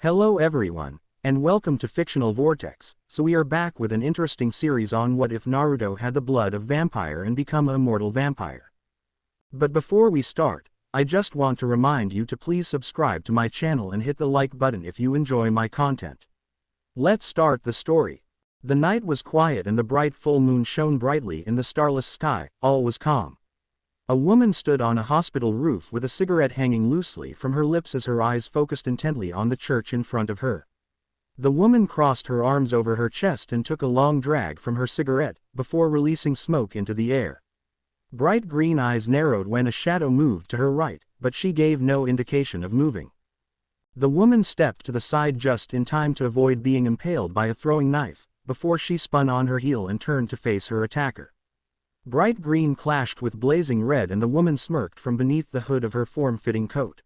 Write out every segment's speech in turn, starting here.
Hello everyone, and welcome to Fictional Vortex. So we are back with an interesting series on what if Naruto had the blood of vampire and become an immortal vampire. But before we start, I just want to remind you to please subscribe to my channel and hit the like button if you enjoy my content. Let's start the story. The night was quiet and the bright full moon shone brightly in the starless sky. All was calm. A woman stood on a hospital roof with a cigarette hanging loosely from her lips as her eyes focused intently on the church in front of her. The woman crossed her arms over her chest and took a long drag from her cigarette, before releasing smoke into the air. Bright green eyes narrowed when a shadow moved to her right, but she gave no indication of moving. The woman stepped to the side just in time to avoid being impaled by a throwing knife, before she spun on her heel and turned to face her attacker. Bright green clashed with blazing red and the woman smirked from beneath the hood of her form-fitting coat.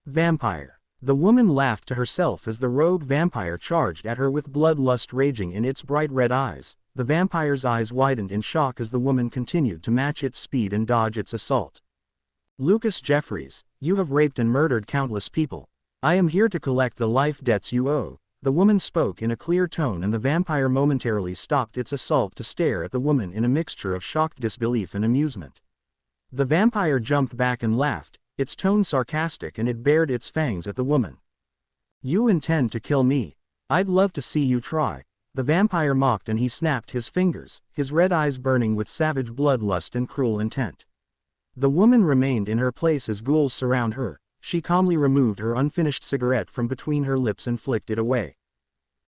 Vampire. The woman laughed to herself as the rogue vampire charged at her with bloodlust raging in its bright red eyes. The vampire's eyes widened in shock as the woman continued to match its speed and dodge its assault. Lucas Jeffries, you have raped and murdered countless people. I am here to collect the life debts you owe. The woman spoke in a clear tone and the vampire momentarily stopped its assault to stare at the woman in a mixture of shocked disbelief and amusement. The vampire jumped back and laughed, its tone sarcastic, and it bared its fangs at the woman. You intend to kill me? I'd love to see you try. The vampire mocked and he snapped his fingers, his red eyes burning with savage bloodlust and cruel intent. The woman remained in her place as ghouls surround her. She calmly removed her unfinished cigarette from between her lips and flicked it away.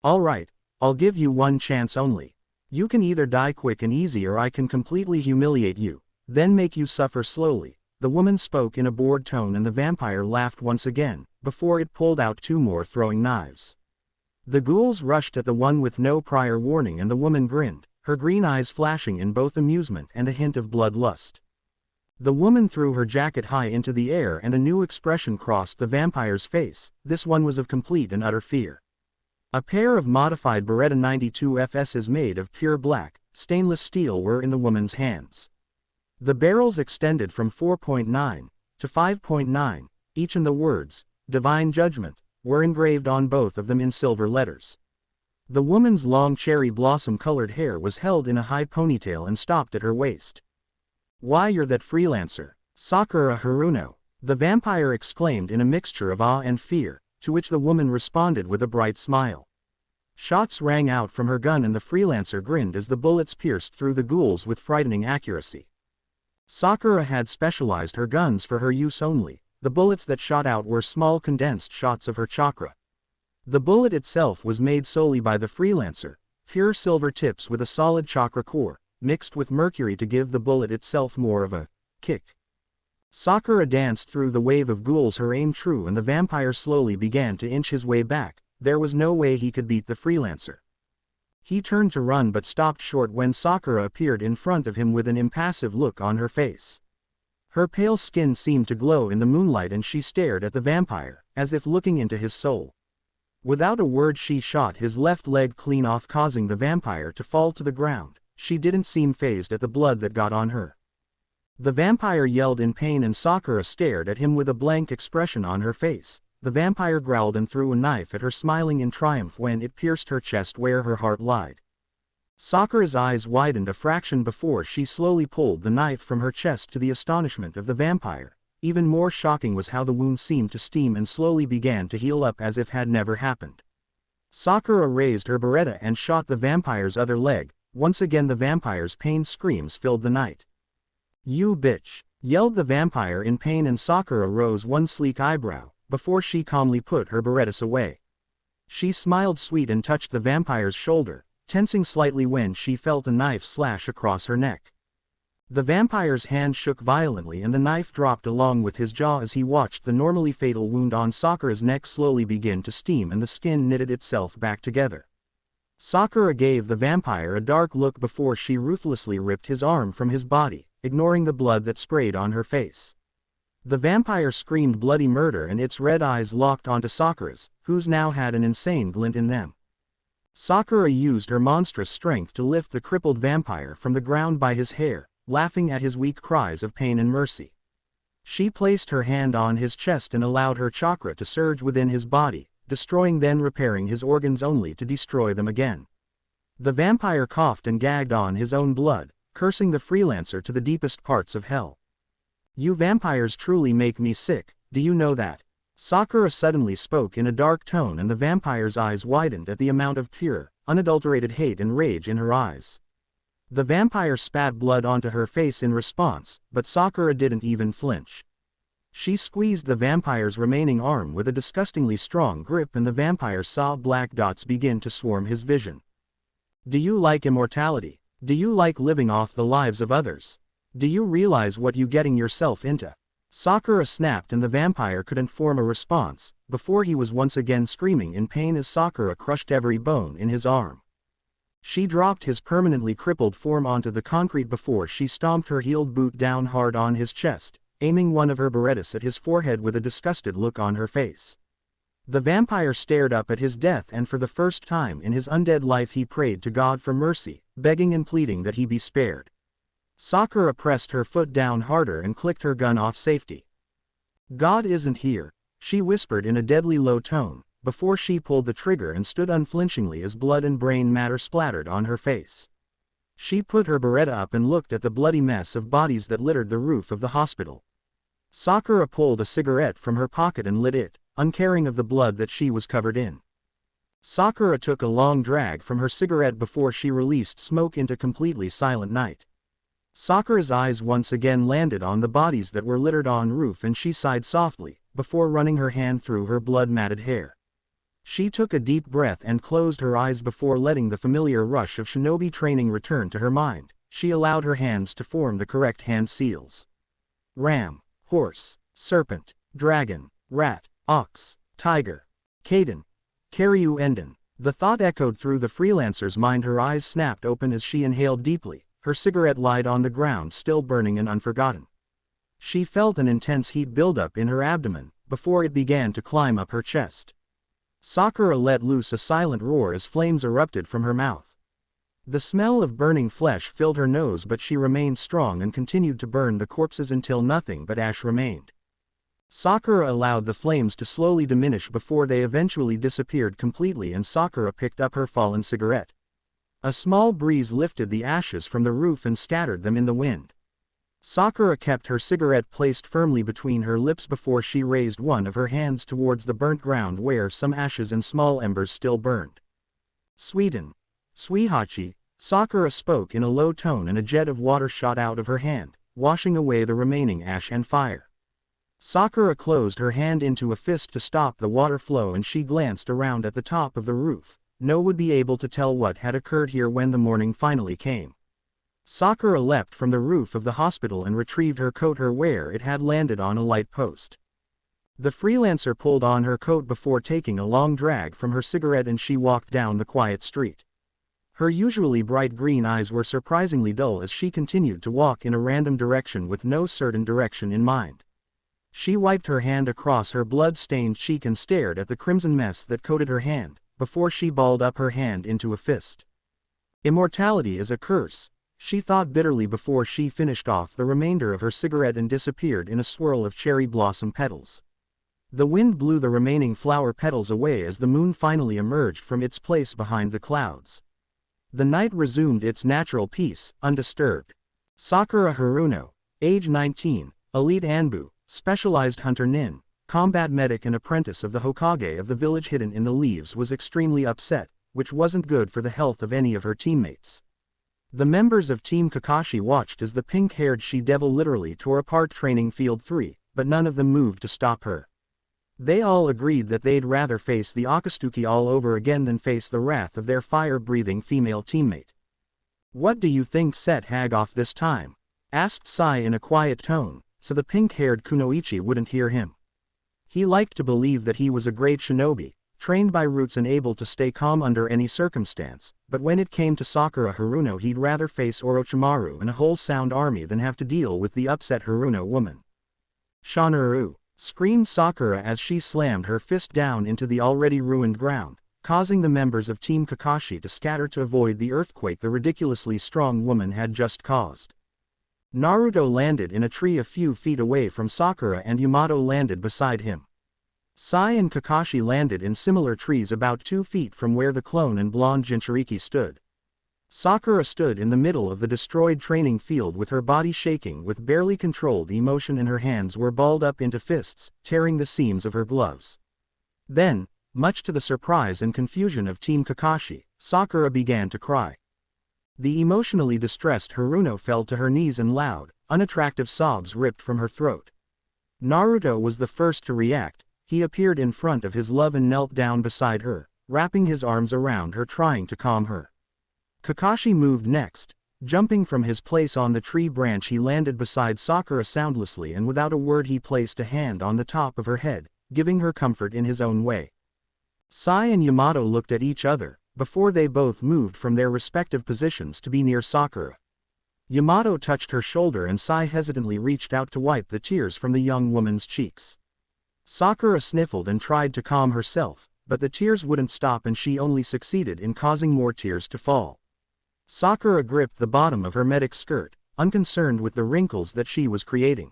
All right, I'll give you one chance only. You can either die quick and easy or I can completely humiliate you, then make you suffer slowly. The woman spoke in a bored tone and the vampire laughed once again, before it pulled out two more throwing knives. The ghouls rushed at the one with no prior warning and the woman grinned, her green eyes flashing in both amusement and a hint of bloodlust. The woman threw her jacket high into the air and a new expression crossed the vampire's face. This one was of complete and utter fear. A pair of modified Beretta 92 FSs made of pure black, stainless steel were in the woman's hands. The barrels extended from 4.9 to 5.9, each, and the words, "Divine Judgment," were engraved on both of them in silver letters. The woman's long cherry blossom-colored hair was held in a high ponytail and stopped at her waist. Why, you're that freelancer, Sakura Haruno, the vampire exclaimed in a mixture of awe and fear, to which the woman responded with a bright smile. Shots rang out from her gun and the freelancer grinned as the bullets pierced through the ghouls with frightening accuracy. Sakura had specialized her guns for her use only. The bullets that shot out were small condensed shots of her chakra. The bullet itself was made solely by the freelancer, pure silver tips with a solid chakra core, mixed with mercury to give the bullet itself more of a kick. Sakura danced through the wave of ghouls, her aim true, and the vampire slowly began to inch his way back. There was no way he could beat the freelancer. He turned to run but stopped short when Sakura appeared in front of him with an impassive look on her face. Her pale skin seemed to glow in the moonlight and she stared at the vampire, as if looking into his soul. Without a word she shot his left leg clean off, causing the vampire to fall to the ground. She didn't seem fazed at the blood that got on her. The vampire yelled in pain and Sakura stared at him with a blank expression on her face. The vampire growled and threw a knife at her, smiling in triumph when it pierced her chest where her heart lied. Sakura's eyes widened a fraction before she slowly pulled the knife from her chest, to the astonishment of the vampire. Even more shocking was how the wound seemed to steam and slowly began to heal up as if had never happened. Sakura raised her Beretta and shot the vampire's other leg. Once again the vampire's pained screams filled the night. You bitch! Yelled the vampire in pain and Sakura rose one sleek eyebrow, before she calmly put her Berettas away. She smiled sweet and touched the vampire's shoulder, tensing slightly when she felt a knife slash across her neck. The vampire's hand shook violently and the knife dropped along with his jaw as he watched the normally fatal wound on Sakura's neck slowly begin to steam and the skin knitted itself back together. Sakura gave the vampire a dark look before she ruthlessly ripped his arm from his body, ignoring the blood that sprayed on her face. The vampire screamed bloody murder and its red eyes locked onto Sakura's, whose now had an insane glint in them. Sakura used her monstrous strength to lift the crippled vampire from the ground by his hair, laughing at his weak cries of pain and mercy. She placed her hand on his chest and allowed her chakra to surge within his body, destroying then repairing his organs only to destroy them again. The vampire coughed and gagged on his own blood, cursing the freelancer to the deepest parts of hell. You vampires truly make me sick, do you know that? Sakura suddenly spoke in a dark tone and the vampire's eyes widened at the amount of pure, unadulterated hate and rage in her eyes. The vampire spat blood onto her face in response, but Sakura didn't even flinch. She squeezed the vampire's remaining arm with a disgustingly strong grip and the vampire saw black dots begin to swarm his vision. Do you like immortality? Do you like living off the lives of others? Do you realize what you're getting yourself into? Sakura snapped and the vampire couldn't form a response, before he was once again screaming in pain as Sakura crushed every bone in his arm. She dropped his permanently crippled form onto the concrete before she stomped her heeled boot down hard on his chest, aiming one of her berettas at his forehead with a disgusted look on her face. The vampire stared up at his death and for the first time in his undead life he prayed to God for mercy, begging and pleading that he be spared. Sakura pressed her foot down harder and clicked her gun off safety. God isn't here, she whispered in a deadly low tone, before she pulled the trigger and stood unflinchingly as blood and brain matter splattered on her face. She put her beretta up and looked at the bloody mess of bodies that littered the roof of the hospital. Sakura pulled a cigarette from her pocket and lit it, uncaring of the blood that she was covered in. Sakura took a long drag from her cigarette before she released smoke into completely silent night. Sakura's eyes once again landed on the bodies that were littered on roof and she sighed softly, before running her hand through her blood-matted hair. She took a deep breath and closed her eyes before letting the familiar rush of shinobi training return to her mind. She allowed her hands to form the correct hand seals. Ram, horse, serpent, dragon, rat, ox, tiger, Kaden, Karyu Enden. The thought echoed through the freelancer's mind. Her eyes snapped open as she inhaled deeply, her cigarette lied on the ground still burning and unforgotten. She felt an intense heat build up in her abdomen, before it began to climb up her chest. Sakura let loose a silent roar as flames erupted from her mouth. The smell of burning flesh filled her nose but she remained strong and continued to burn the corpses until nothing but ash remained. Sakura allowed the flames to slowly diminish before they eventually disappeared completely and Sakura picked up her fallen cigarette. A small breeze lifted the ashes from the roof and scattered them in the wind. Sakura kept her cigarette placed firmly between her lips before she raised one of her hands towards the burnt ground where some ashes and small embers still burned. Sweden. Suihachi, Sakura spoke in a low tone and a jet of water shot out of her hand, washing away the remaining ash and fire. Sakura closed her hand into a fist to stop the water flow and she glanced around at the top of the roof. No one would be able to tell what had occurred here when the morning finally came. Sakura leapt from the roof of the hospital and retrieved her coat where it had landed on a light post. The freelancer pulled on her coat before taking a long drag from her cigarette and she walked down the quiet street. Her usually bright green eyes were surprisingly dull as she continued to walk in a random direction with no certain direction in mind. She wiped her hand across her blood-stained cheek and stared at the crimson mess that coated her hand, before she balled up her hand into a fist. Immortality is a curse, she thought bitterly before she finished off the remainder of her cigarette and disappeared in a swirl of cherry blossom petals. The wind blew the remaining flower petals away as the moon finally emerged from its place behind the clouds. The night resumed its natural peace, undisturbed. Sakura Haruno, age 19, elite Anbu, specialized hunter nin, combat medic and apprentice of the Hokage of the village hidden in the leaves, was extremely upset, which wasn't good for the health of any of her teammates. The members of Team Kakashi watched as the pink-haired she-devil literally tore apart Training Field 3, but none of them moved to stop her. They all agreed that they'd rather face the Akatsuki all over again than face the wrath of their fire-breathing female teammate. "What do you think set Hag off this time?" asked Sai in a quiet tone, so the pink-haired Kunoichi wouldn't hear him. He liked to believe that he was a great shinobi, trained by roots and able to stay calm under any circumstance, but when it came to Sakura Haruno he'd rather face Orochimaru and a whole sound army than have to deal with the upset Haruno woman. "Shanaru!" screamed Sakura as she slammed her fist down into the already ruined ground, causing the members of Team Kakashi to scatter to avoid the earthquake the ridiculously strong woman had just caused. Naruto landed in a tree a few feet away from Sakura and Yamato landed beside him. Sai and Kakashi landed in similar trees about 2 feet from where the clone and blonde Jinchuriki stood. Sakura stood in the middle of the destroyed training field with her body shaking with barely controlled emotion and her hands were balled up into fists, tearing the seams of her gloves. Then, much to the surprise and confusion of Team Kakashi, Sakura began to cry. The emotionally distressed Haruno fell to her knees and loud, unattractive sobs ripped from her throat. Naruto was the first to react. He appeared in front of his love and knelt down beside her, wrapping his arms around her trying to calm her. Kakashi moved next. Jumping from his place on the tree branch he landed beside Sakura soundlessly and without a word he placed a hand on the top of her head, giving her comfort in his own way. Sai and Yamato looked at each other, before they both moved from their respective positions to be near Sakura. Yamato touched her shoulder and Sai hesitantly reached out to wipe the tears from the young woman's cheeks. Sakura sniffled and tried to calm herself, but the tears wouldn't stop and she only succeeded in causing more tears to fall. Sakura gripped the bottom of her medic's skirt, unconcerned with the wrinkles that she was creating.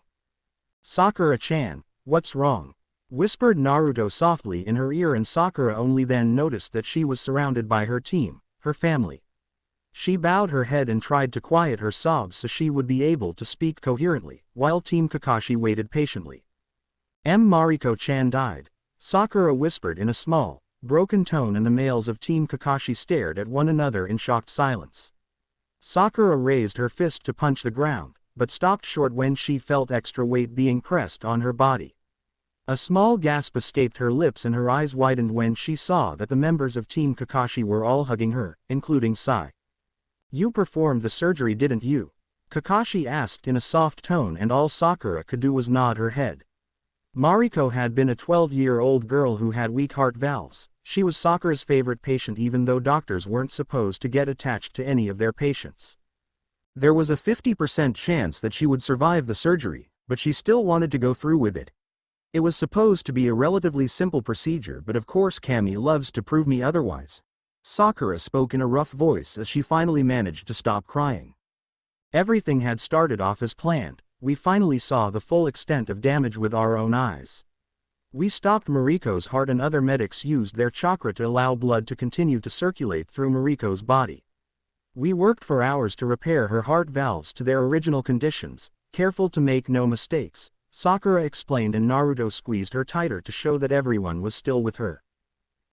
"Sakura-chan, what's wrong?" whispered Naruto softly in her ear and Sakura only then noticed that she was surrounded by her team, her family. She bowed her head and tried to quiet her sobs so she would be able to speak coherently, while Team Kakashi waited patiently. Mariko-chan died," Sakura whispered in a small, broken tone and the males of Team Kakashi stared at one another in shocked silence. Sakura raised her fist to punch the ground, but stopped short when she felt extra weight being pressed on her body. A small gasp escaped her lips and her eyes widened when she saw that the members of Team Kakashi were all hugging her, including Sai. "You performed the surgery, didn't you?" Kakashi asked in a soft tone and all Sakura could do was nod her head. Mariko had been a 12-year-old girl who had weak heart valves. She was Sakura's favorite patient even though doctors weren't supposed to get attached to any of their patients. There was a 50% chance that she would survive the surgery, but she still wanted to go through with it. It was supposed to be a relatively simple procedure but of course Kami loves to prove me otherwise. Sakura spoke in a rough voice as she finally managed to stop crying. Everything had started off as planned. We finally saw the full extent of damage with our own eyes. We stopped Mariko's heart and other medics used their chakra to allow blood to continue to circulate through Mariko's body. We worked for hours to repair her heart valves to their original conditions, careful to make no mistakes, Sakura explained and Naruto squeezed her tighter to show that everyone was still with her.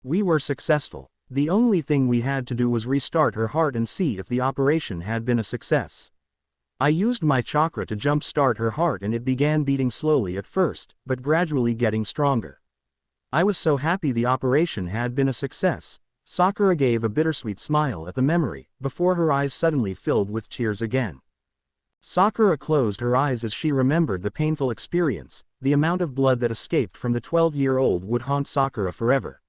We were successful. The only thing we had to do was restart her heart and see if the operation had been a success. I used my chakra to jump-start her heart and it began beating slowly at first, but gradually getting stronger. I was so happy the operation had been a success. Sakura gave a bittersweet smile at the memory, before her eyes suddenly filled with tears again. Sakura closed her eyes as she remembered the painful experience. The amount of blood that escaped from the 12-year-old would haunt Sakura forever.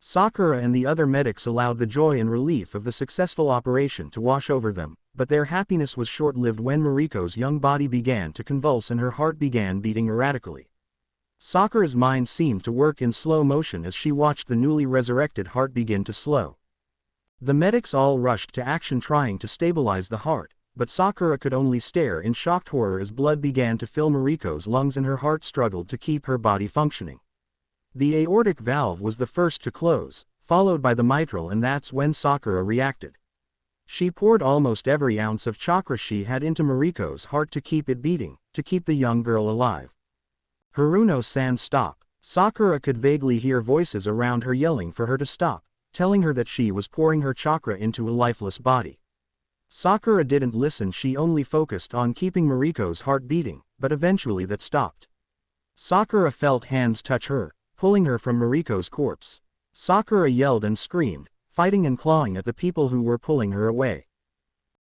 Sakura and the other medics allowed the joy and relief of the successful operation to wash over them, but their happiness was short-lived when Mariko's young body began to convulse and her heart began beating erratically. Sakura's mind seemed to work in slow motion as she watched the newly resurrected heart begin to slow. The medics all rushed to action trying to stabilize the heart, but Sakura could only stare in shocked horror as blood began to fill Mariko's lungs and her heart struggled to keep her body functioning. The aortic valve was the first to close, followed by the mitral, and that's when Sakura reacted. She poured almost every ounce of chakra she had into Mariko's heart to keep it beating, to keep the young girl alive. "Haruno-san, stop." Sakura could vaguely hear voices around her yelling for her to stop, telling her that she was pouring her chakra into a lifeless body. Sakura didn't listen, she only focused on keeping Mariko's heart beating, but eventually that stopped. Sakura felt hands touch her, pulling her from Mariko's corpse. Sakura yelled and screamed, fighting and clawing at the people who were pulling her away.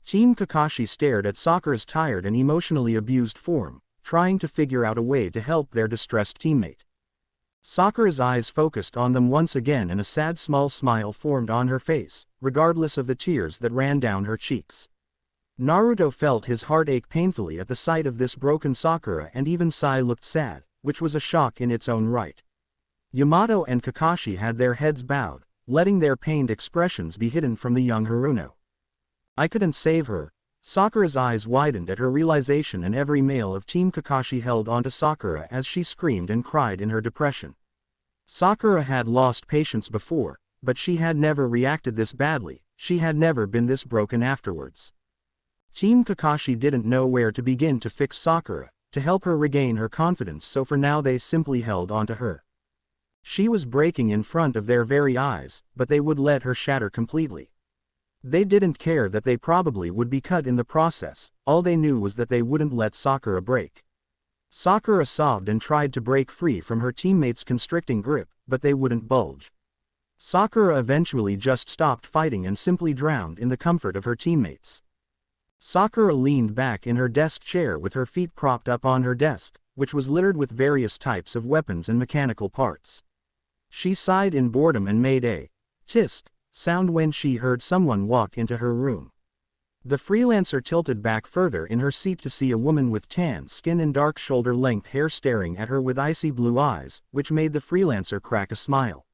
Team Kakashi stared at Sakura's tired and emotionally abused form, trying to figure out a way to help their distressed teammate. Sakura's eyes focused on them once again and a sad small smile formed on her face, regardless of the tears that ran down her cheeks. Naruto felt his heart ache painfully at the sight of this broken Sakura and even Sai looked sad, which was a shock in its own right. Yamato and Kakashi had their heads bowed, letting their pained expressions be hidden from the young Haruno. "I couldn't save her." Sakura's eyes widened at her realization and every male of Team Kakashi held onto Sakura as she screamed and cried in her depression. Sakura had lost patience before, but she had never reacted this badly, she had never been this broken afterwards. Team Kakashi didn't know where to begin to fix Sakura, to help her regain her confidence, so for now they simply held on to her. She was breaking in front of their very eyes, but they would let her shatter completely. They didn't care that they probably would be cut in the process, all they knew was that they wouldn't let Sakura break. Sakura sobbed and tried to break free from her teammates' constricting grip, but they wouldn't budge. Sakura eventually just stopped fighting and simply drowned in the comfort of her teammates. Sakura leaned back in her desk chair with her feet propped up on her desk, which was littered with various types of weapons and mechanical parts. She sighed in boredom and made a tisk sound when she heard someone walk into her room. The freelancer tilted back further in her seat to see a woman with tan skin and dark shoulder-length hair staring at her with icy blue eyes, which made the freelancer crack a smile.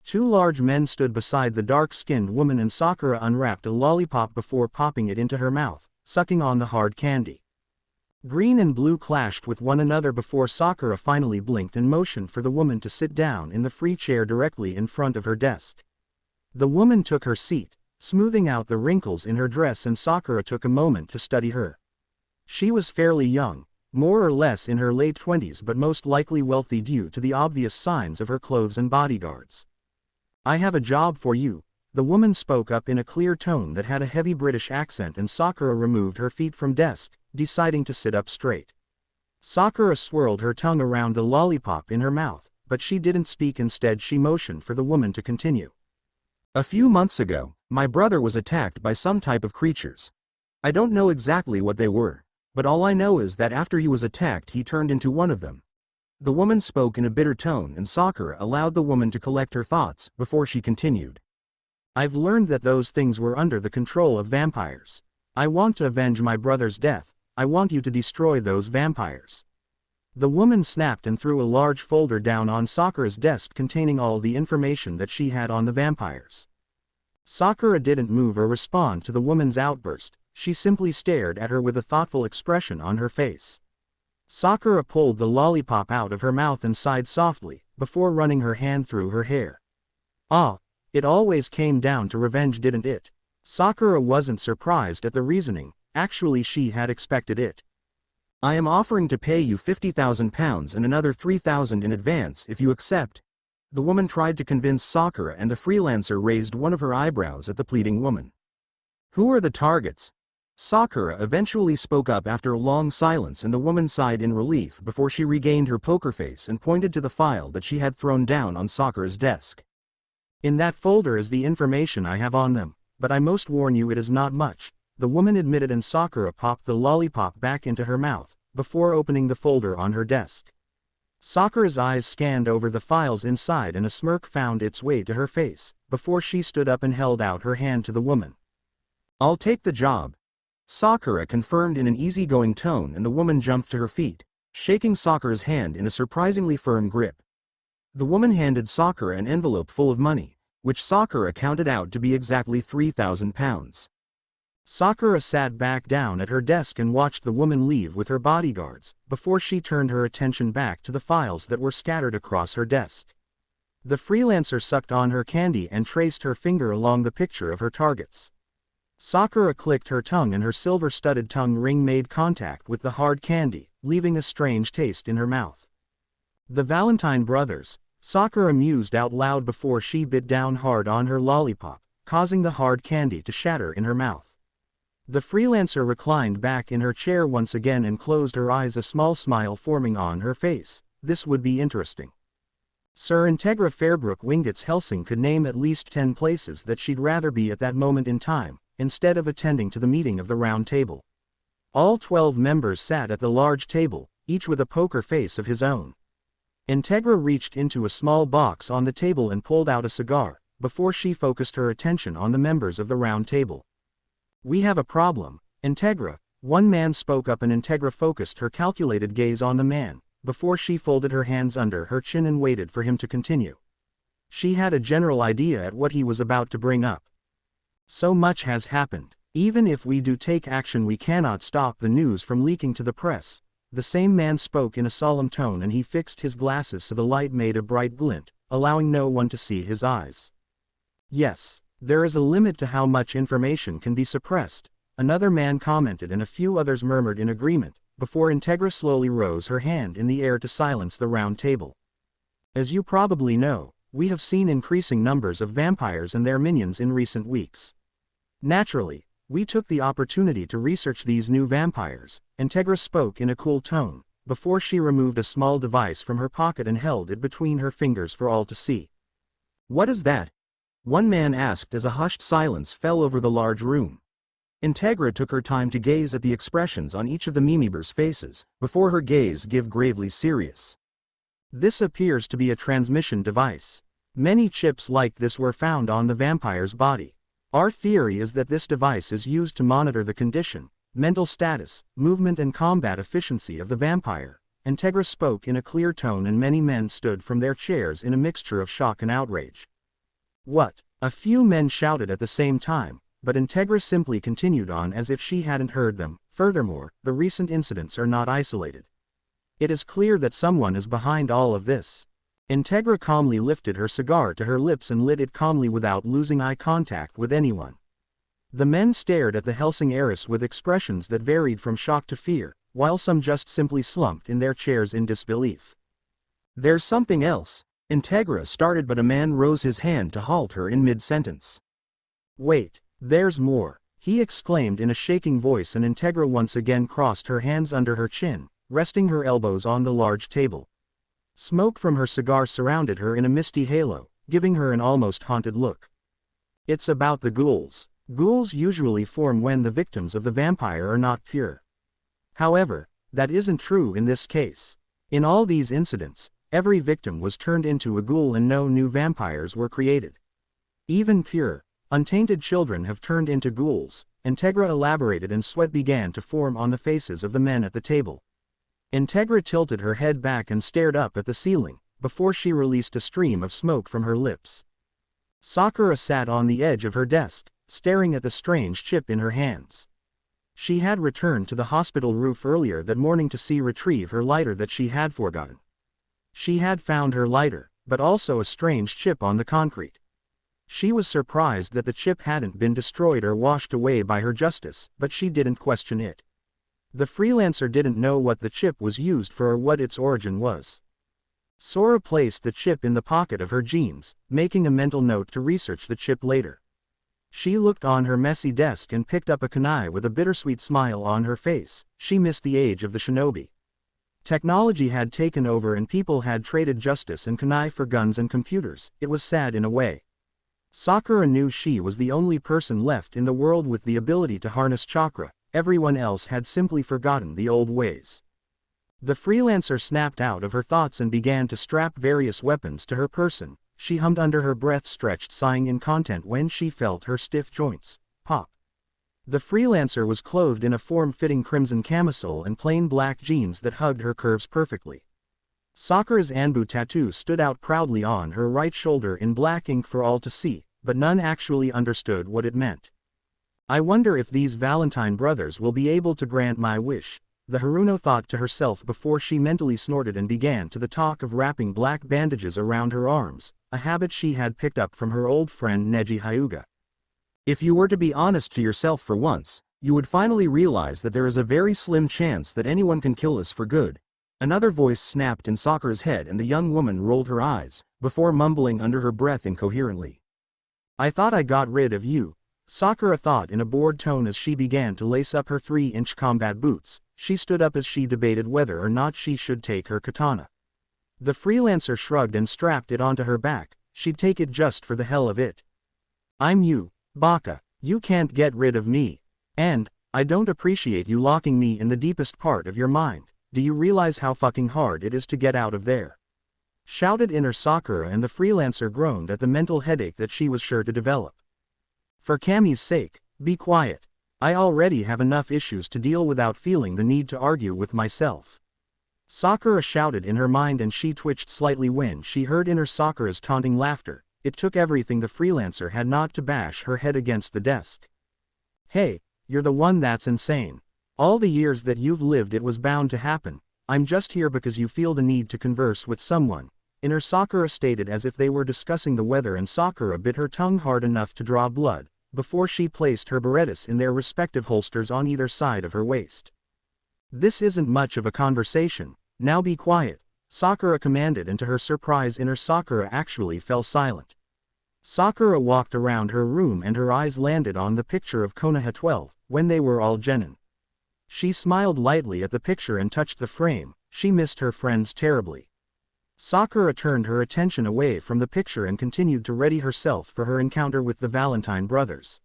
Two large men stood beside the dark-skinned woman and Sakura unwrapped a lollipop before popping it into her mouth, sucking on the hard candy. Green and blue clashed with one another before Sakura finally blinked and motioned for the woman to sit down in the free chair directly in front of her desk. The woman took her seat, smoothing out the wrinkles in her dress, and Sakura took a moment to study her. She was fairly young, more or less in her late 20s, but most likely wealthy due to the obvious signs of her clothes and bodyguards. "I have a job for you," the woman spoke up in a clear tone that had a heavy British accent, and Sakura removed her feet from desk, deciding to sit up straight. Sakura swirled her tongue around the lollipop in her mouth, but she didn't speak. Instead she motioned for the woman to continue. "A few months ago, my brother was attacked by some type of creatures. I don't know exactly what they were, but all I know is that after he was attacked he turned into one of them." The woman spoke in a bitter tone, and Sakura allowed the woman to collect her thoughts before she continued. "I've learned that those things were under the control of vampires. I want to avenge my brother's death. I want you to destroy those vampires." The woman snapped and threw a large folder down on Sakura's desk containing all the information that she had on the vampires. Sakura didn't move or respond to the woman's outburst, she simply stared at her with a thoughtful expression on her face. Sakura pulled the lollipop out of her mouth and sighed softly, before running her hand through her hair. "Ah, it always came down to revenge, didn't it?" Sakura wasn't surprised at the reasoning, actually she had expected it. "I am offering to pay you £50,000 and another £3,000 in advance if you accept." The woman tried to convince Sakura, and the freelancer raised one of her eyebrows at the pleading woman. "Who are the targets?" Sakura eventually spoke up after a long silence, and the woman sighed in relief before she regained her poker face and pointed to the file that she had thrown down on Sakura's desk. "In that folder is the information I have on them, but I must warn you it is not much," the woman admitted, and Sakura popped the lollipop back into her mouth, before opening the folder on her desk. Sakura's eyes scanned over the files inside and a smirk found its way to her face, before she stood up and held out her hand to the woman. "I'll take the job," Sakura confirmed in an easygoing tone, and the woman jumped to her feet, shaking Sakura's hand in a surprisingly firm grip. The woman handed Sakura an envelope full of money, which Sakura counted out to be exactly £3,000. Sakura sat back down at her desk and watched the woman leave with her bodyguards, before she turned her attention back to the files that were scattered across her desk. The freelancer sucked on her candy and traced her finger along the picture of her targets. Sakura clicked her tongue and her silver-studded tongue ring made contact with the hard candy, leaving a strange taste in her mouth. "The Valentine brothers," Sakura mused out loud before she bit down hard on her lollipop, causing the hard candy to shatter in her mouth. The freelancer reclined back in her chair once again and closed her eyes, a small smile forming on her face. This would be interesting. Sir Integra Fairbrook Wingett's Hellsing could name at least 10 places that she'd rather be at that moment in time, instead of attending to the meeting of the Round Table. All 12 members sat at the large table, each with a poker face of his own. Integra reached into a small box on the table and pulled out a cigar, before she focused her attention on the members of the Round Table. "We have a problem, Integra," one man spoke up, and Integra focused her calculated gaze on the man, before she folded her hands under her chin and waited for him to continue. She had a general idea at what he was about to bring up. "So much has happened. Even if we do take action, we cannot stop the news from leaking to the press. The same man spoke in a solemn tone, and he fixed his glasses so the light made a bright glint, allowing no one to see his eyes. Yes, there is a limit to how much information can be suppressed, another man commented, and a few others murmured in agreement, before Integra slowly rose her hand in the air to silence the round table. As you probably know, we have seen increasing numbers of vampires and their minions in recent weeks. Naturally, we took the opportunity to research these new vampires, Integra spoke in a cool tone, before she removed a small device from her pocket and held it between her fingers for all to see. "What is that?" one man asked as a hushed silence fell over the large room. Integra took her time to gaze at the expressions on each of the Mimibers' faces, before her gaze give gravely serious. This appears to be a transmission device. Many chips like this were found on the vampire's body. Our theory is that this device is used to monitor the condition, mental status, movement and combat efficiency of the vampire. Integra spoke in a clear tone, and many men stood from their chairs in a mixture of shock and outrage. "What?" a few men shouted at the same time, but Integra simply continued on as if she hadn't heard them. "Furthermore, the recent incidents are not isolated. It is clear that someone is behind all of this." Integra calmly lifted her cigar to her lips and lit it calmly without losing eye contact with anyone. The men stared at the Hellsing heiress with expressions that varied from shock to fear, while some just simply slumped in their chairs in disbelief. "There's something else," Integra started, but a man rose his hand to halt her in mid-sentence. "Wait, there's more," he exclaimed in a shaking voice, and Integra once again crossed her hands under her chin, resting her elbows on the large table. Smoke from her cigar surrounded her in a misty halo, giving her an almost haunted look. "It's about the ghouls. Ghouls usually form when the victims of the vampire are not pure. However, that isn't true in this case. In all these incidents, every victim was turned into a ghoul and no new vampires were created. Even pure, untainted children have turned into ghouls," Integra elaborated, and sweat began to form on the faces of the men at the table. Integra tilted her head back and stared up at the ceiling, before she released a stream of smoke from her lips. Sakura sat on the edge of her desk, staring at the strange chip in her hands. She had returned to the hospital roof earlier that morning to retrieve her lighter that she had forgotten. She had found her lighter, but also a strange chip on the concrete. She was surprised that the chip hadn't been destroyed or washed away by her justice, but she didn't question it. The freelancer didn't know what the chip was used for or what its origin was. Sora placed the chip in the pocket of her jeans, making a mental note to research the chip later. She looked on her messy desk and picked up a kunai with a bittersweet smile on her face. She missed the age of the shinobi. Technology had taken over and people had traded justice and kunai for guns and computers. It was sad in a way. Sakura knew she was the only person left in the world with the ability to harness chakra. Everyone else had simply forgotten the old ways. The freelancer snapped out of her thoughts and began to strap various weapons to her person. She hummed under her breath, stretched, sighing in content when she felt her stiff joints pop. The freelancer was clothed in a form-fitting crimson camisole and plain black jeans that hugged her curves perfectly. Sakura's Anbu tattoo stood out proudly on her right shoulder in black ink for all to see, but none actually understood what it meant. "I wonder if these Valentine brothers will be able to grant my wish," the Haruno thought to herself before she mentally snorted and began to the talk of wrapping black bandages around her arms, a habit she had picked up from her old friend Neji Hyuga. "If you were to be honest to yourself for once, you would finally realize that there is a very slim chance that anyone can kill us for good." Another voice snapped in Sakura's head, and the young woman rolled her eyes, before mumbling under her breath incoherently. "I thought I got rid of you," Sakura thought in a bored tone as she began to lace up her 3-inch combat boots. She stood up as she debated whether or not she should take her katana. The freelancer shrugged and strapped it onto her back. She'd take it just for the hell of it. "I'm you, Baka. You can't get rid of me. And I don't appreciate you locking me in the deepest part of your mind. Do you realize how fucking hard it is to get out of there?" shouted inner Sakura, and the freelancer groaned at the mental headache that she was sure to develop. "For Kami's sake, be quiet. I already have enough issues to deal without feeling the need to argue with myself," Sakura shouted in her mind, and she twitched slightly when she heard inner Sakura's taunting laughter. It took everything the freelancer had not to bash her head against the desk. "Hey, you're the one that's insane. All the years that you've lived it was bound to happen. I'm just here because you feel the need to converse with someone. Inner Sakura stated as if they were discussing the weather, and Sakura bit her tongue hard enough to draw blood, before she placed her berettas in their respective holsters on either side of her waist. This isn't much of a conversation. Now be quiet, Sakura commanded, and to her surprise Inner Sakura actually fell silent. Sakura walked around her room and her eyes landed on the picture of Konoha 12, when they were all genin. She smiled lightly at the picture and touched the frame. She missed her friends terribly. Sakura turned her attention away from the picture and continued to ready herself for her encounter with the Valentine brothers.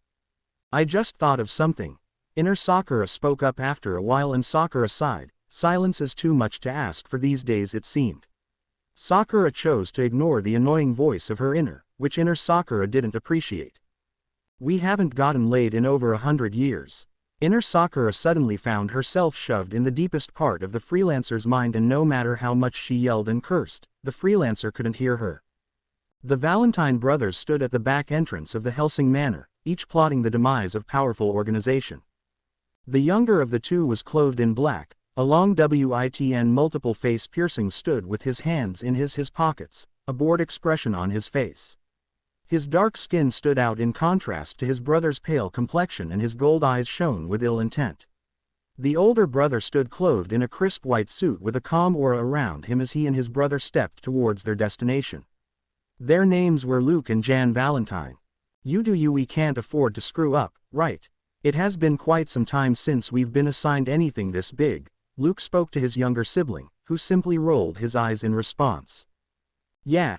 I just thought of something. Inner Sakura spoke up after a while, and Sakura sighed. Silence is too much to ask for these days, it seemed. Sakura chose to ignore the annoying voice of her inner, which Inner Sakura didn't appreciate. We haven't gotten laid in over 100 years. Inner Sakura suddenly found herself shoved in the deepest part of the freelancer's mind, and no matter how much she yelled and cursed, the freelancer couldn't hear her. The Valentine brothers stood at the back entrance of the Hellsing Manor, each plotting the demise of powerful organization. The younger of the two was clothed in black, a long witn multiple face piercings, stood with his hands in his pockets, a bored expression on his face. His dark skin stood out in contrast to his brother's pale complexion, and his gold eyes shone with ill intent. The older brother stood clothed in a crisp white suit with a calm aura around him as he and his brother stepped towards their destination. Their names were Luke and Jan Valentine. You do you, we can't afford to screw up, right? It has been quite some time since we've been assigned anything this big, Luke spoke to his younger sibling, who simply rolled his eyes in response. Yeah,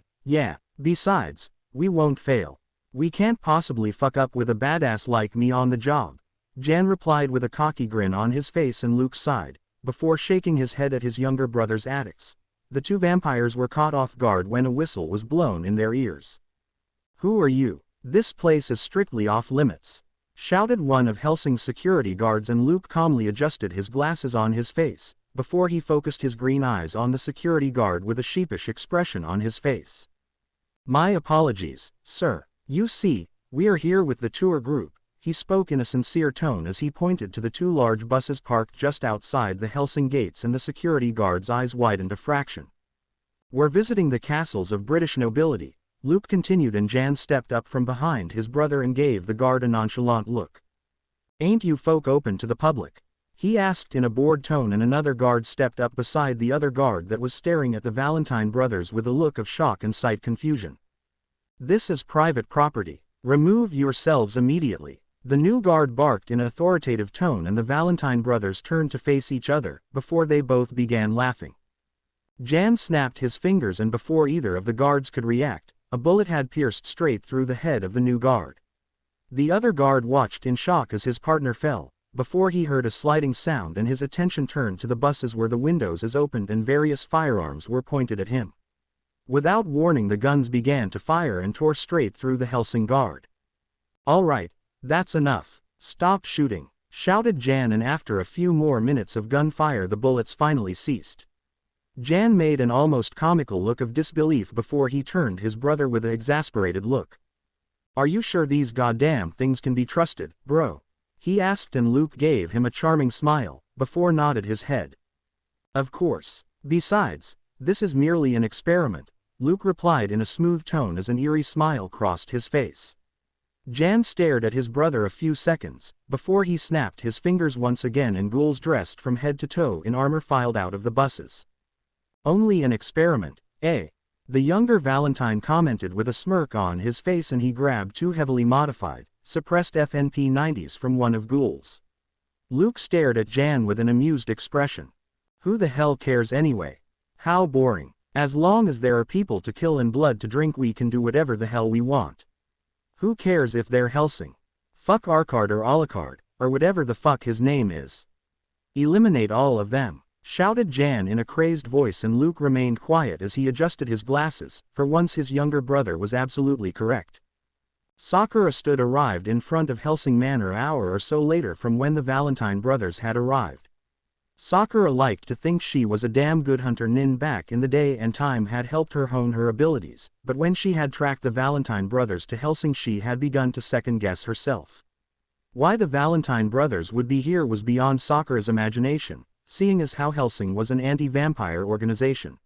besides, we won't fail. We can't possibly fuck up with a badass like me on the job, Jan replied with a cocky grin on his face, and Luke sighed, before shaking his head at his younger brother's antics. The two vampires were caught off guard when a whistle was blown in their ears. Who are you? This place is strictly off limits, shouted one of Hellsing's security guards, and Luke calmly adjusted his glasses on his face, before he focused his green eyes on the security guard with a sheepish expression on his face. My apologies, sir. You see, we are here with the tour group, he spoke in a sincere tone as he pointed to the two large buses parked just outside the Hellsing gates, and the security guard's eyes widened a fraction. We're visiting the castles of British nobility, Luke continued, and Jan stepped up from behind his brother and gave the guard a nonchalant look. Ain't you folk open to the public? He asked in a bored tone, and another guard stepped up beside the other guard that was staring at the Valentine brothers with a look of shock and slight confusion. This is private property. Remove yourselves immediately, the new guard barked in an authoritative tone, and the Valentine brothers turned to face each other, before they both began laughing. Jan snapped his fingers, and before either of the guards could react, a bullet had pierced straight through the head of the new guard. The other guard watched in shock as his partner fell, before he heard a sliding sound, and his attention turned to the buses where the windows as opened and various firearms were pointed at him. Without warning, the guns began to fire and tore straight through the Hellsing guard. All right, that's enough. Stop shooting, shouted Jan, and after a few more minutes of gunfire the bullets finally ceased. Jan made an almost comical look of disbelief before he turned his brother with an exasperated look. Are you sure these goddamn things can be trusted, bro? He asked, and Luke gave him a charming smile, before nodded his head. Of course. Besides, this is merely an experiment, Luke replied in a smooth tone as an eerie smile crossed his face. Jan stared at his brother a few seconds, before he snapped his fingers once again, and ghouls dressed from head to toe in armor filed out of the buses. Only an experiment, eh? The younger Valentine commented with a smirk on his face, and he grabbed two heavily modified, suppressed FNP 90s from one of ghouls. Luke stared at Jan with an amused expression. Who the hell cares anyway? How boring. As long as there are people to kill and blood to drink, we can do whatever the hell we want. Who cares if they're Hellsing? Fuck Alucard or Alucard, or whatever the fuck his name is. Eliminate all of them, shouted Jan in a crazed voice, and Luke remained quiet as he adjusted his glasses. For once his younger brother was absolutely correct. Sakura arrived in front of Hellsing Manor an hour or so later from when the Valentine brothers had arrived. Sakura liked to think she was a damn good hunter nin back in the day, and time had helped her hone her abilities, but when she had tracked the Valentine brothers to Hellsing she had begun to second-guess herself. Why the Valentine brothers would be here was beyond Sakura's imagination, seeing as how Hellsing was an anti-vampire organization.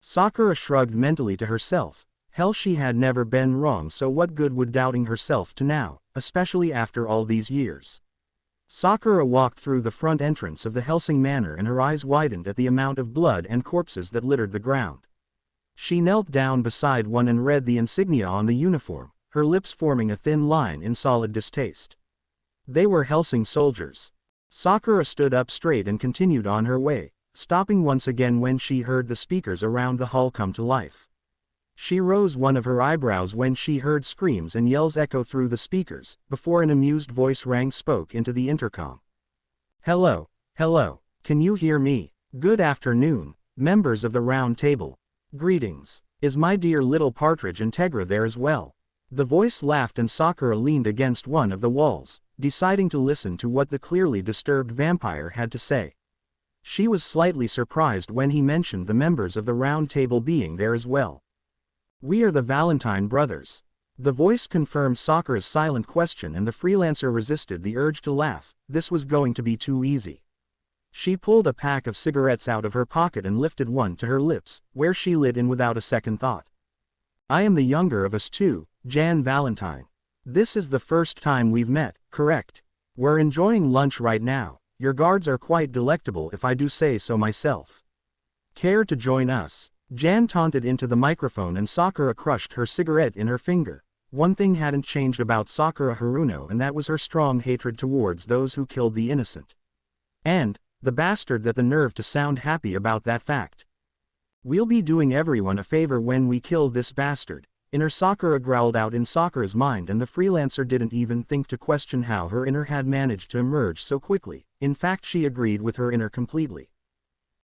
Sakura shrugged mentally to herself. Hell, she had never been wrong, so what good would doubting herself to now, especially after all these years. Sakura walked through the front entrance of the Hellsing manor and her eyes widened at the amount of blood and corpses that littered the ground. She knelt down beside one and read the insignia on the uniform, her lips forming a thin line in solid distaste. They were Hellsing soldiers. Sakura stood up straight and continued on her way, stopping once again when she heard the speakers around the hall come to life. She rose one of her eyebrows when she heard screams and yells echo through the speakers, before an amused voice spoke into the intercom. "Hello, hello, can you hear me? Good afternoon, members of the round table. Greetings. Is my dear little partridge Integra there as well?" The voice laughed and Sakura leaned against one of the walls, deciding to listen to what the clearly disturbed vampire had to say. She was slightly surprised when he mentioned the members of the round table being there as well. "We are the Valentine brothers." The voice confirmed Sakura's silent question and the freelancer resisted the urge to laugh. This was going to be too easy. She pulled a pack of cigarettes out of her pocket and lifted one to her lips, where she lit in without a second thought. "I am the younger of us two, Jan Valentine. This is the first time we've met, correct? We're enjoying lunch right now. Your guards are quite delectable if I do say so myself. Care to join us?" Jan taunted into the microphone and Sakura crushed her cigarette in her finger. One thing hadn't changed about Sakura Haruno, and that was her strong hatred towards those who killed the innocent. And, the bastard that the nerve to sound happy about that fact. "We'll be doing everyone a favor when we kill this bastard," inner Sakura growled out in Sakura's mind, and the freelancer didn't even think to question how her inner had managed to emerge so quickly. In fact, she agreed with her inner completely.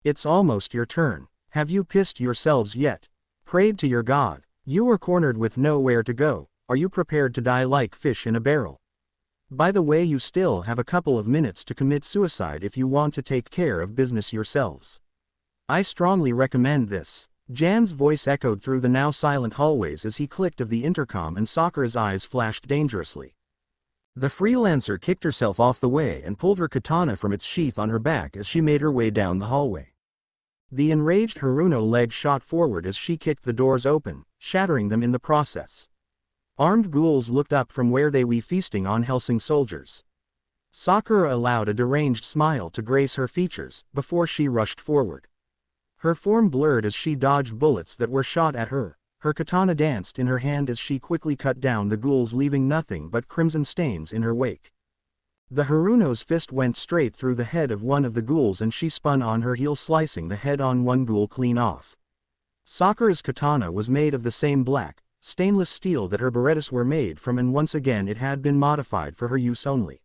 "It's almost your turn. Have you pissed yourselves yet? Prayed to your god? You were cornered with nowhere to go. Are you prepared to die like fish in a barrel? By the way, you still have a couple of minutes to commit suicide if you want to take care of business yourselves. I strongly recommend this." Jan's voice echoed through the now silent hallways as he clicked of the intercom, and Sakura's eyes flashed dangerously. The freelancer kicked herself off the way and pulled her katana from its sheath on her back as she made her way down the hallway. The enraged Haruno leg shot forward as she kicked the doors open, shattering them in the process. Armed ghouls looked up from where they were feasting on Hellsing soldiers. Sakura allowed a deranged smile to grace her features before she rushed forward. Her form blurred as she dodged bullets that were shot at her. Her katana danced in her hand as she quickly cut down the ghouls, leaving nothing but crimson stains in her wake. The Haruno's fist went straight through the head of one of the ghouls and she spun on her heel, slicing the head on one ghoul clean off. Sakura's katana was made of the same black, stainless steel that her berettas were made from, and once again it had been modified for her use only.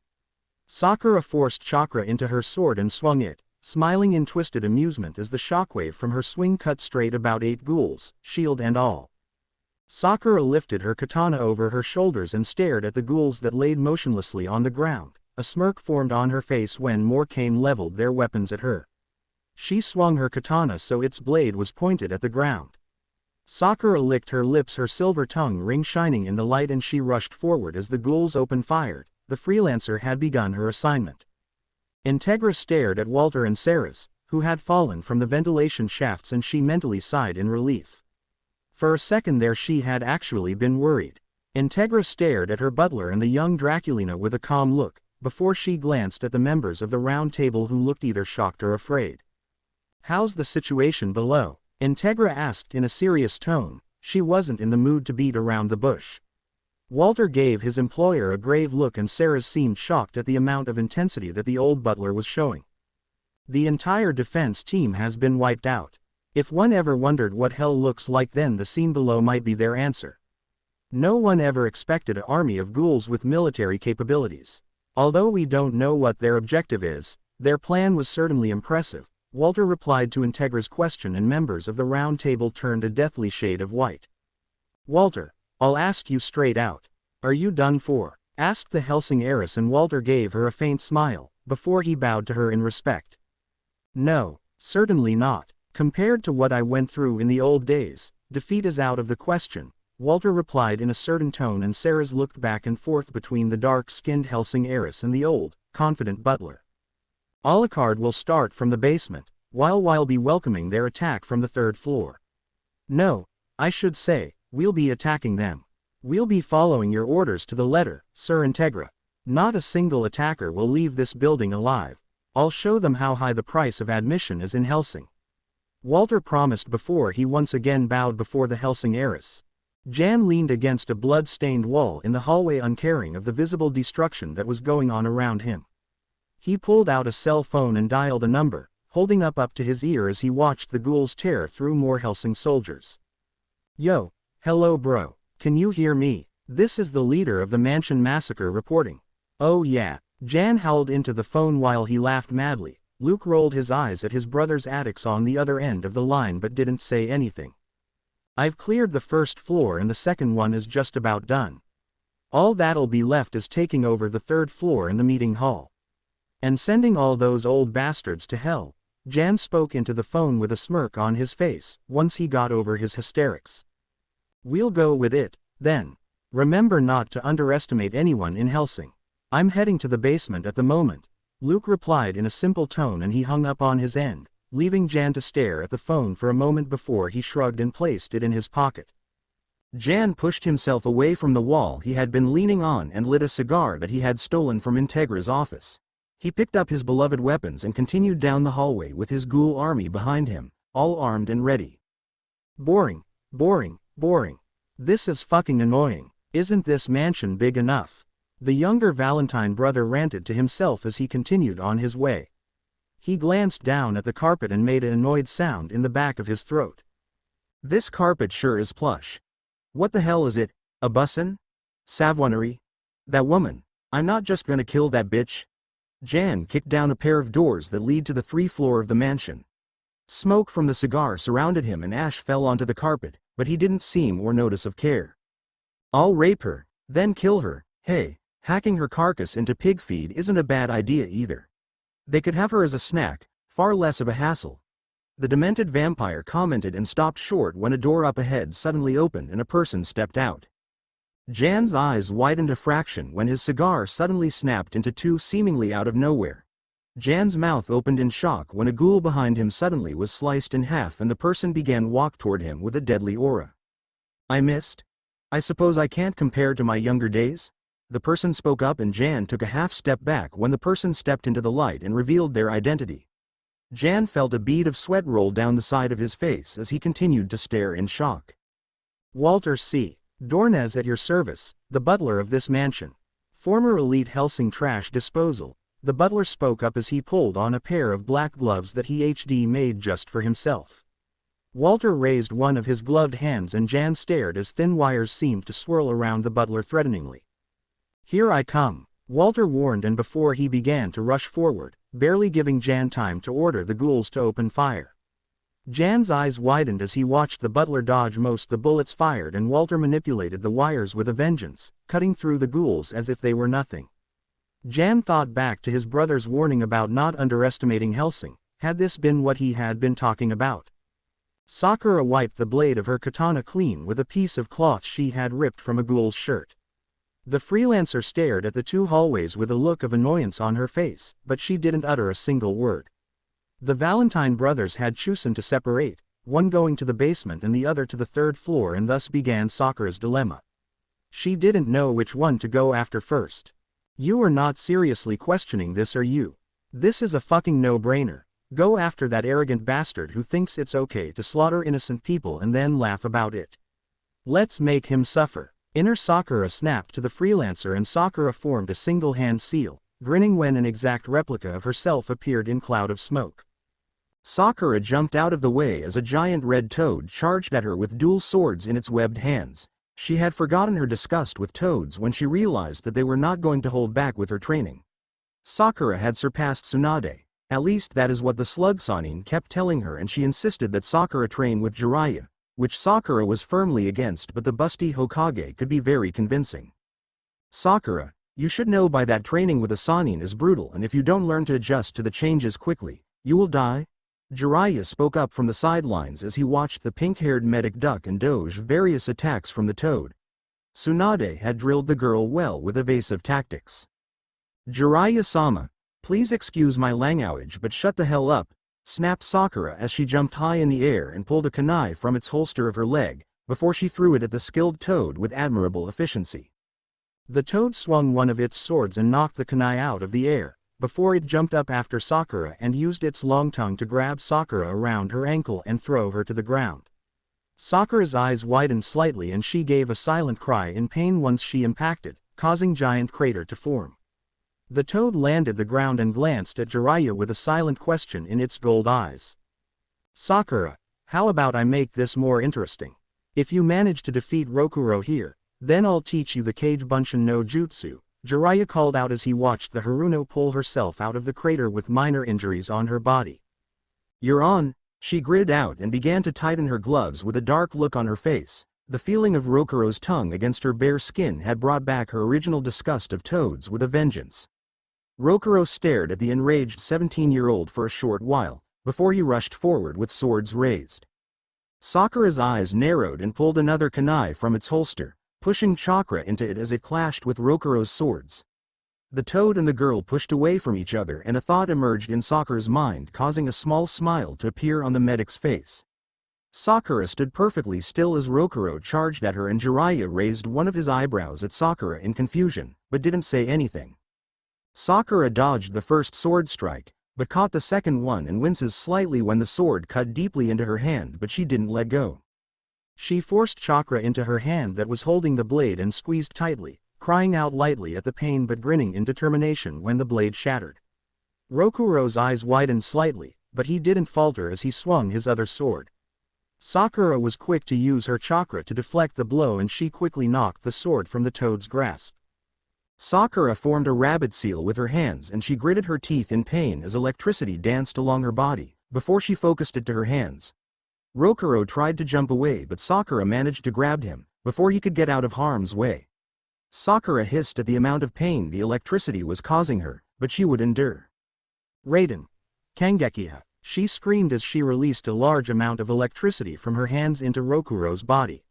Sakura forced Chakra into her sword and swung it, smiling in twisted amusement as the shockwave from her swing cut straight about 8 ghouls, shield and all. Sakura lifted her katana over her shoulders and stared at the ghouls that laid motionlessly on the ground. A smirk formed on her face when more Cain leveled their weapons at her. She swung her katana so its blade was pointed at the ground. Sakura licked her lips, her silver tongue ring shining in the light, and she rushed forward as the ghouls opened fire. The freelancer had begun her assignment. Integra stared at Walter and Sarah's, who had fallen from the ventilation shafts, and she mentally sighed in relief. For a second there she had actually been worried. Integra stared at her butler and the young Draculina with a calm look, before she glanced at the members of the round table who looked either shocked or afraid. "How's the situation below?" Integra asked in a serious tone. She wasn't in the mood to beat around the bush. Walter gave his employer a grave look and Sarah seemed shocked at the amount of intensity that the old butler was showing. "The entire defense team has been wiped out. If one ever wondered what hell looks like, then the scene below might be their answer. No one ever expected an army of ghouls with military capabilities. Although we don't know what their objective is, their plan was certainly impressive," Walter replied to Integra's question, and members of the round table turned a deathly shade of white. "Walter, I'll ask you straight out. Are you done for?" asked the Hellsing heiress, and Walter gave her a faint smile, before he bowed to her in respect. "No, certainly not. Compared to what I went through in the old days, defeat is out of the question," Walter replied in a certain tone, and Sarah's looked back and forth between the dark-skinned Hellsing heiress and the old, confident butler. Alucard will start from the basement, while we'll be welcoming their attack from the third floor. No, I should say, we'll be attacking them. We'll be following your orders to the letter, Sir Integra. Not a single attacker will leave this building alive. I'll show them how high the price of admission is in Hellsing. Walter promised before he once again bowed before the Hellsing heiress. Jan leaned against a blood-stained wall in the hallway, uncaring of the visible destruction that was going on around him. He pulled out a cell phone and dialed a number, holding up to his ear as he watched the ghouls tear through more Hellsing soldiers. Yo, hello bro, can you hear me? This is the leader of the mansion massacre reporting. Oh yeah, Jan howled into the phone while he laughed madly. Luke rolled his eyes at his brother's attics on the other end of the line but didn't say anything. I've cleared the first floor and the second one is just about done. All that'll be left is taking over the third floor in the meeting hall. And sending all those old bastards to hell. Jan spoke into the phone with a smirk on his face, once he got over his hysterics. We'll go with it, then. Remember not to underestimate anyone in Hellsing. I'm heading to the basement at the moment, Luke replied in a simple tone, and he hung up on his end, leaving Jan to stare at the phone for a moment before he shrugged and placed it in his pocket. Jan pushed himself away from the wall he had been leaning on and lit a cigar that he had stolen from Integra's office. He picked up his beloved weapons and continued down the hallway with his ghoul army behind him, all armed and ready. Boring, boring, boring. This is fucking annoying. Isn't this mansion big enough? The younger Valentine brother ranted to himself as he continued on his way. He glanced down at the carpet and made an annoyed sound in the back of his throat. This carpet sure is plush. What the hell is it, a bussin'? Savonnerie? That woman, I'm not just gonna kill that bitch. Jan kicked down a pair of doors that lead to the 3rd floor of the mansion. Smoke from the cigar surrounded him and ash fell onto the carpet, but he didn't seem or notice of care. I'll rape her, then kill her. Hey, hacking her carcass into pig feed isn't a bad idea either. They could have her as a snack, far less of a hassle. The demented vampire commented and stopped short when a door up ahead suddenly opened and a person stepped out. Jan's eyes widened a fraction when his cigar suddenly snapped into two seemingly out of nowhere. Jan's mouth opened in shock when a ghoul behind him suddenly was sliced in half and the person began walk toward him with a deadly aura. I missed? I suppose I can't compare to my younger days? The person spoke up and Jan took a half step back when the person stepped into the light and revealed their identity. Jan felt a bead of sweat roll down the side of his face as he continued to stare in shock. Walter C. Dornez at your service, the butler of this mansion. Former elite Hellsing trash disposal. The butler spoke up as he pulled on a pair of black gloves that he HD made just for himself. Walter raised one of his gloved hands and Jan stared as thin wires seemed to swirl around the butler threateningly. Here I come, Walter warned, and before he began to rush forward, barely giving Jan time to order the ghouls to open fire. Jan's eyes widened as he watched the butler dodge most of the bullets fired, and Walter manipulated the wires with a vengeance, cutting through the ghouls as if they were nothing. Jan thought back to his brother's warning about not underestimating Hellsing. Had this been what he had been talking about? Sakura wiped the blade of her katana clean with a piece of cloth she had ripped from a ghoul's shirt. The freelancer stared at the two hallways with a look of annoyance on her face, but she didn't utter a single word. The Valentine brothers had chosen to separate, one going to the basement and the other to the 3rd floor, and thus began Sakura's dilemma. She didn't know which one to go after first. You are not seriously questioning this, are you? This is a fucking no-brainer. Go after that arrogant bastard who thinks it's okay to slaughter innocent people and then laugh about it. Let's make him suffer. Inner Sakura snapped to the freelancer, and Sakura formed a single-hand seal, grinning when an exact replica of herself appeared in cloud of smoke. Sakura jumped out of the way as a giant red toad charged at her with dual swords in its webbed hands. She had forgotten her disgust with toads when she realized that they were not going to hold back with her training. Sakura had surpassed Tsunade. At least that is what the slug Sanin kept telling her, and she insisted that Sakura train with Jiraiya, which Sakura was firmly against, but the busty Hokage could be very convincing. Sakura, you should know by that training with a Sanin is brutal, and if you don't learn to adjust to the changes quickly, you will die. Jiraiya spoke up from the sidelines as he watched the pink-haired medic duck and dodge various attacks from the toad. Tsunade had drilled the girl well with evasive tactics. Jiraiya-sama, please excuse my language but shut the hell up, snapped Sakura as she jumped high in the air and pulled a kunai from its holster of her leg, before she threw it at the skilled toad with admirable efficiency. The toad swung one of its swords and knocked the kunai out of the air, before it jumped up after Sakura and used its long tongue to grab Sakura around her ankle and throw her to the ground. Sakura's eyes widened slightly and she gave a silent cry in pain once she impacted, causing giant crater to form. The toad landed the ground and glanced at Jiraiya with a silent question in its gold eyes. Sakura, how about I make this more interesting? If you manage to defeat Rokuro here, then I'll teach you the Kage Bunshin no Jutsu, Jiraiya called out as he watched the Haruno pull herself out of the crater with minor injuries on her body. You're on, she gritted out and began to tighten her gloves with a dark look on her face. The feeling of Rokuro's tongue against her bare skin had brought back her original disgust of toads with a vengeance. Rokuro stared at the enraged 17-year-old for a short while, before he rushed forward with swords raised. Sakura's eyes narrowed and pulled another kunai from its holster, pushing Chakra into it as it clashed with Rokuro's swords. The toad and the girl pushed away from each other and a thought emerged in Sakura's mind, causing a small smile to appear on the medic's face. Sakura stood perfectly still as Rokuro charged at her and Jiraiya raised one of his eyebrows at Sakura in confusion, but didn't say anything. Sakura dodged the first sword strike, but caught the second one and winces slightly when the sword cut deeply into her hand, but she didn't let go. She forced Chakra into her hand that was holding the blade and squeezed tightly, crying out lightly at the pain but grinning in determination when the blade shattered. Rokuro's eyes widened slightly, but he didn't falter as he swung his other sword. Sakura was quick to use her chakra to deflect the blow and she quickly knocked the sword from the toad's grasp. Sakura formed a rabbit seal with her hands and she gritted her teeth in pain as electricity danced along her body, before she focused it to her hands. Rokuro tried to jump away but Sakura managed to grab him, before he could get out of harm's way. Sakura hissed at the amount of pain the electricity was causing her, but she would endure. Raiden. Kangekiha, she screamed as she released a large amount of electricity from her hands into Rokuro's body.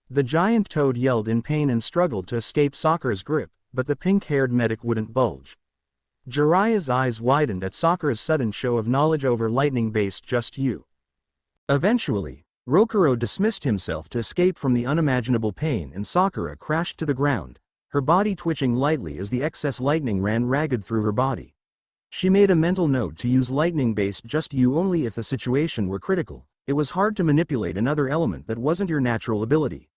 The giant toad yelled in pain and struggled to escape Sakura's grip, but the pink-haired medic wouldn't budge. Jiraiya's eyes widened at Sakura's sudden show of knowledge over lightning-based just you. Eventually, Rokuro dismissed himself to escape from the unimaginable pain and Sakura crashed to the ground, her body twitching lightly as the excess lightning ran ragged through her body. She made a mental note to use lightning-based just you only if the situation were critical. It was hard to manipulate another element that wasn't your natural ability.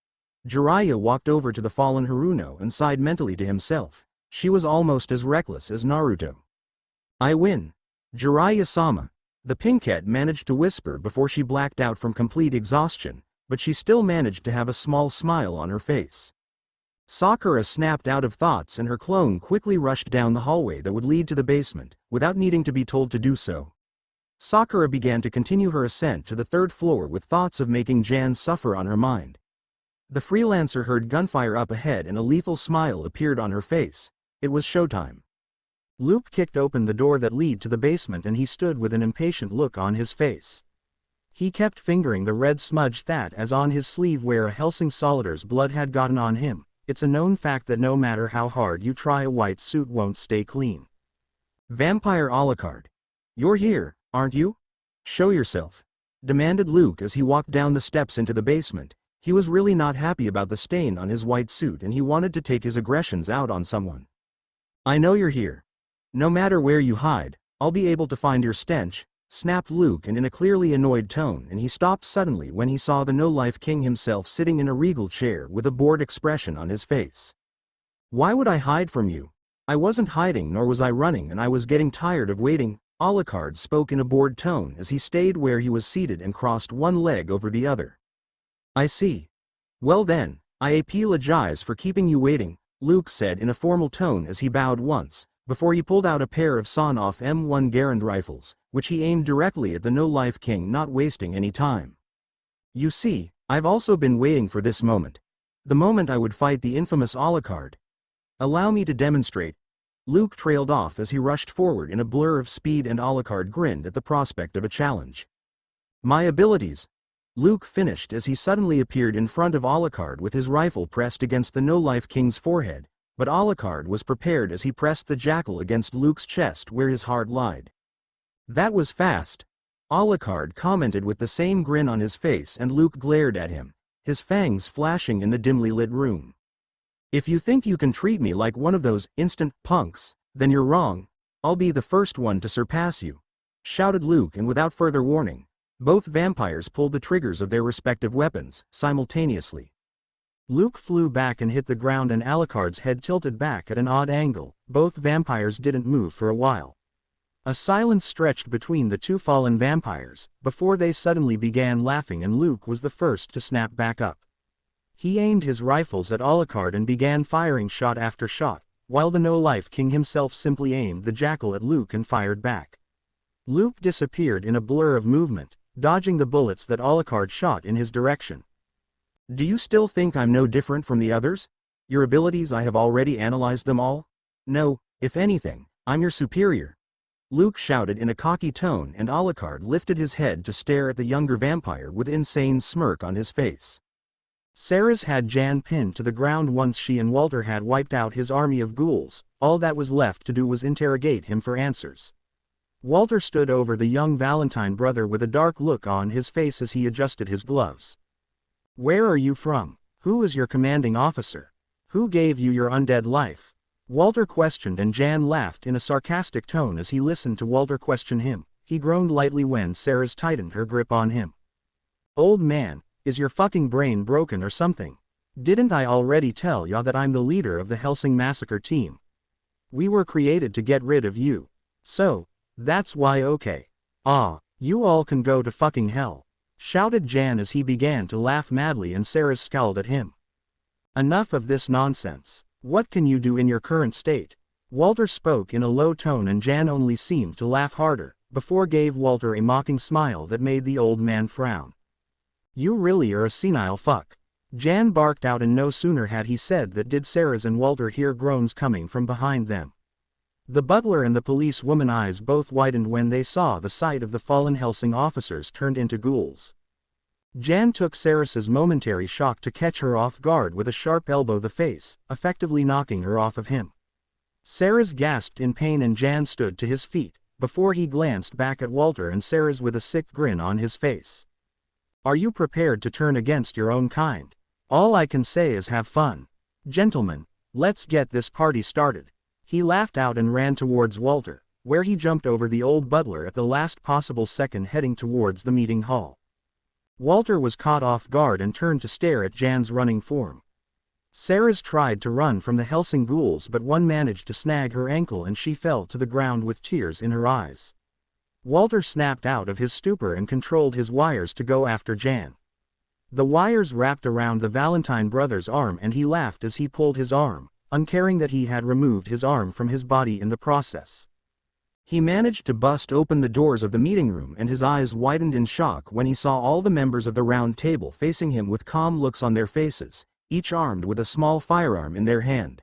Jiraiya walked over to the fallen Haruno and sighed mentally to himself. She was almost as reckless as Naruto. I win. Jiraiya-sama. The pinkette managed to whisper before she blacked out from complete exhaustion, but she still managed to have a small smile on her face. Sakura snapped out of thoughts and her clone quickly rushed down the hallway that would lead to the basement, without needing to be told to do so. Sakura began to continue her ascent to the third floor with thoughts of making Jan suffer on her mind. The freelancer heard gunfire up ahead and a lethal smile appeared on her face. It was showtime. Luke kicked open the door that led to the basement and he stood with an impatient look on his face. He kept fingering the red smudge that as on his sleeve where a Hellsing Solidar's blood had gotten on him. It's a known fact that no matter how hard you try, a white suit won't stay clean. Vampire Alucard. You're here, aren't you? Show yourself, demanded Luke as he walked down the steps into the basement. He was really not happy about the stain on his white suit and he wanted to take his aggressions out on someone. I know you're here. No matter where you hide, I'll be able to find your stench, snapped Luke and in a clearly annoyed tone, and he stopped suddenly when he saw the no-life king himself sitting in a regal chair with a bored expression on his face. Why would I hide from you? I wasn't hiding nor was I running and I was getting tired of waiting, Alucard spoke in a bored tone as he stayed where he was seated and crossed one leg over the other. I see. Well then, I apologize for keeping you waiting, Luke said in a formal tone as he bowed once, before he pulled out a pair of sawn-off M1 Garand rifles, which he aimed directly at the no-life king, not wasting any time. You see, I've also been waiting for this moment. The moment I would fight the infamous Alucard. Allow me to demonstrate. Luke trailed off as he rushed forward in a blur of speed, and Alucard grinned at the prospect of a challenge. My abilities. Luke finished as he suddenly appeared in front of Alucard with his rifle pressed against the no-life king's forehead, but Alucard was prepared as he pressed the jackal against Luke's chest where his heart lied. That was fast. Alucard commented with the same grin on his face, and Luke glared at him, his fangs flashing in the dimly lit room. If you think you can treat me like one of those instant punks, then you're wrong. I'll be the first one to surpass you, shouted Luke, and without further warning, both vampires pulled the triggers of their respective weapons simultaneously. Luke flew back and hit the ground, and Alucard's head tilted back at an odd angle. Both vampires didn't move for a while. A silence stretched between the two fallen vampires, before they suddenly began laughing, and Luke was the first to snap back up. He aimed his rifles at Alucard and began firing shot after shot, while the no-life king himself simply aimed the jackal at Luke and fired back. Luke disappeared in a blur of movement, dodging the bullets that Alucard shot in his direction. Do you still think I'm no different from the others? Your abilities, I have already analyzed them all. No, if anything, I'm your superior. Luke shouted in a cocky tone, and Alucard lifted his head to stare at the younger vampire with an insane smirk on his face. Ceres had Jan pinned to the ground. Once she and Walter had wiped out his army of ghouls, all that was left to do was interrogate him for answers. Walter stood over the young Valentine brother with a dark look on his face as he adjusted his gloves. Where are you from? Who is your commanding officer? Who gave you your undead life? Walter questioned, and Jan laughed in a sarcastic tone as he listened to Walter question him. He groaned lightly when Ceres tightened her grip on him. Old man, is your fucking brain broken or something? Didn't I already tell ya that I'm the leader of the Hellsing massacre team? We were created to get rid of you. So, that's why. Okay. You all can go to fucking hell, shouted Jan as he began to laugh madly, and Ceres scowled at him. Enough of this nonsense. What can you do in your current state? Walter spoke in a low tone, and Jan only seemed to laugh harder, before gave Walter a mocking smile that made the old man frown. You really are a senile fuck. Jan barked out, and no sooner had he said that did Ceres and Walter hear groans coming from behind them. The butler and the police woman eyes both widened when they saw the sight of the fallen Hellsing officers turned into ghouls. Jan took Ceres's momentary shock to catch her off guard with a sharp elbow to the face, effectively knocking her off of him. Ceres gasped in pain, and Jan stood to his feet, before he glanced back at Walter and Ceres with a sick grin on his face. Are you prepared to turn against your own kind? All I can say is have fun. Gentlemen, let's get this party started. He laughed out and ran towards Walter, where he jumped over the old butler at the last possible second, heading towards the meeting hall. Walter was caught off guard and turned to stare at Jan's running form. Ceres tried to run from the Hellsing ghouls, but one managed to snag her ankle and she fell to the ground with tears in her eyes. Walter snapped out of his stupor and controlled his wires to go after Jan. The wires wrapped around the Valentine brother's arm, and he laughed as he pulled his arm, uncaring that he had removed his arm from his body in the process. He managed to bust open the doors of the meeting room, and his eyes widened in shock when he saw all the members of the round table facing him with calm looks on their faces, each armed with a small firearm in their hand.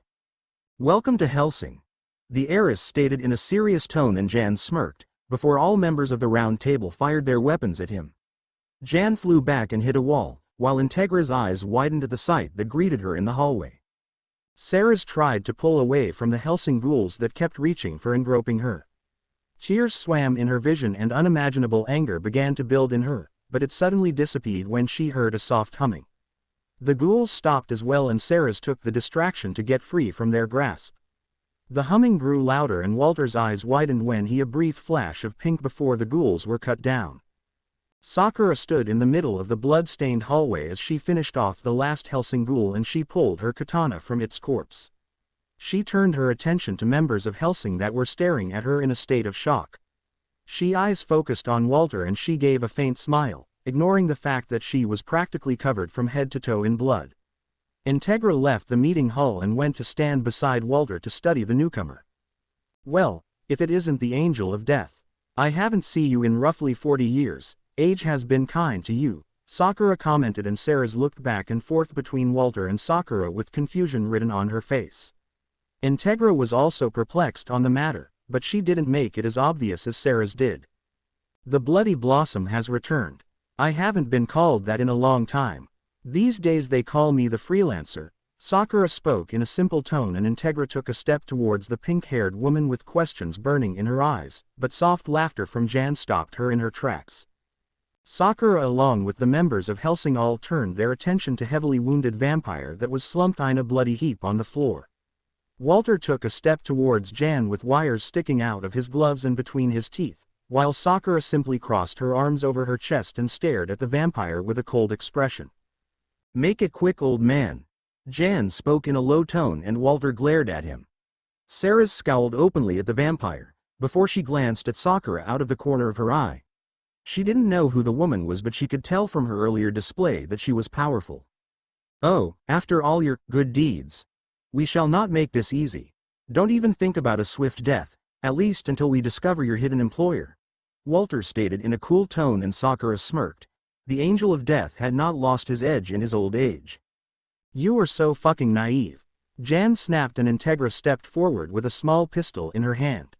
Welcome to Hellsing, the heiress stated in a serious tone, and Jan smirked, before all members of the round table fired their weapons at him. Jan flew back and hit a wall, while Integra's eyes widened at the sight that greeted her in the hallway. Ceres tried to pull away from the Hellsing ghouls that kept reaching for and groping her. Tears swam in her vision and unimaginable anger began to build in her, but it suddenly dissipated when she heard a soft humming. The ghouls stopped as well, and Ceres took the distraction to get free from their grasp. The humming grew louder, and Walter's eyes widened when he saw a brief flash of pink before the ghouls were cut down. Sakura stood in the middle of the blood-stained hallway as she finished off the last Hellsing ghoul, and she pulled her katana from its corpse. She turned her attention to members of Hellsing that were staring at her in a state of shock. She eyes focused on Walter, and she gave a faint smile, ignoring the fact that she was practically covered from head to toe in blood. Integra left the meeting hall and went to stand beside Walter to study the newcomer. Well, if it isn't the Angel of Death. I haven't seen you in roughly 40 years, age has been kind to you, Sakura commented, and Ceres looked back and forth between Walter and Sakura with confusion written on her face. Integra was also perplexed on the matter, but she didn't make it as obvious as Sarah's did. The Bloody Blossom has returned. I haven't been called that in a long time. These days they call me the Freelancer. Sakura spoke in a simple tone, and Integra took a step towards the pink-haired woman with questions burning in her eyes, but soft laughter from Jan stopped her in her tracks. Sakura along with the members of Hellsing all turned their attention to heavily wounded vampire that was slumped in a bloody heap on the floor. Walter took a step towards Jan with wires sticking out of his gloves and between his teeth, while Sakura simply crossed her arms over her chest and stared at the vampire with a cold expression. Make it quick, old man. Jan spoke in a low tone and Walter glared at him. Sarah scowled openly at the vampire, before she glanced at Sakura out of the corner of her eye. She didn't know who the woman was, but she could tell from her earlier display that she was powerful. Oh, after all your good deeds. We shall not make this easy. Don't even think about a swift death, at least until we discover your hidden employer. Walter stated in a cool tone, and Sakura smirked. The Angel of Death had not lost his edge in his old age. You are so fucking naive. Jan snapped, and Integra stepped forward with a small pistol in her hand.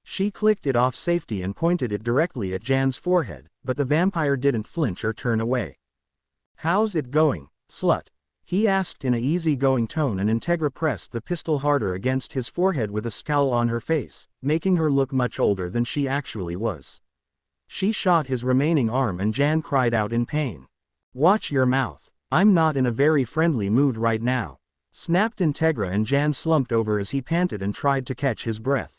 She clicked it off safety and pointed it directly at Jan's forehead, but the vampire didn't flinch or turn away. How's it going, slut? He asked in a easy-going tone, and Integra pressed the pistol harder against his forehead with a scowl on her face, making her look much older than she actually was. She shot his remaining arm, and Jan cried out in pain. Watch your mouth. I'm not in a very friendly mood right now, snapped Integra, and Jan slumped over as he panted and tried to catch his breath.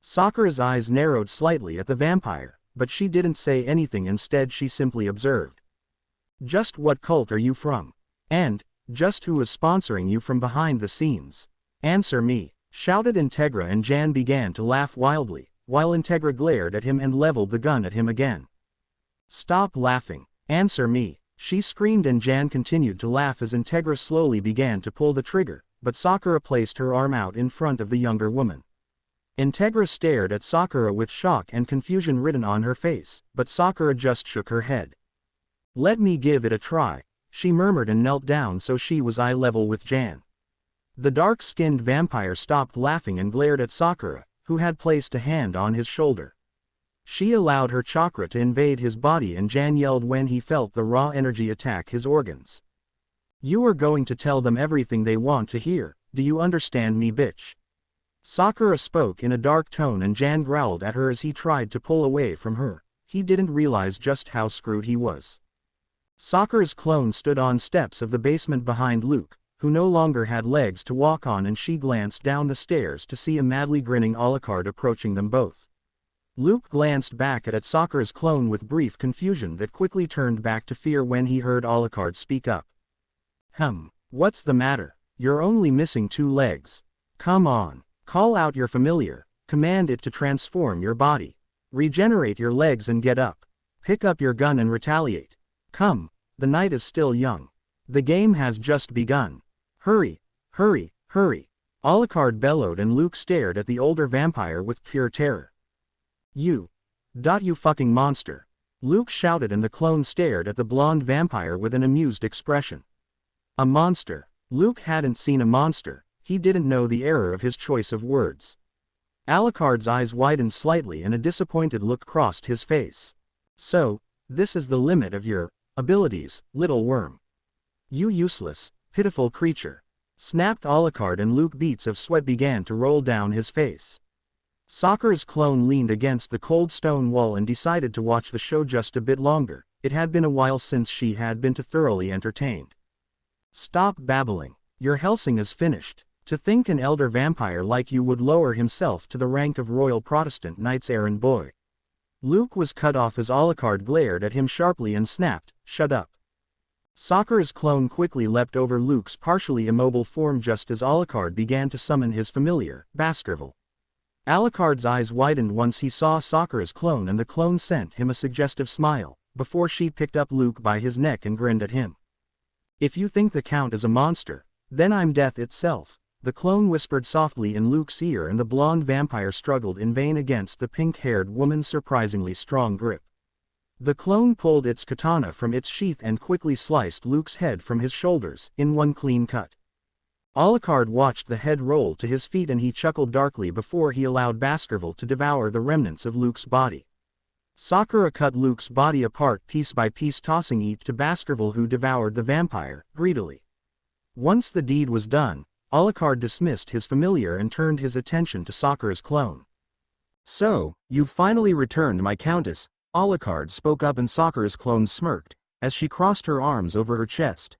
Sakura's eyes narrowed slightly at the vampire, but she didn't say anything. Instead she simply observed. Just what cult are you from? And, just who is sponsoring you from behind the scenes? Answer me, shouted Integra, and Jan began to laugh wildly, while Integra glared at him and leveled the gun at him again. Stop laughing. Answer me, she screamed, and Jan continued to laugh as Integra slowly began to pull the trigger, but Sakura placed her arm out in front of the younger woman. Integra stared at Sakura with shock and confusion written on her face, but Sakura just shook her head. Let me give it a try, she murmured, and knelt down so she was eye level with Jan. The dark-skinned vampire stopped laughing and glared at Sakura, who had placed a hand on his shoulder. She allowed her chakra to invade his body, and Jan yelled when he felt the raw energy attack his organs. You are going to tell them everything they want to hear, do you understand me, bitch? Sakura spoke in a dark tone, and Jan growled at her as he tried to pull away from her. He didn't realize just how screwed he was. Sakura's clone stood on steps of the basement behind Luke, who no longer had legs to walk on, and she glanced down the stairs to see a madly grinning Alucard approaching them both. Luke glanced back at Sakura's clone with brief confusion that quickly turned back to fear when he heard Alucard speak up. What's the matter? You're only missing 2 legs. Come on, call out your familiar, command it to transform your body. Regenerate your legs and get up. Pick up your gun and retaliate. Come, the night is still young. The game has just begun. Hurry, hurry, hurry. Alucard bellowed, and Luke stared at the older vampire with pure terror. You fucking monster. Luke shouted, and the clone stared at the blonde vampire with an amused expression. A monster. Luke hadn't seen a monster, he didn't know the error of his choice of words. Alucard's eyes widened slightly, and a disappointed look crossed his face. So, this is the limit of your abilities, little worm. You useless, pitiful creature. Snapped Alucard, and Luke, beads of sweat began to roll down his face. Sakura's clone leaned against the cold stone wall and decided to watch the show just a bit longer. It had been a while since she had been too thoroughly entertained. Stop babbling. Your Hellsing is finished. To think an elder vampire like you would lower himself to the rank of royal Protestant knights errand boy. Luke was cut off as Alucard glared at him sharply and snapped, shut up. Sakura's clone quickly leapt over Luke's partially immobile form just as Alucard began to summon his familiar, Baskerville. Alucard's eyes widened once he saw Sakura's clone, and the clone sent him a suggestive smile, before she picked up Luke by his neck and grinned at him. If you think the Count is a monster, then I'm death itself, the clone whispered softly in Luke's ear, and the blonde vampire struggled in vain against the pink-haired woman's surprisingly strong grip. The clone pulled its katana from its sheath and quickly sliced Luke's head from his shoulders, in one clean cut. Alucard watched the head roll to his feet and he chuckled darkly before he allowed Baskerville to devour the remnants of Luke's body. Sakura cut Luke's body apart piece by piece, tossing it to Baskerville, who devoured the vampire, greedily. Once the deed was done, Alucard dismissed his familiar and turned his attention to Sakura's clone. "So, you've finally returned, my countess," Alucard spoke up, and Sakura's clone smirked, as she crossed her arms over her chest.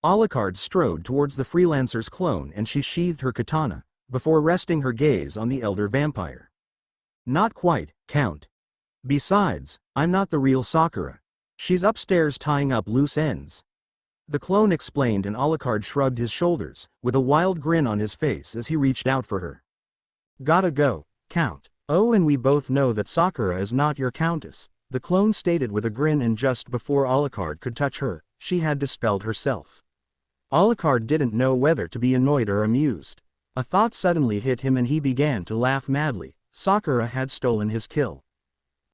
Alucard strode towards the freelancer's clone and she sheathed her katana, before resting her gaze on the elder vampire. "Not quite, Count. Besides, I'm not the real Sakura. She's upstairs tying up loose ends." The clone explained, and Alucard shrugged his shoulders, with a wild grin on his face as he reached out for her. "Gotta go, Count. Oh, and we both know that Sakura is not your countess," the clone stated with a grin, and just before Alucard could touch her, she had dispelled herself. Alucard didn't know whether to be annoyed or amused. A thought suddenly hit him and he began to laugh madly. Sakura had stolen his kill.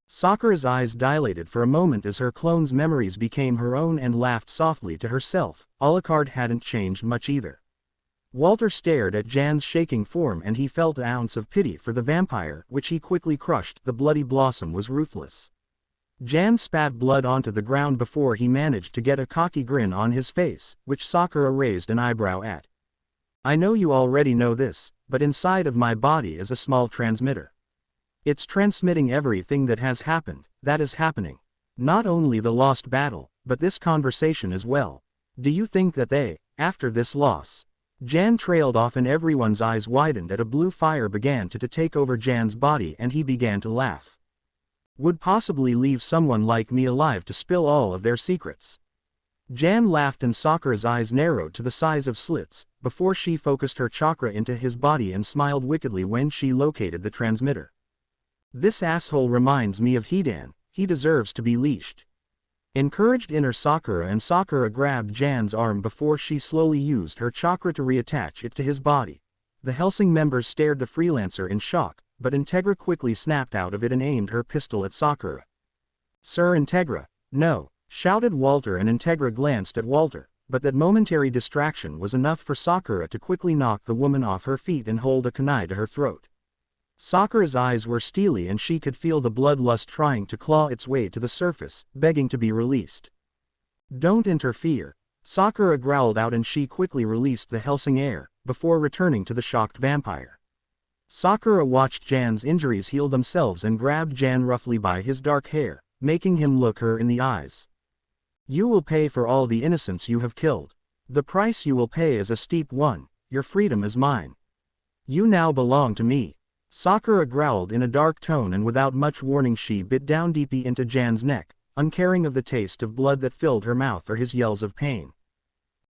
Sakura's eyes dilated for a moment as her clone's memories became her own and laughed softly to herself. Alucard hadn't changed much either. Walter stared at Jan's shaking form and he felt an ounce of pity for the vampire, which he quickly crushed. The bloody blossom was ruthless. Jan spat blood onto the ground before he managed to get a cocky grin on his face, which Sakura raised an eyebrow at. "I know you already know this, but inside of my body is a small transmitter. It's transmitting everything that has happened, that is happening. Not only the lost battle, but this conversation as well. Do you think that they, after this loss..." Jan trailed off and everyone's eyes widened as a blue fire began to take over Jan's body and he began to laugh. "Would possibly leave someone like me alive to spill all of their secrets." Jan laughed and Sakura's eyes narrowed to the size of slits, before she focused her chakra into his body and smiled wickedly when she located the transmitter. "This asshole reminds me of Hidan, he deserves to be leashed," encouraged inner Sakura, and Sakura grabbed Jan's arm before she slowly used her chakra to reattach it to his body. The Hellsing members stared the freelancer in shock, but Integra quickly snapped out of it and aimed her pistol at Sakura. "Sir Integra, no," shouted Walter, and Integra glanced at Walter, but that momentary distraction was enough for Sakura to quickly knock the woman off her feet and hold a kunai to her throat. Sakura's eyes were steely and she could feel the bloodlust trying to claw its way to the surface, begging to be released. "Don't interfere," Sakura growled out, and she quickly released the Hellsing air, before returning to the shocked vampire. Sakura watched Jan's injuries heal themselves and grabbed Jan roughly by his dark hair, making him look her in the eyes. "You will pay for all the innocents you have killed. The price you will pay is a steep one. Your freedom is mine. You now belong to me." Sakura growled in a dark tone, and without much warning she bit down deeply into Jan's neck, uncaring of the taste of blood that filled her mouth or his yells of pain.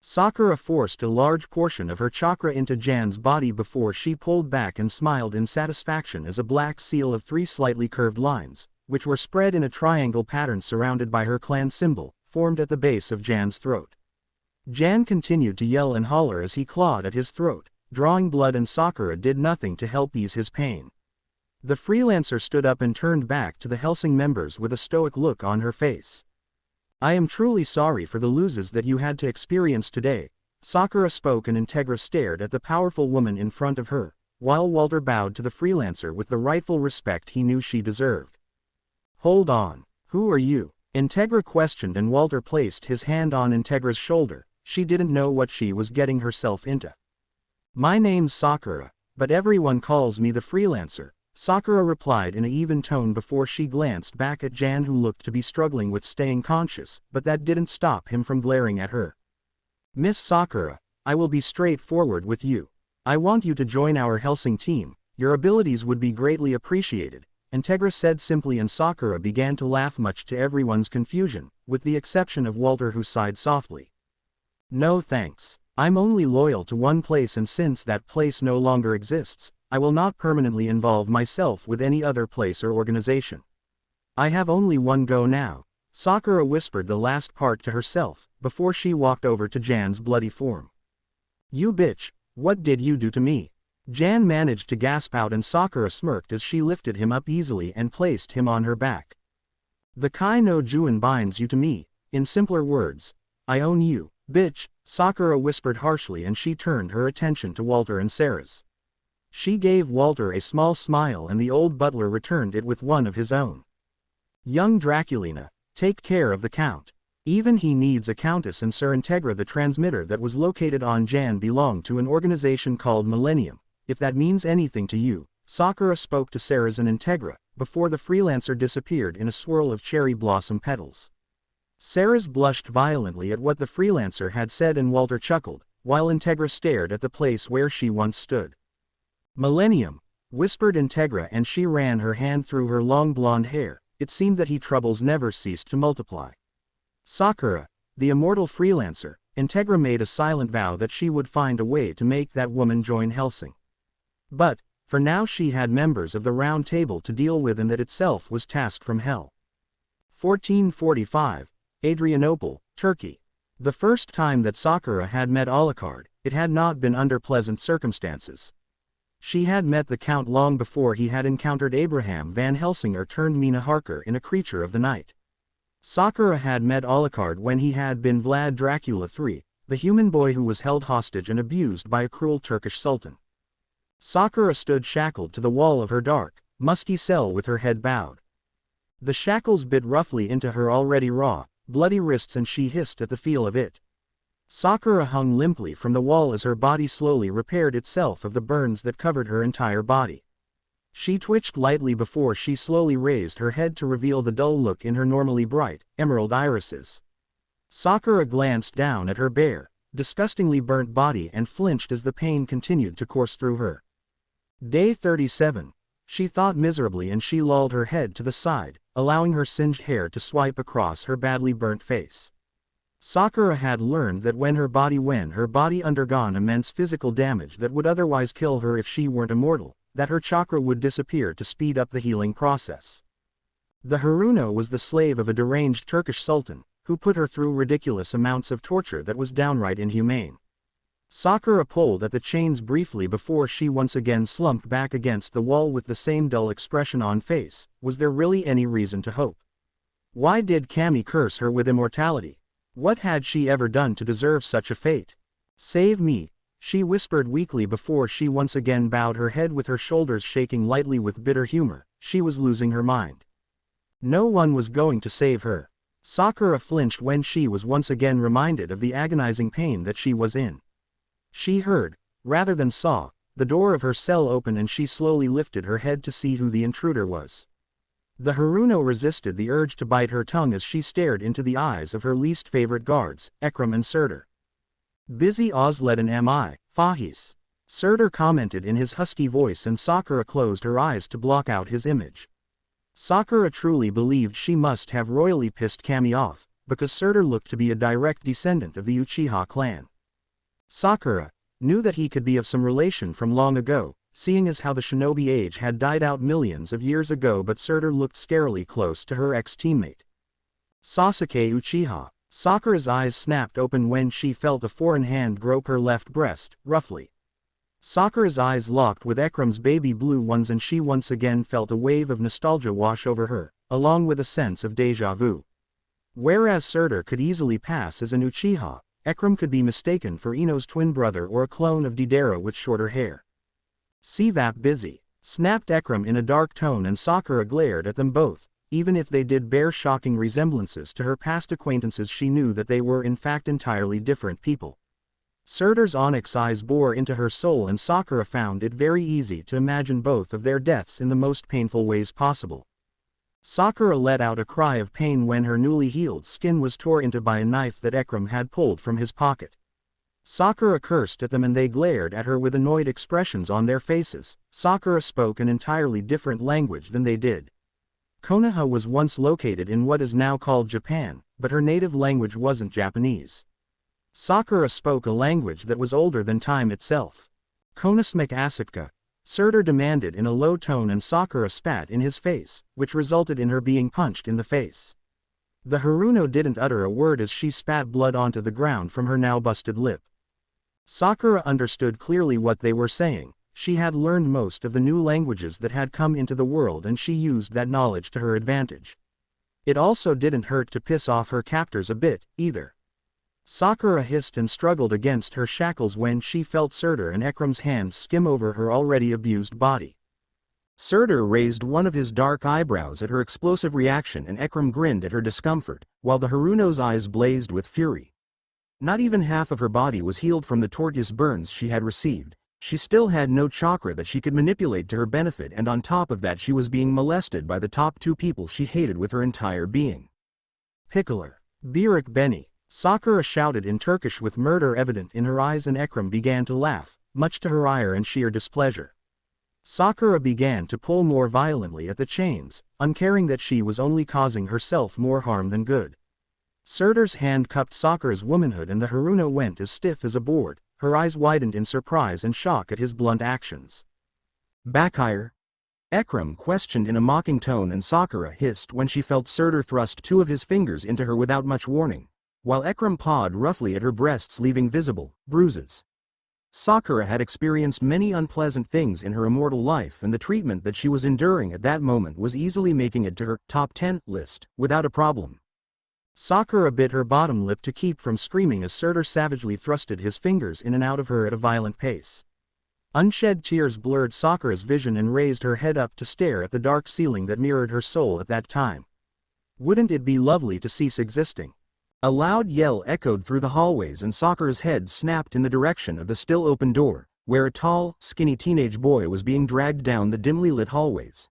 Sakura forced a large portion of her chakra into Jan's body before she pulled back and smiled in satisfaction as a black seal of 3 slightly curved lines, which were spread in a triangle pattern surrounded by her clan symbol, formed at the base of Jan's throat. Jan continued to yell and holler as he clawed at his throat, drawing blood, and Sakura did nothing to help ease his pain. The freelancer stood up and turned back to the Hellsing members with a stoic look on her face. "I am truly sorry for the losses that you had to experience today," Sakura spoke, and Integra stared at the powerful woman in front of her, while Walter bowed to the freelancer with the rightful respect he knew she deserved. "Hold on, who are you?" Integra questioned, and Walter placed his hand on Integra's shoulder. She didn't know what she was getting herself into. "My name's Sakura, but everyone calls me the freelancer," Sakura replied in an even tone before she glanced back at Jan, who looked to be struggling with staying conscious, but that didn't stop him from glaring at her. "Miss Sakura, I will be straightforward with you. I want you to join our Hellsing team. Your abilities would be greatly appreciated," Integra said simply, and Sakura began to laugh, much to everyone's confusion, with the exception of Walter, who sighed softly. "No thanks. I'm only loyal to one place, and since that place no longer exists, I will not permanently involve myself with any other place or organization. I have only one go now." Sakura whispered the last part to herself, before she walked over to Jan's bloody form. "You bitch, what did you do to me?" Jan managed to gasp out, and Sakura smirked as she lifted him up easily and placed him on her back. "The Kai no Juin binds you to me. In simpler words, I own you." Bitch, Sakura whispered harshly, and she turned her attention to Walter and Sarah's. She gave Walter a small smile, and the old butler returned it with one of his own. Young Draculina, take care of the Count. Even he needs a countess, and Sir Integra, the transmitter that was located on Jan, belonged to an organization called Millennium, if that means anything to you. Sakura spoke to Sarah's and Integra, before the freelancer disappeared in a swirl of cherry blossom petals. Sarah's blushed violently at what the freelancer had said, and Walter chuckled, while Integra stared at the place where she once stood. Millennium, whispered Integra, and she ran her hand through her long blonde hair. It seemed that he troubles never ceased to multiply. Sakura, the immortal freelancer, Integra made a silent vow that she would find a way to make that woman join Hellsing. But, for now she had members of the Round Table to deal with, and that itself was tasked from hell. 1445, Adrianople, Turkey. The first time that Sakura had met Alucard, it had not been under pleasant circumstances. She had met the Count long before he had encountered Abraham Van Helsing turned Mina Harker in A Creature of the Night. Sakura had met Alucard when he had been Vlad Dracula III, the human boy who was held hostage and abused by a cruel Turkish sultan. Sakura stood shackled to the wall of her dark, musky cell with her head bowed. The shackles bit roughly into her already raw, bloody wrists, and she hissed at the feel of it. Sakura hung limply from the wall as her body slowly repaired itself of the burns that covered her entire body. She twitched lightly before she slowly raised her head to reveal the dull look in her normally bright, emerald irises. Sakura glanced down at her bare, disgustingly burnt body and flinched as the pain continued to course through her. Day 37. She thought miserably, and she lolled her head to the side, allowing her singed hair to swipe across her badly burnt face. Sakura had learned that when her body undergone immense physical damage that would otherwise kill her if she weren't immortal, that her chakra would disappear to speed up the healing process. The Haruno was the slave of a deranged Turkish sultan, who put her through ridiculous amounts of torture that was downright inhumane. Sakura pulled at the chains briefly before she once again slumped back against the wall with the same dull expression on face. Was there really any reason to hope? Why did Kami curse her with immortality? What had she ever done to deserve such a fate? Save me, she whispered weakly before she once again bowed her head with her shoulders shaking lightly with bitter humor. She was losing her mind. No one was going to save her. Sakura flinched when she was once again reminded of the agonizing pain that she was in. She heard, rather than saw, the door of her cell open, and she slowly lifted her head to see who the intruder was. The Haruno resisted the urge to bite her tongue as she stared into the eyes of her least favorite guards, Ekram and Surtur. Busy Ozledan mi, Fahis. Surtur commented in his husky voice, and Sakura closed her eyes to block out his image. Sakura truly believed she must have royally pissed Kami off, because Surtur looked to be a direct descendant of the Uchiha clan. Sakura knew that he could be of some relation from long ago, seeing as how the shinobi age had died out millions of years ago, but Surtur looked scarily close to her ex-teammate. Sasuke Uchiha. Sakura's eyes snapped open when she felt a foreign hand grope her left breast, roughly. Sakura's eyes locked with Ekram's baby blue ones, and she once again felt a wave of nostalgia wash over her, along with a sense of deja vu. Whereas Surtur could easily pass as an Uchiha, Ekram could be mistaken for Ino's twin brother or a clone of Deidara with shorter hair. "Sivap busy," snapped Ekram in a dark tone, and Sakura glared at them both. Even if they did bear shocking resemblances to her past acquaintances, she knew that they were in fact entirely different people. Surtur's onyx eyes bore into her soul, and Sakura found it very easy to imagine both of their deaths in the most painful ways possible. Sakura let out a cry of pain when her newly healed skin was torn into by a knife that Ekram had pulled from his pocket. Sakura cursed at them, and they glared at her with annoyed expressions on their faces. Sakura spoke an entirely different language than they did. Konoha was once located in what is now called Japan, but her native language wasn't Japanese. Sakura spoke a language that was older than time itself. "Konosmek Asitka," Surtur demanded in a low tone, and Sakura spat in his face, which resulted in her being punched in the face. The Haruno didn't utter a word as she spat blood onto the ground from her now busted lip. Sakura understood clearly what they were saying. She had learned most of the new languages that had come into the world, and she used that knowledge to her advantage. It also didn't hurt to piss off her captors a bit, either. Sakura hissed and struggled against her shackles when she felt Surtur and Ekrem's hands skim over her already abused body. Surtur raised one of his dark eyebrows at her explosive reaction and Ekrem grinned at her discomfort, while the Haruno's eyes blazed with fury. Not even half of her body was healed from the tortuous burns she had received. She still had no chakra that she could manipulate to her benefit, and on top of that she was being molested by the top two people she hated with her entire being. Pickler. Birik Beni. Sakura shouted in Turkish with murder evident in her eyes, and Ekrem began to laugh, much to her ire and sheer displeasure. Sakura began to pull more violently at the chains, uncaring that she was only causing herself more harm than good. Surtur's hand cupped Sakura's womanhood and the Haruno went as stiff as a board, her eyes widened in surprise and shock at his blunt actions. Bakire? Ekrem questioned in a mocking tone, and Sakura hissed when she felt Surtur thrust two of his fingers into her without much warning, while Ekrem pawed roughly at her breasts, leaving visible bruises. Sakura had experienced many unpleasant things in her immortal life, and the treatment that she was enduring at that moment was easily making it to her top 10 list without a problem. Sakura bit her bottom lip to keep from screaming as Surtur savagely thrusted his fingers in and out of her at a violent pace. Unshed tears blurred Sakura's vision and raised her head up to stare at the dark ceiling that mirrored her soul at that time. Wouldn't it be lovely to cease existing? A loud yell echoed through the hallways and Sakura's head snapped in the direction of the still open door, where a tall, skinny teenage boy was being dragged down the dimly lit hallways.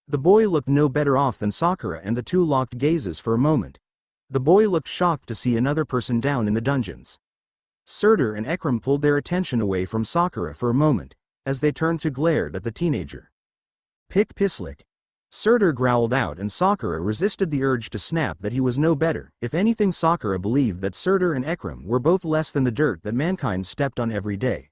The boy looked no better off than Sakura, and the two locked gazes for a moment. The boy looked shocked to see another person down in the dungeons. Surtur and Ekrem pulled their attention away from Sakura for a moment, as they turned to glare at the teenager. Pick Pislik. Surtur growled out, and Sakura resisted the urge to snap that he was no better. If anything, Sakura believed that Surtur and Ekrem were both less than the dirt that mankind stepped on every day.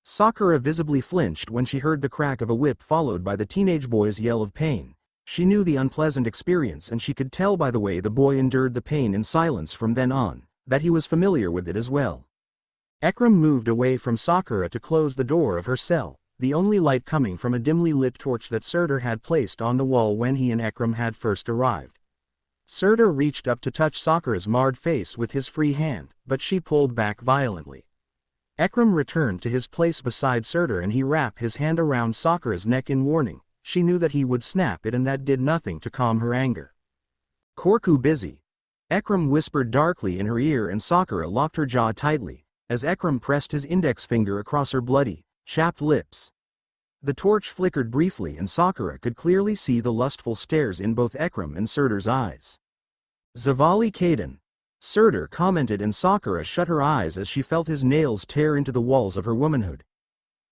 Sakura visibly flinched when she heard the crack of a whip followed by the teenage boy's yell of pain. She knew the unpleasant experience, and she could tell by the way the boy endured the pain in silence from then on, that he was familiar with it as well. Ekrem moved away from Sakura to close the door of her cell, the only light coming from a dimly lit torch that Surtur had placed on the wall when he and Ekrem had first arrived. Surtur reached up to touch Sakura's marred face with his free hand, but she pulled back violently. Ekrem returned to his place beside Surtur and he wrapped his hand around Sakura's neck in warning. She knew that he would snap it, and that did nothing to calm her anger. Korku busy. Ekrem whispered darkly in her ear, and Sakura locked her jaw tightly, as Ekrem pressed his index finger across her bloody, chapped lips. The torch flickered briefly and Sakura could clearly see the lustful stares in both Ekrem and Surtur's eyes. Zavali Kaden. Surtur commented, and Sakura shut her eyes as she felt his nails tear into the walls of her womanhood.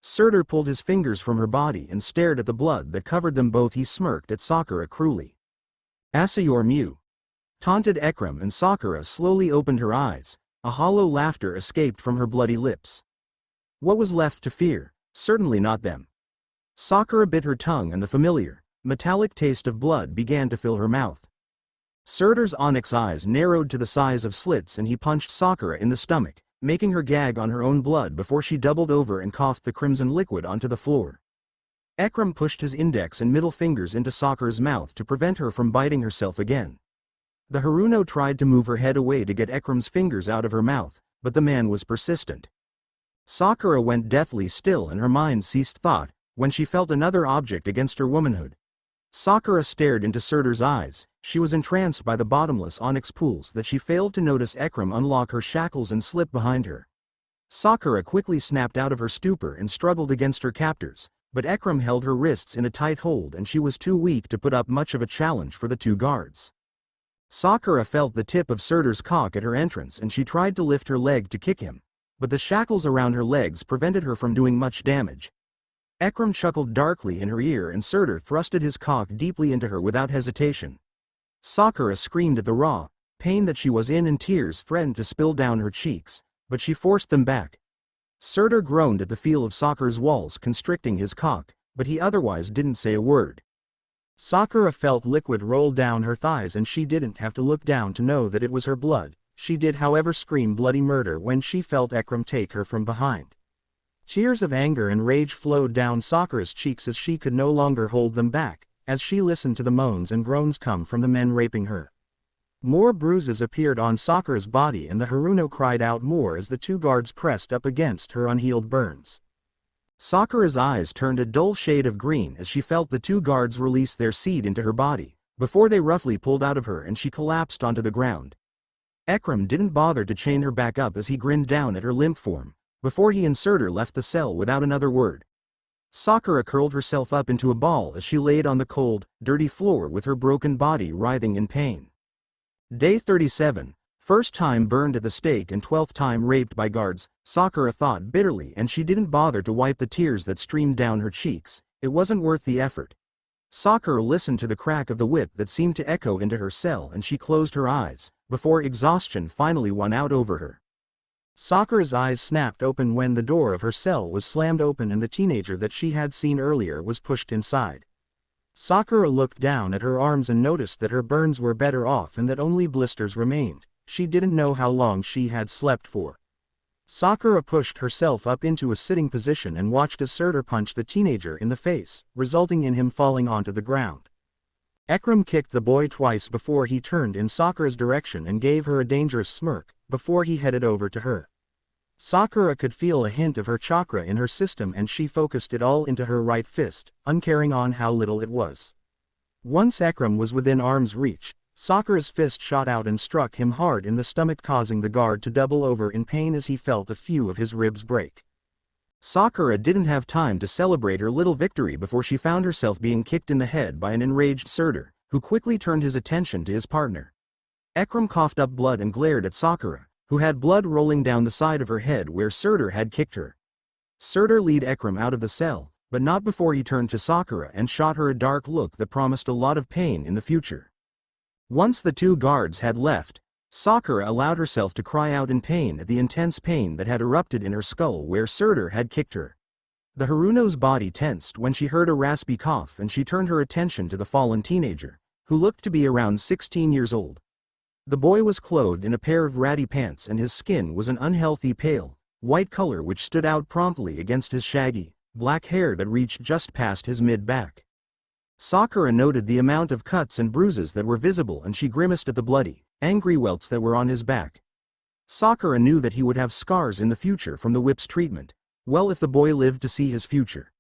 Surtur pulled his fingers from her body and stared at the blood that covered them both. He smirked at Sakura cruelly. Asayor Mew. Taunted Ekrem, and Sakura slowly opened her eyes. A hollow laughter escaped from her bloody lips. What was left to fear? Certainly not them. Sakura bit her tongue and the familiar, metallic taste of blood began to fill her mouth. Surtur's onyx eyes narrowed to the size of slits and he punched Sakura in the stomach, making her gag on her own blood before she doubled over and coughed the crimson liquid onto the floor. Ekrem pushed his index and middle fingers into Sakura's mouth to prevent her from biting herself again. The Haruno tried to move her head away to get Ekrem's fingers out of her mouth, but the man was persistent. Sakura went deathly still and her mind ceased thought, when she felt another object against her womanhood. Sakura stared into Surtur's eyes. She was entranced by the bottomless onyx pools that she failed to notice Ekrem unlock her shackles and slip behind her. Sakura quickly snapped out of her stupor and struggled against her captors, but Ekrem held her wrists in a tight hold and she was too weak to put up much of a challenge for the two guards. Sakura felt the tip of Surtur's cock at her entrance and she tried to lift her leg to kick him, but the shackles around her legs prevented her from doing much damage. Ekrem chuckled darkly in her ear and Surtur thrusted his cock deeply into her without hesitation. Sakura screamed at the raw pain that she was in and tears threatened to spill down her cheeks, but she forced them back. Surtur groaned at the feel of Sakura's walls constricting his cock, but he otherwise didn't say a word. Sakura felt liquid roll down her thighs and she didn't have to look down to know that it was her blood. She did however scream bloody murder when she felt Ekrem take her from behind. Tears of anger and rage flowed down Sakura's cheeks as she could no longer hold them back, as she listened to the moans and groans come from the men raping her. More bruises appeared on Sakura's body and the Haruno cried out more as the two guards pressed up against her unhealed burns. Sakura's eyes turned a dull shade of green as she felt the two guards release their seed into her body, before they roughly pulled out of her and she collapsed onto the ground. Ekram didn't bother to chain her back up as he grinned down at her limp form, before he and Surtur left the cell without another word. Sakura curled herself up into a ball as she laid on the cold, dirty floor with her broken body writhing in pain. Day 37, first time burned at the stake and 12th time raped by guards, Sakura thought bitterly, and she didn't bother to wipe the tears that streamed down her cheeks. It wasn't worth the effort. Sakura listened to the crack of the whip that seemed to echo into her cell and she closed her eyes, before exhaustion finally won out over her. Sakura's eyes snapped open when the door of her cell was slammed open and the teenager that she had seen earlier was pushed inside. Sakura looked down at her arms and noticed that her burns were better off and that only blisters remained. She didn't know how long she had slept for. Sakura pushed herself up into a sitting position and watched as Surtur punched the teenager in the face, resulting in him falling onto the ground. Ekram kicked the boy twice before he turned in Sakura's direction and gave her a dangerous smirk, before he headed over to her. Sakura could feel a hint of her chakra in her system and she focused it all into her right fist, uncaring on how little it was. Once Ekram was within arm's reach, Sakura's fist shot out and struck him hard in the stomach, causing the guard to double over in pain as he felt a few of his ribs break. Sakura didn't have time to celebrate her little victory before she found herself being kicked in the head by an enraged Surtur, who quickly turned his attention to his partner. Ekram coughed up blood and glared at Sakura, who had blood rolling down the side of her head where Surtur had kicked her. Surtur led Ekram out of the cell, but not before he turned to Sakura and shot her a dark look that promised a lot of pain in the future. Once the two guards had left, Sakura allowed herself to cry out in pain at the intense pain that had erupted in her skull where Surtur had kicked her. The Haruno's body tensed when she heard a raspy cough and she turned her attention to the fallen teenager, who looked to be around 16 years old. The boy was clothed in a pair of ratty pants and his skin was an unhealthy pale, white color which stood out promptly against his shaggy, black hair that reached just past his mid-back. Sakura noted the amount of cuts and bruises that were visible and she grimaced at the bloody, angry welts that were on his back. Sakura knew that he would have scars in the future from the whip's treatment. Well, if the boy lived to see his future.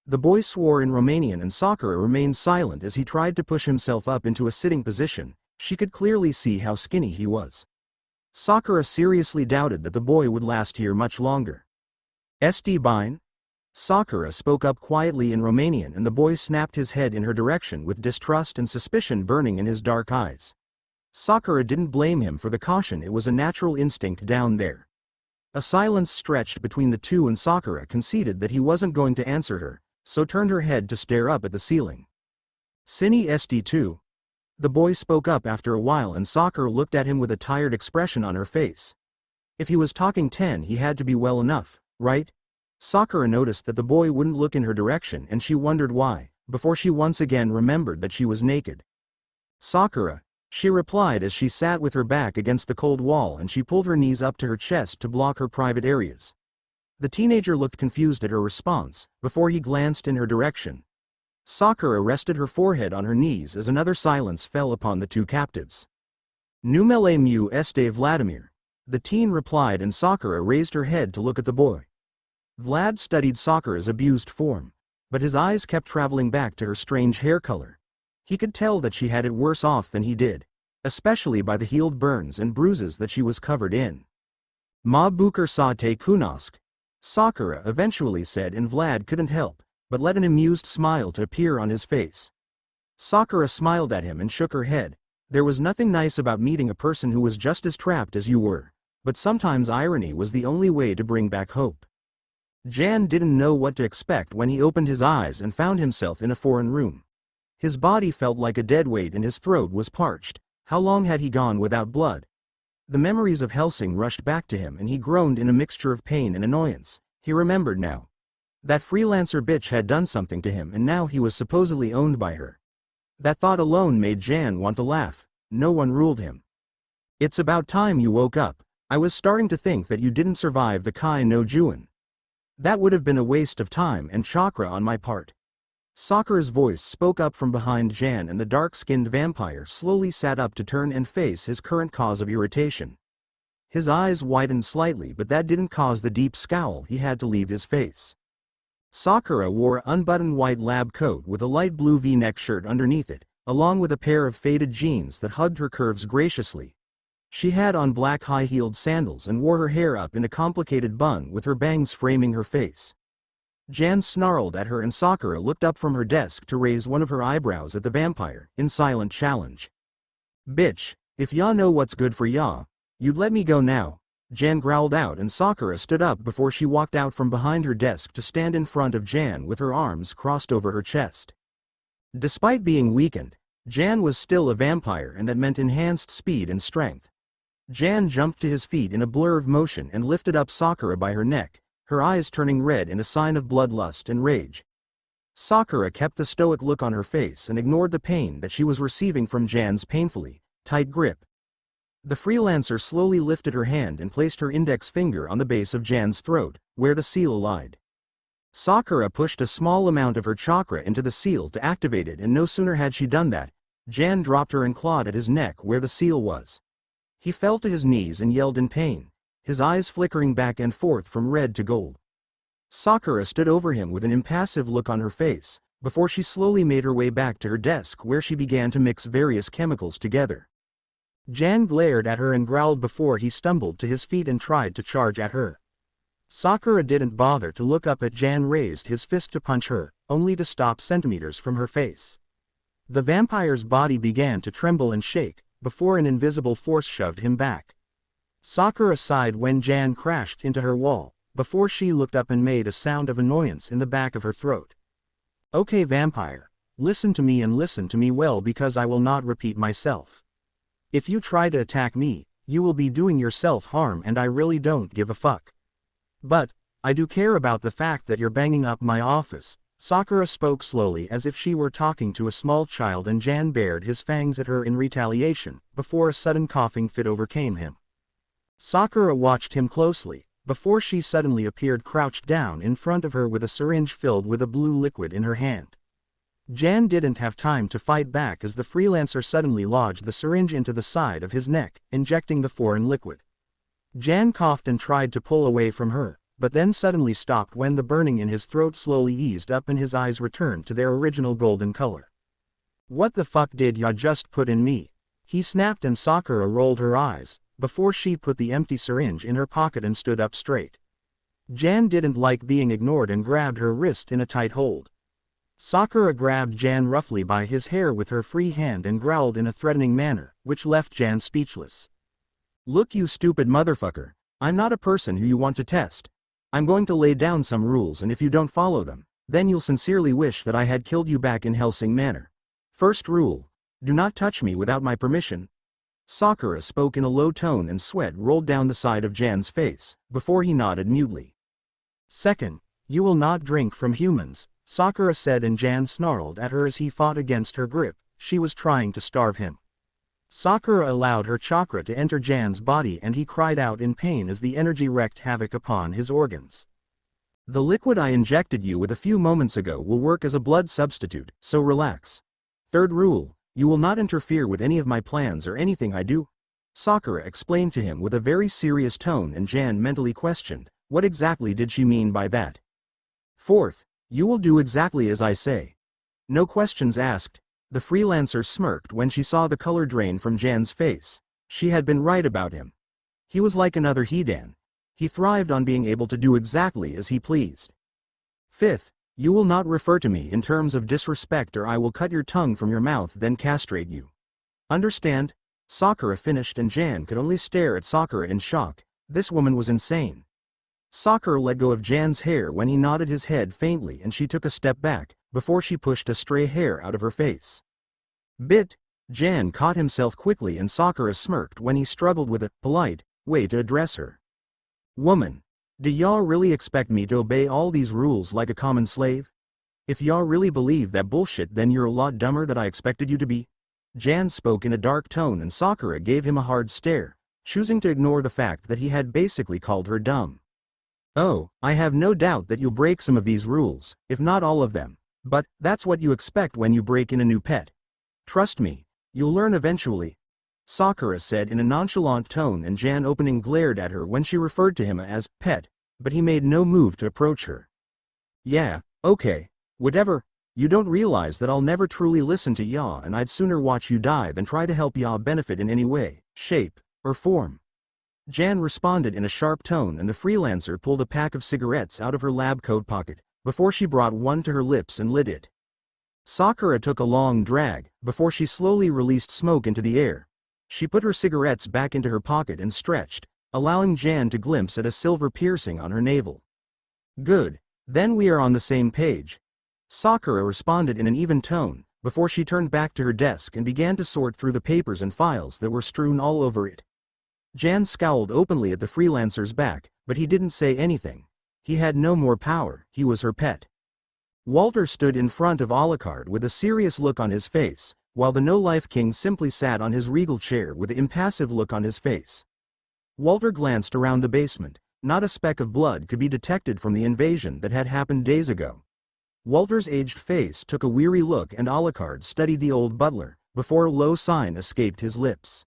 The boy swore in Romanian and Sakura remained silent as he tried to push himself up into a sitting position. She could clearly see how skinny he was. Sakura seriously doubted that the boy would last here much longer. "Esti bine?" Sakura spoke up quietly in Romanian and the boy snapped his head in her direction with distrust and suspicion burning in his dark eyes. Sakura didn't blame him for the caution, it was a natural instinct down there. A silence stretched between the two and Sakura conceded that he wasn't going to answer her, so turned her head to stare up at the ceiling. "Sini esti too?" The boy spoke up after a while and Sakura looked at him with a tired expression on her face. If he was talking 10 he had to be well enough, right? Sakura noticed that the boy wouldn't look in her direction and she wondered why, before she once again remembered that she was naked. "Sakura," she replied as she sat with her back against the cold wall and she pulled her knees up to her chest to block her private areas. The teenager looked confused at her response, before he glanced in her direction. Sakura rested her forehead on her knees as another silence fell upon the two captives. "Numele mu este Vladimir," the teen replied and Sakura raised her head to look at the boy. Vlad studied Sakura's abused form, but his eyes kept traveling back to her strange hair color. He could tell that she had it worse off than he did, especially by the healed burns and bruises that she was covered in. "Ma buker sa te kunosk," Sakura eventually said and Vlad couldn't help but let an amused smile to appear on his face. Sakura smiled at him and shook her head. There was nothing nice about meeting a person who was just as trapped as you were, but sometimes irony was the only way to bring back hope. Jan didn't know what to expect when he opened his eyes and found himself in a foreign room. His body felt like a dead weight and his throat was parched. How long had he gone without blood? The memories of Hellsing rushed back to him and he groaned in a mixture of pain and annoyance. He remembered now. That freelancer bitch had done something to him and now he was supposedly owned by her. That thought alone made Jan want to laugh. No one ruled him. "It's about time you woke up. I was starting to think that you didn't survive the Kai no Juin. That would have been a waste of time and chakra on my part." Sakura's voice spoke up from behind Jan, and the dark-skinned vampire slowly sat up to turn and face his current cause of irritation. His eyes widened slightly, but that didn't cause the deep scowl he had to leave his face. Sakura wore an unbuttoned white lab coat with a light blue V-neck shirt underneath it, along with a pair of faded jeans that hugged her curves graciously. She had on black high-heeled sandals and wore her hair up in a complicated bun with her bangs framing her face. Jan snarled at her, and Sakura looked up from her desk to raise one of her eyebrows at the vampire, in silent challenge. "Bitch, if ya know what's good for ya, you'd let me go now," Jan growled out, and Sakura stood up before she walked out from behind her desk to stand in front of Jan with her arms crossed over her chest. Despite being weakened, Jan was still a vampire, and that meant enhanced speed and strength. Jan jumped to his feet in a blur of motion and lifted up Sakura by her neck, her eyes turning red in a sign of bloodlust and rage. Sakura kept the stoic look on her face and ignored the pain that she was receiving from Jan's painfully tight grip. The freelancer slowly lifted her hand and placed her index finger on the base of Jan's throat, where the seal lied. Sakura pushed a small amount of her chakra into the seal to activate it, and no sooner had she done that, Jan dropped her and clawed at his neck where the seal was. He fell to his knees and yelled in pain, his eyes flickering back and forth from red to gold. Sakura stood over him with an impassive look on her face, before she slowly made her way back to her desk, where she began to mix various chemicals together. Jan glared at her and growled before he stumbled to his feet and tried to charge at her. Sakura didn't bother to look up at Jan, raised his fist to punch her, only to stop centimeters from her face. The vampire's body began to tremble and shake, before an invisible force shoved him back. Sakura sighed when Jan crashed into her wall, before she looked up and made a sound of annoyance in the back of her throat. "Okay, vampire, listen to me, and listen to me well, because I will not repeat myself. If you try to attack me, you will be doing yourself harm, and I really don't give a fuck. But I do care about the fact that you're banging up my office." Sakura spoke slowly as if she were talking to a small child, and Jan bared his fangs at her in retaliation, before a sudden coughing fit overcame him. Sakura watched him closely, before she suddenly appeared crouched down in front of her with a syringe filled with a blue liquid in her hand. Jan didn't have time to fight back as the freelancer suddenly lodged the syringe into the side of his neck, injecting the foreign liquid. Jan coughed and tried to pull away from her, but then suddenly stopped when the burning in his throat slowly eased up and his eyes returned to their original golden color. "What the fuck did ya just put in me?" he snapped, and Sakura rolled her eyes, before she put the empty syringe in her pocket and stood up straight. Jan didn't like being ignored and grabbed her wrist in a tight hold. Sakura grabbed Jan roughly by his hair with her free hand and growled in a threatening manner, which left Jan speechless. "Look, you stupid motherfucker, I'm not a person who you want to test. I'm going to lay down some rules, and if you don't follow them, then you'll sincerely wish that I had killed you back in Hellsing Manor. First rule: do not touch me without my permission." Sakura spoke in a low tone, and sweat rolled down the side of Jan's face, before he nodded mutely. "Second, you will not drink from humans," Sakura said, and Jan snarled at her as he fought against her grip. She was trying to starve him. Sakura allowed her chakra to enter Jan's body, and he cried out in pain as the energy wreaked havoc upon his organs. "The liquid I injected you with a few moments ago will work as a blood substitute, so relax. Third rule: you will not interfere with any of my plans or anything I do," Sakura explained to him with a very serious tone, and Jan mentally questioned, what exactly did she mean by that? "Fourth, you will do exactly as I say. No questions asked." The freelancer smirked when she saw the color drain from Jan's face. She had been right about him. He was like another Hidan. He thrived on being able to do exactly as he pleased. "Fifth, you will not refer to me in terms of disrespect, or I will cut your tongue from your mouth, then castrate you. Understand?" Sakura finished, and Jan could only stare at Sakura in shock. This woman was insane. Sakura let go of Jan's hair when he nodded his head faintly, and she took a step back, before she pushed a stray hair out of her face. "Bit." Jan caught himself quickly, and Sakura smirked when he struggled with a polite way to address her. "Woman, do y'all really expect me to obey all these rules like a common slave? If y'all really believe that bullshit, then you're a lot dumber than I expected you to be." Jan spoke in a dark tone, and Sakura gave him a hard stare, choosing to ignore the fact that he had basically called her dumb. "Oh, I have no doubt that you'll break some of these rules, if not all of them, But, that's what you expect when you break in a new pet. Trust me, you'll learn eventually, Sakura said in a nonchalant tone, and Jan opening glared at her when she referred to him as pet, but he made no move to approach her. Yeah, okay, whatever, you don't realize that I'll never truly listen to Ya, and I'd sooner watch you die than try to help Ya benefit in any way, shape, or form. Jan responded in a sharp tone, and the freelancer pulled a pack of cigarettes out of her lab coat pocket, before she brought one to her lips and lit it. Sakura took a long drag, before she slowly released smoke into the air. She put her cigarettes back into her pocket and stretched, allowing Jan to glimpse at a silver piercing on her navel. Good, then we are on the same page, Sakura responded in an even tone, before she turned back to her desk and began to sort through the papers and files that were strewn all over it. Jan scowled openly at the freelancer's back, but he didn't say anything. He had no more power, he was her pet. Walter stood in front of Alucard with a serious look on his face, while the No-Life King simply sat on his regal chair with an impassive look on his face. Walter glanced around the basement. Not a speck of blood could be detected from the invasion that had happened days ago. Walter's aged face took a weary look, and Alucard studied the old butler, before a low sign escaped his lips.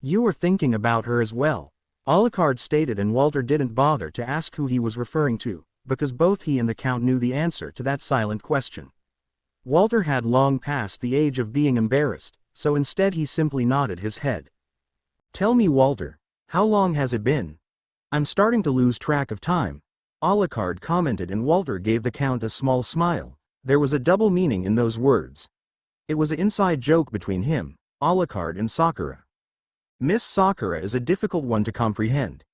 You were thinking about her as well, Alucard stated, and Walter didn't bother to ask who he was referring to, because both he and the Count knew the answer to that silent question. Walter had long passed the age of being embarrassed, so instead he simply nodded his head. Tell me, Walter, how long has it been? I'm starting to lose track of time, Alucard commented, and Walter gave the Count a small smile. There was a double meaning in those words. It was an inside joke between him, Alucard, and Sakura. Miss Sakura is a difficult one to comprehend.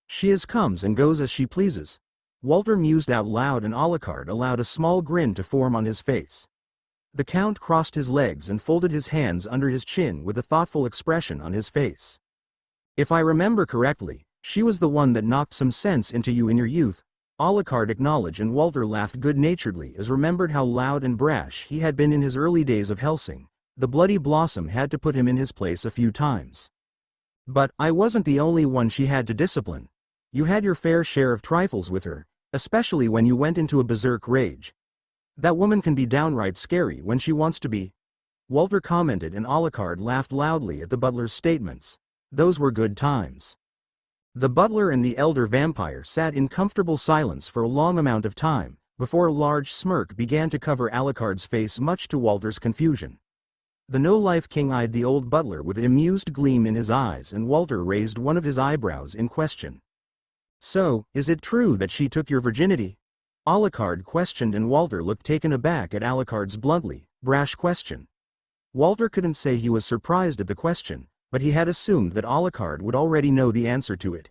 She comes and goes as she pleases. Walter mused out loud, and Alucard allowed a small grin to form on his face. The Count crossed his legs and folded his hands under his chin with a thoughtful expression on his face. If I remember correctly, she was the one that knocked some sense into you in your youth, Alucard acknowledged, and Walter laughed good-naturedly as remembered how loud and brash he had been in his early days of Hellsing. The bloody blossom had to put him in his place a few times. But I wasn't the only one she had to discipline. You had your fair share of trifles with her, especially when you went into a berserk rage. That woman can be downright scary when she wants to be, Walter commented, and Alucard laughed loudly at the butler's statements. Those were good times. The butler and the elder vampire sat in comfortable silence for a long amount of time, before a large smirk began to cover Alucard's face, much to Walter's confusion. The No-Life King eyed the old butler with an amused gleam in his eyes, and Walter raised one of his eyebrows in question. So, is it true that she took your virginity? Alucard questioned, and Walter looked taken aback at Alucard's bluntly brash question. Walter couldn't say he was surprised at the question, but he had assumed that Alucard would already know the answer to it.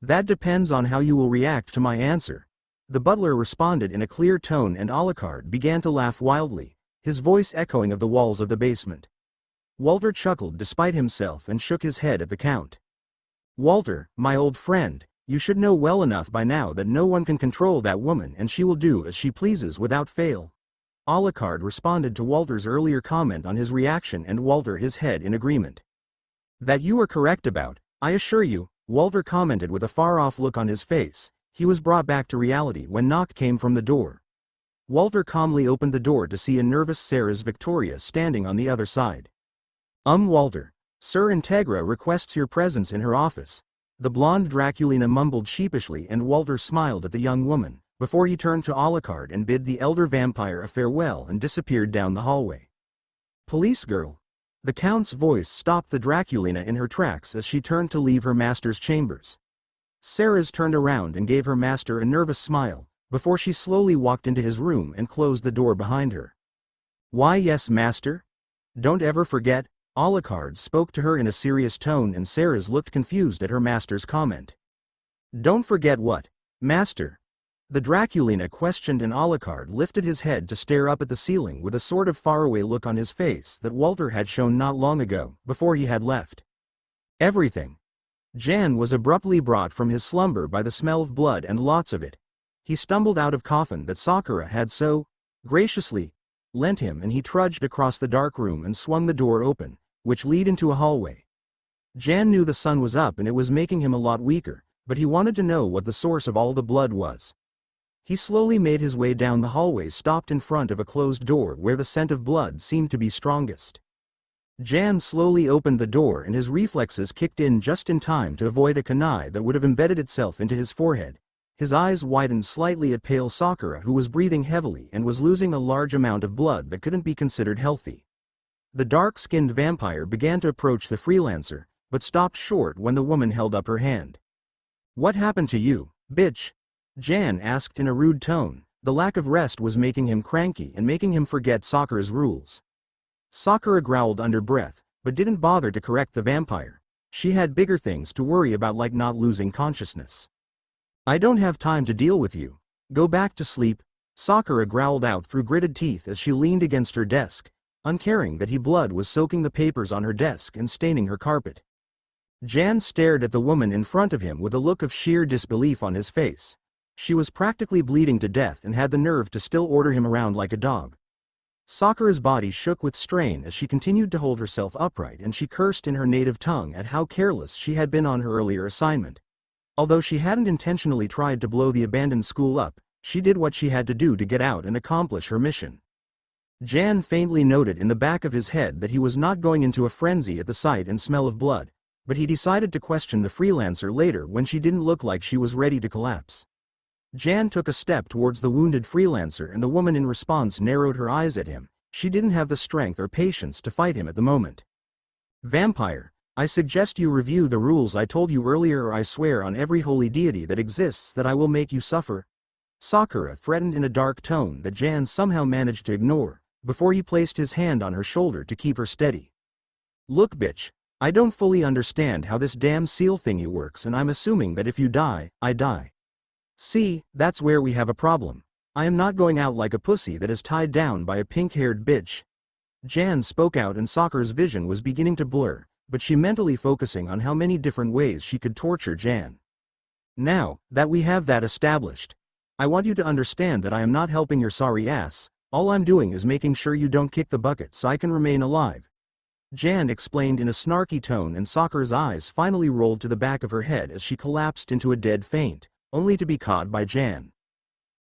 That depends on how you will react to my answer, the butler responded in a clear tone, and Alucard began to laugh wildly, his voice echoing of the walls of the basement. Walter chuckled despite himself and shook his head at the Count. Walter, my old friend, you should know well enough by now that no one can control that woman, and she will do as she pleases without fail. Alucard responded to Walter's earlier comment on his reaction, and Walter his head in agreement. That you are correct about, I assure you, Walter commented with a far-off look on his face. He was brought back to reality when knock came from the door. Walter calmly opened the door to see a nervous Sarah's Victoria standing on the other side. Walter, Sir Integra requests your presence in her office, the blonde Draculina mumbled sheepishly, and Walter smiled at the young woman, before he turned to Alucard and bid the elder vampire a farewell and disappeared down the hallway. Police girl. The Count's voice stopped the Draculina in her tracks as she turned to leave her master's chambers. Sarah's turned around and gave her master a nervous smile, before she slowly walked into his room and closed the door behind her. Why, yes, master? Don't ever forget, Alucard spoke to her in a serious tone, and Sarah's looked confused at her master's comment. Don't forget what, master? The Draculina questioned, and Alucard lifted his head to stare up at the ceiling with a sort of faraway look on his face that Walter had shown not long ago, before he had left. Everything. Jan was abruptly brought from his slumber by the smell of blood, and lots of it. He stumbled out of coffin that Sakura had so graciously lent him, and he trudged across the dark room and swung the door open, which led into a hallway. Jan knew the sun was up and it was making him a lot weaker, but he wanted to know what the source of all the blood was. He slowly made his way down the hallway, stopped in front of a closed door where the scent of blood seemed to be strongest. Jan slowly opened the door and his reflexes kicked in just in time to avoid a kunai that would have embedded itself into his forehead. His eyes widened slightly at pale Sakura, who was breathing heavily and was losing a large amount of blood that couldn't be considered healthy. The dark-skinned vampire began to approach the freelancer, but stopped short when the woman held up her hand. "What happened to you, bitch?" Jan asked in a rude tone. The lack of rest was making him cranky and making him forget Sakura's rules. Sakura growled under breath, but didn't bother to correct the vampire. She had bigger things to worry about, like not losing consciousness. "I don't have time to deal with you. Go back to sleep," Sakura growled out through gritted teeth as she leaned against her desk, uncaring that blood was soaking the papers on her desk and staining her carpet. Jan stared at the woman in front of him with a look of sheer disbelief on his face. She was practically bleeding to death and had the nerve to still order him around like a dog. Sakura's body shook with strain as she continued to hold herself upright, and she cursed in her native tongue at how careless she had been on her earlier assignment. Although she hadn't intentionally tried to blow the abandoned school up, she did what she had to do to get out and accomplish her mission. Jan faintly noted in the back of his head that he was not going into a frenzy at the sight and smell of blood, but he decided to question the freelancer later when she didn't look like she was ready to collapse. Jan took a step towards the wounded freelancer and the woman in response narrowed her eyes at him. She didn't have the strength or patience to fight him at the moment. "Vampire, I suggest you review the rules I told you earlier, or I swear on every holy deity that exists that I will make you suffer," Sakura threatened in a dark tone that Jan somehow managed to ignore, before he placed his hand on her shoulder to keep her steady. "Look, bitch, I don't fully understand how this damn seal thingy works, and I'm assuming that if you die, I die. See, that's where we have a problem. I am not going out like a pussy that is tied down by a pink-haired bitch." Jan spoke out and Sakura's vision was beginning to blur, but she mentally focusing on how many different ways she could torture Jan. "Now that we have that established, I want you to understand that I am not helping your sorry ass. All I'm doing is making sure you don't kick the bucket so I can remain alive," Jan explained in a snarky tone, and Sakura's eyes finally rolled to the back of her head as she collapsed into a dead faint, only to be caught by Jan.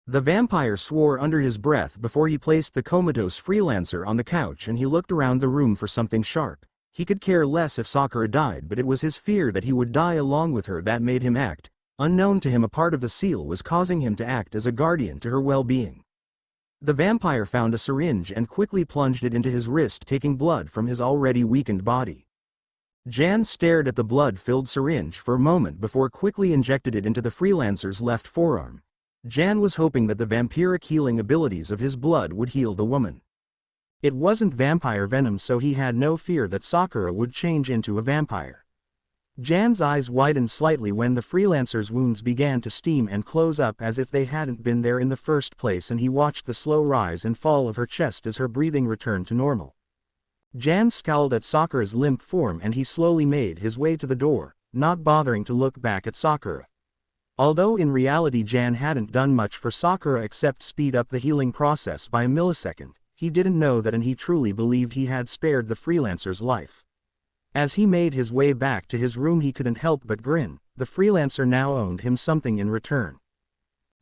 The vampire swore under his breath before he placed the comatose freelancer on the couch, and he looked around the room for something sharp. He could care less if Sakura died, but it was his fear that he would die along with her that made him act. Unknown to him, a part of the seal was causing him to act as a guardian to her well-being. The vampire found a syringe and quickly plunged it into his wrist, taking blood from his already weakened body. Jan stared at the blood-filled syringe for a moment before quickly injected it into the freelancer's left forearm. Jan was hoping that the vampiric healing abilities of his blood would heal the woman. It wasn't vampire venom, so he had no fear that Sakura would change into a vampire. Jan's eyes widened slightly when the freelancer's wounds began to steam and close up as if they hadn't been there in the first place, and he watched the slow rise and fall of her chest as her breathing returned to normal. Jan scowled at Sakura's limp form and he slowly made his way to the door, not bothering to look back at Sakura. Although in reality Jan hadn't done much for Sakura except speed up the healing process by a millisecond, he didn't know that, and he truly believed he had spared the freelancer's life. As he made his way back to his room, he couldn't help but grin. The freelancer now owed him something in return.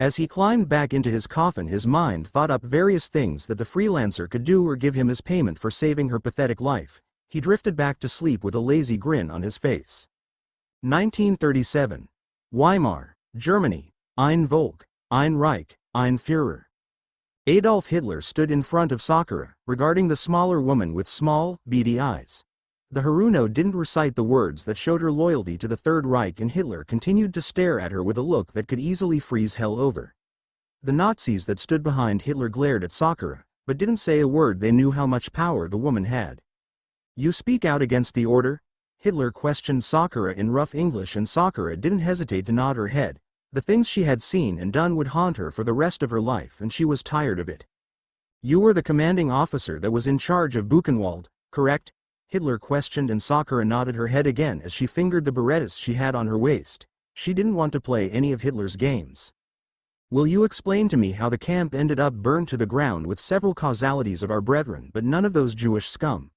As he climbed back into his coffin, his mind thought up various things that the freelancer could do or give him as payment for saving her pathetic life. He drifted back to sleep with a lazy grin on his face. 1937. Weimar, Germany. Ein Volk, ein Reich, ein Führer. Adolf Hitler stood in front of Sakura, regarding the smaller woman with small, beady eyes. The Haruno didn't recite the words that showed her loyalty to the Third Reich, and Hitler continued to stare at her with a look that could easily freeze hell over. The Nazis that stood behind Hitler glared at Sakura, but didn't say a word. They knew how much power the woman had. "You speak out against the order?" Hitler questioned Sakura in rough English, and Sakura didn't hesitate to nod her head. The things she had seen and done would haunt her for the rest of her life, and she was tired of it. "You were the commanding officer that was in charge of Buchenwald, correct?" Hitler questioned, and Sakura nodded her head again as she fingered the berettas she had on her waist. She didn't want to play any of Hitler's games. "Will you explain to me how the camp ended up burned to the ground with several causalities of our brethren, but none of those Jewish scum?"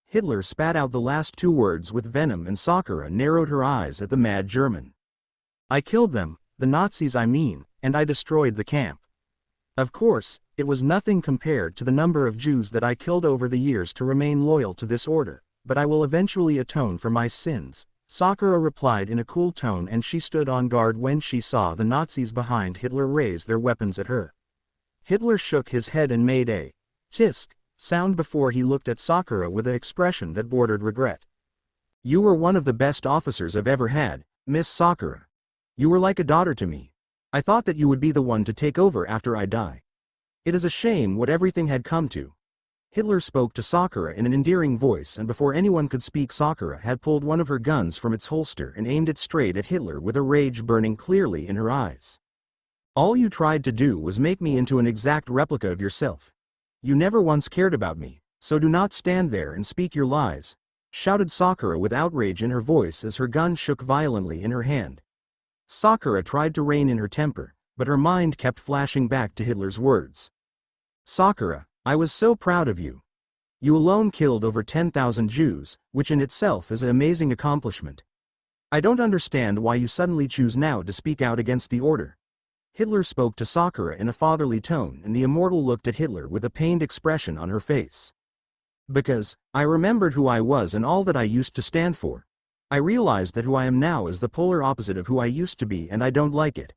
Hitler spat out the last two words with venom, and Sakura narrowed her eyes at the mad German. "I killed them, the Nazis I mean, and I destroyed the camp. Of course, it was nothing compared to the number of Jews that I killed over the years to remain loyal to this order, but I will eventually atone for my sins, Sakura replied in a cool tone, and she stood on guard when she saw the Nazis behind Hitler raise their weapons at her. Hitler shook his head and made a tisk sound before he looked at Sakura with an expression that bordered regret. You were one of the best officers I've ever had, Miss Sakura. You were like a daughter to me. I thought that you would be the one to take over after I die. It is a shame what everything had come to. Hitler spoke to Sakura in an endearing voice, and before anyone could speak, Sakura had pulled one of her guns from its holster and aimed it straight at Hitler with a rage burning clearly in her eyes. All you tried to do was make me into an exact replica of yourself. You never once cared about me, so do not stand there and speak your lies, shouted Sakura with outrage in her voice as her gun shook violently in her hand. Sakura tried to rein in her temper, but her mind kept flashing back to Hitler's words. Sakura, I was so proud of you. You alone killed over 10,000 Jews, which in itself is an amazing accomplishment. I don't understand why you suddenly choose now to speak out against the order. Hitler spoke to Sakura in a fatherly tone, and the Immortal looked at Hitler with a pained expression on her face. Because I remembered who I was and all that I used to stand for. I realized that who I am now is the polar opposite of who I used to be, and I don't like it.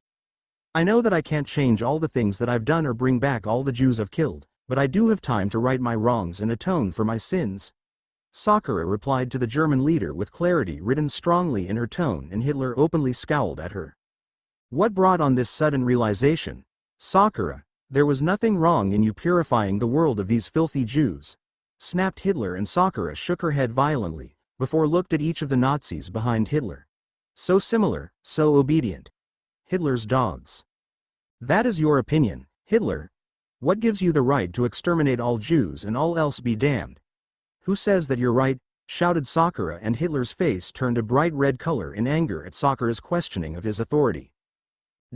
I know that I can't change all the things that I've done or bring back all the Jews I've killed, but I do have time to right my wrongs and atone for my sins. Sakura replied to the German leader with clarity written strongly in her tone, and Hitler openly scowled at her. What brought on this sudden realization? Sakura, there was nothing wrong in you purifying the world of these filthy Jews, snapped Hitler, and Sakura shook her head violently, before looked at each of the Nazis behind Hitler. So similar, so obedient. Hitler's dogs. That is your opinion, Hitler. What gives you the right to exterminate all Jews and all else be damned? Who says that you're right? Shouted Sakura, and Hitler's face turned a bright red color in anger at Sakura's questioning of his authority.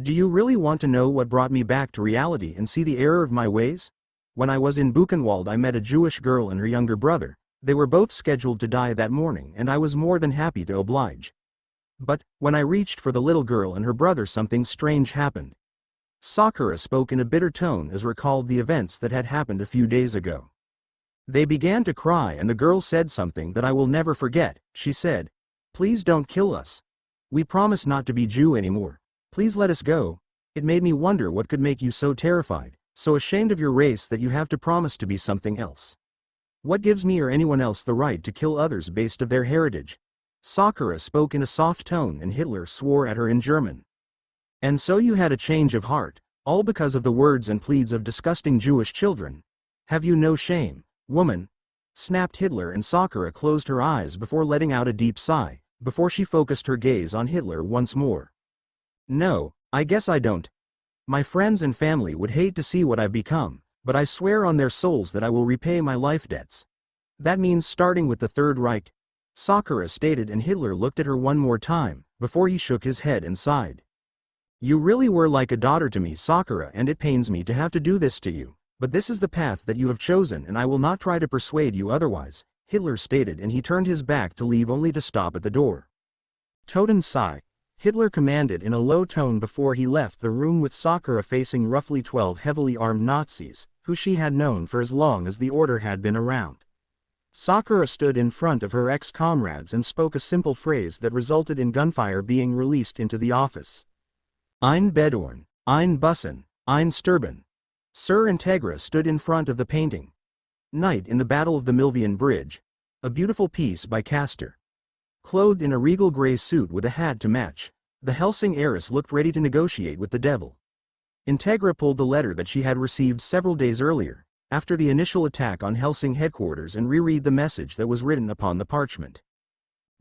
Do you really want to know what brought me back to reality and see the error of my ways? When I was in Buchenwald, I met a Jewish girl and her younger brother. They were both scheduled to die that morning, and I was more than happy to oblige. But, when I reached for the little girl and her brother, something strange happened. Sakura spoke in a bitter tone as recalled the events that had happened a few days ago. They began to cry, and the girl said something that I will never forget. She said, "Please don't kill us. We promise not to be Jew anymore. Please let us go." It made me wonder what could make you so terrified, so ashamed of your race that you have to promise to be something else. What gives me or anyone else the right to kill others based on their heritage? Sakura spoke in a soft tone, and Hitler swore at her in German. And so you had a change of heart, all because of the words and pleas of disgusting Jewish children. Have you no shame, woman? Snapped Hitler, and Sakura closed her eyes before letting out a deep sigh, before she focused her gaze on Hitler once more. No, I guess I don't. My friends and family would hate to see what I've become, but I swear on their souls that I will repay my life debts. That means starting with the Third Reich, Sakura stated, and Hitler looked at her one more time, before he shook his head and sighed. You really were like a daughter to me, Sakura, and it pains me to have to do this to you, but this is the path that you have chosen, and I will not try to persuade you otherwise, Hitler stated, and he turned his back to leave, only to stop at the door. Toten Sai, Hitler commanded in a low tone before he left the room, with Sakura facing roughly 12 heavily armed Nazis, who she had known for as long as the order had been around. Sakura stood in front of her ex-comrades and spoke a simple phrase that resulted in gunfire being released into the office. Ein Bedorn, ein Bussen, ein Sturban. Sir Integra stood in front of the painting. Night in the Battle of the Milvian Bridge, a beautiful piece by Castor. Clothed in a regal grey suit with a hat to match, the Hellsing heiress looked ready to negotiate with the devil. Integra pulled the letter that she had received several days earlier, after the initial attack on Hellsing headquarters, and reread the message that was written upon the parchment.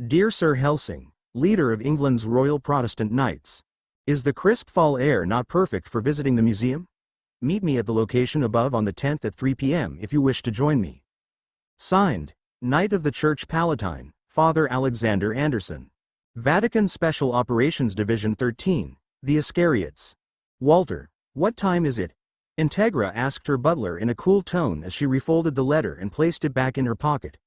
Dear Sir Hellsing, leader of England's Royal Protestant Knights. Is the crisp fall air not perfect for visiting the museum? Meet me at the location above on the 10th at 3 p.m. if you wish to join me. Signed, Knight of the Church Palatine, Father Alexander Anderson. Vatican Special Operations Division 13, the Iscariots. Walter, what time is it? Integra asked her butler in a cool tone as she refolded the letter and placed it back in her pocket.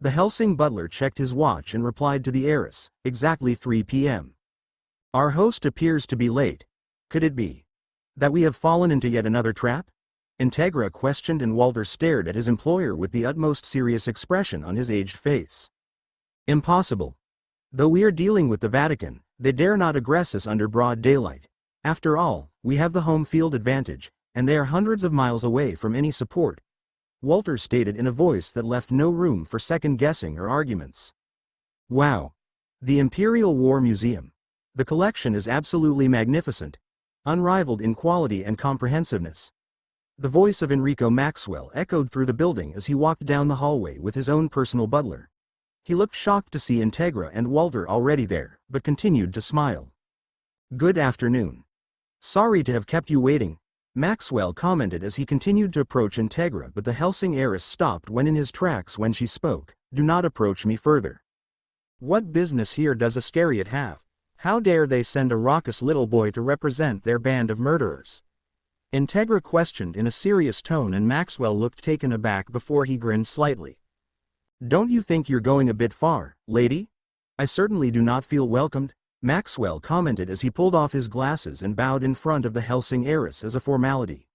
The Hellsing butler checked his watch and replied to the heiress, exactly 3 p.m. Our host appears to be late. Could it be? That we have fallen into yet another trap? Integra questioned, and Walter stared at his employer with the utmost serious expression on his aged face. Impossible. Though we are dealing with the Vatican, they dare not aggress us under broad daylight. After all, we have the home field advantage, and they are hundreds of miles away from any support, Walter stated in a voice that left no room for second guessing or arguments. Wow. The Imperial War Museum. The collection is absolutely magnificent, unrivaled in quality and comprehensiveness. The voice of Enrico Maxwell echoed through the building as he walked down the hallway with his own personal butler. He looked shocked to see Integra and Walter already there, but continued to smile. Good afternoon. Sorry to have kept you waiting, Maxwell commented as he continued to approach Integra, but the Hellsing heiress stopped in his tracks when she spoke. Do not approach me further. What business here does Iscariot have? How dare they send a raucous little boy to represent their band of murderers? Integra questioned in a serious tone, and Maxwell looked taken aback before he grinned slightly. Don't you think you're going a bit far, lady? I certainly do not feel welcomed, Maxwell commented as he pulled off his glasses and bowed in front of the Hellsing heiress as a formality.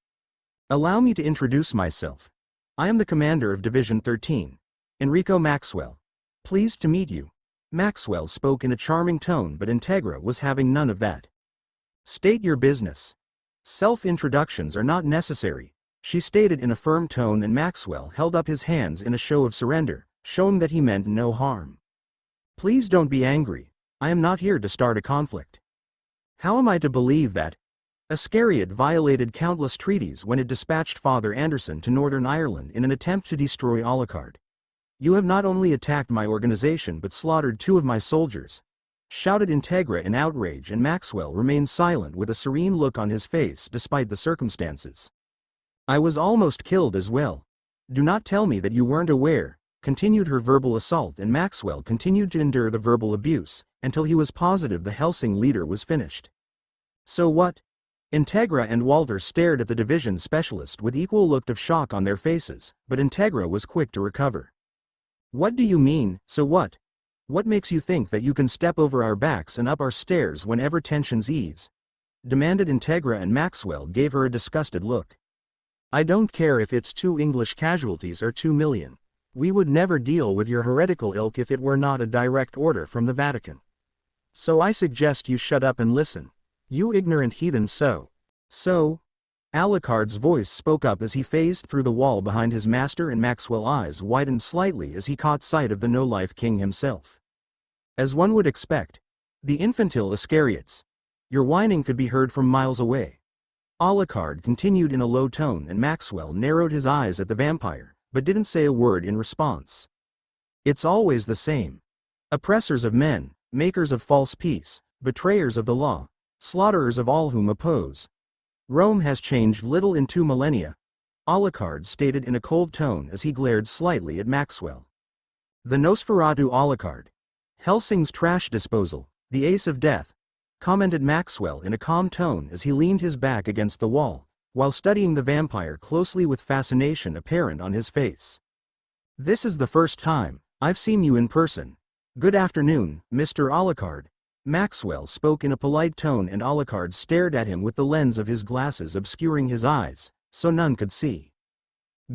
Allow me to introduce myself. I am the commander of Division 13, Enrico Maxwell. Pleased to meet you. Maxwell spoke in a charming tone, but Integra was having none of that. State your business. Self-introductions are not necessary, she stated in a firm tone, and Maxwell held up his hands in a show of surrender, showing that he meant no harm. Please don't be angry. I am not here to start a conflict. How am I to believe that Iscariot violated countless treaties when it dispatched Father Anderson to Northern Ireland in an attempt to destroy Alucard? You have not only attacked my organization but slaughtered 2 of my soldiers, shouted Integra in outrage, and Maxwell remained silent with a serene look on his face despite the circumstances. I was almost killed as well. Do not tell me that you weren't aware, continued her verbal assault, and Maxwell continued to endure the verbal abuse until he was positive the Hellsing leader was finished. So what? Integra and Walter stared at the division specialist with equal look of shock on their faces, but Integra was quick to recover. What do you mean, so what? What makes you think that you can step over our backs and up our stairs whenever tensions ease? Demanded Integra, and Maxwell gave her a disgusted look. I don't care if it's 2 English casualties or 2 million. We would never deal with your heretical ilk if it were not a direct order from the Vatican. So I suggest you shut up and listen. You ignorant heathen. So, Alucard's voice spoke up as he phased through the wall behind his master, and Maxwell's eyes widened slightly as he caught sight of the no-life king himself. As one would expect, the infantile Iscariots. Your whining could be heard from miles away. Alucard continued in a low tone, and Maxwell narrowed his eyes at the vampire, but didn't say a word in response. It's always the same. Oppressors of men, makers of false peace, betrayers of the law, slaughterers of all whom oppose. Rome has changed little in 2 millennia, Alucard stated in a cold tone as he glared slightly at Maxwell. The Nosferatu Alucard. Hellsing's trash disposal, the ace of death, commented Maxwell in a calm tone as he leaned his back against the wall, while studying the vampire closely with fascination apparent on his face. This is the first time I've seen you in person. Good afternoon, Mr. Alucard. Maxwell spoke in a polite tone, and Alucard stared at him with the lens of his glasses obscuring his eyes, so none could see.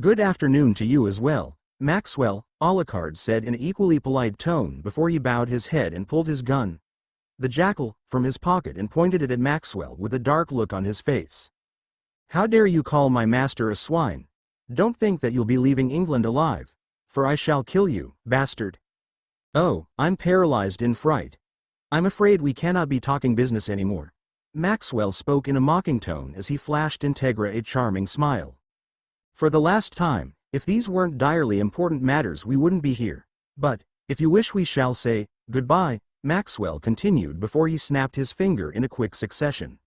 Good afternoon to you as well, Maxwell, Alucard said in an equally polite tone before he bowed his head and pulled his gun, the jackal, from his pocket and pointed it at Maxwell with a dark look on his face. How dare you call my master a swine? Don't think that you'll be leaving England alive, for I shall kill you, bastard. Oh, I'm paralyzed in fright. I'm afraid we cannot be talking business anymore. Maxwell spoke in a mocking tone as he flashed Integra a charming smile. For the last time, if these weren't direly important matters we wouldn't be here. But, if you wish we shall say, goodbye, Maxwell continued before he snapped his finger in a quick succession.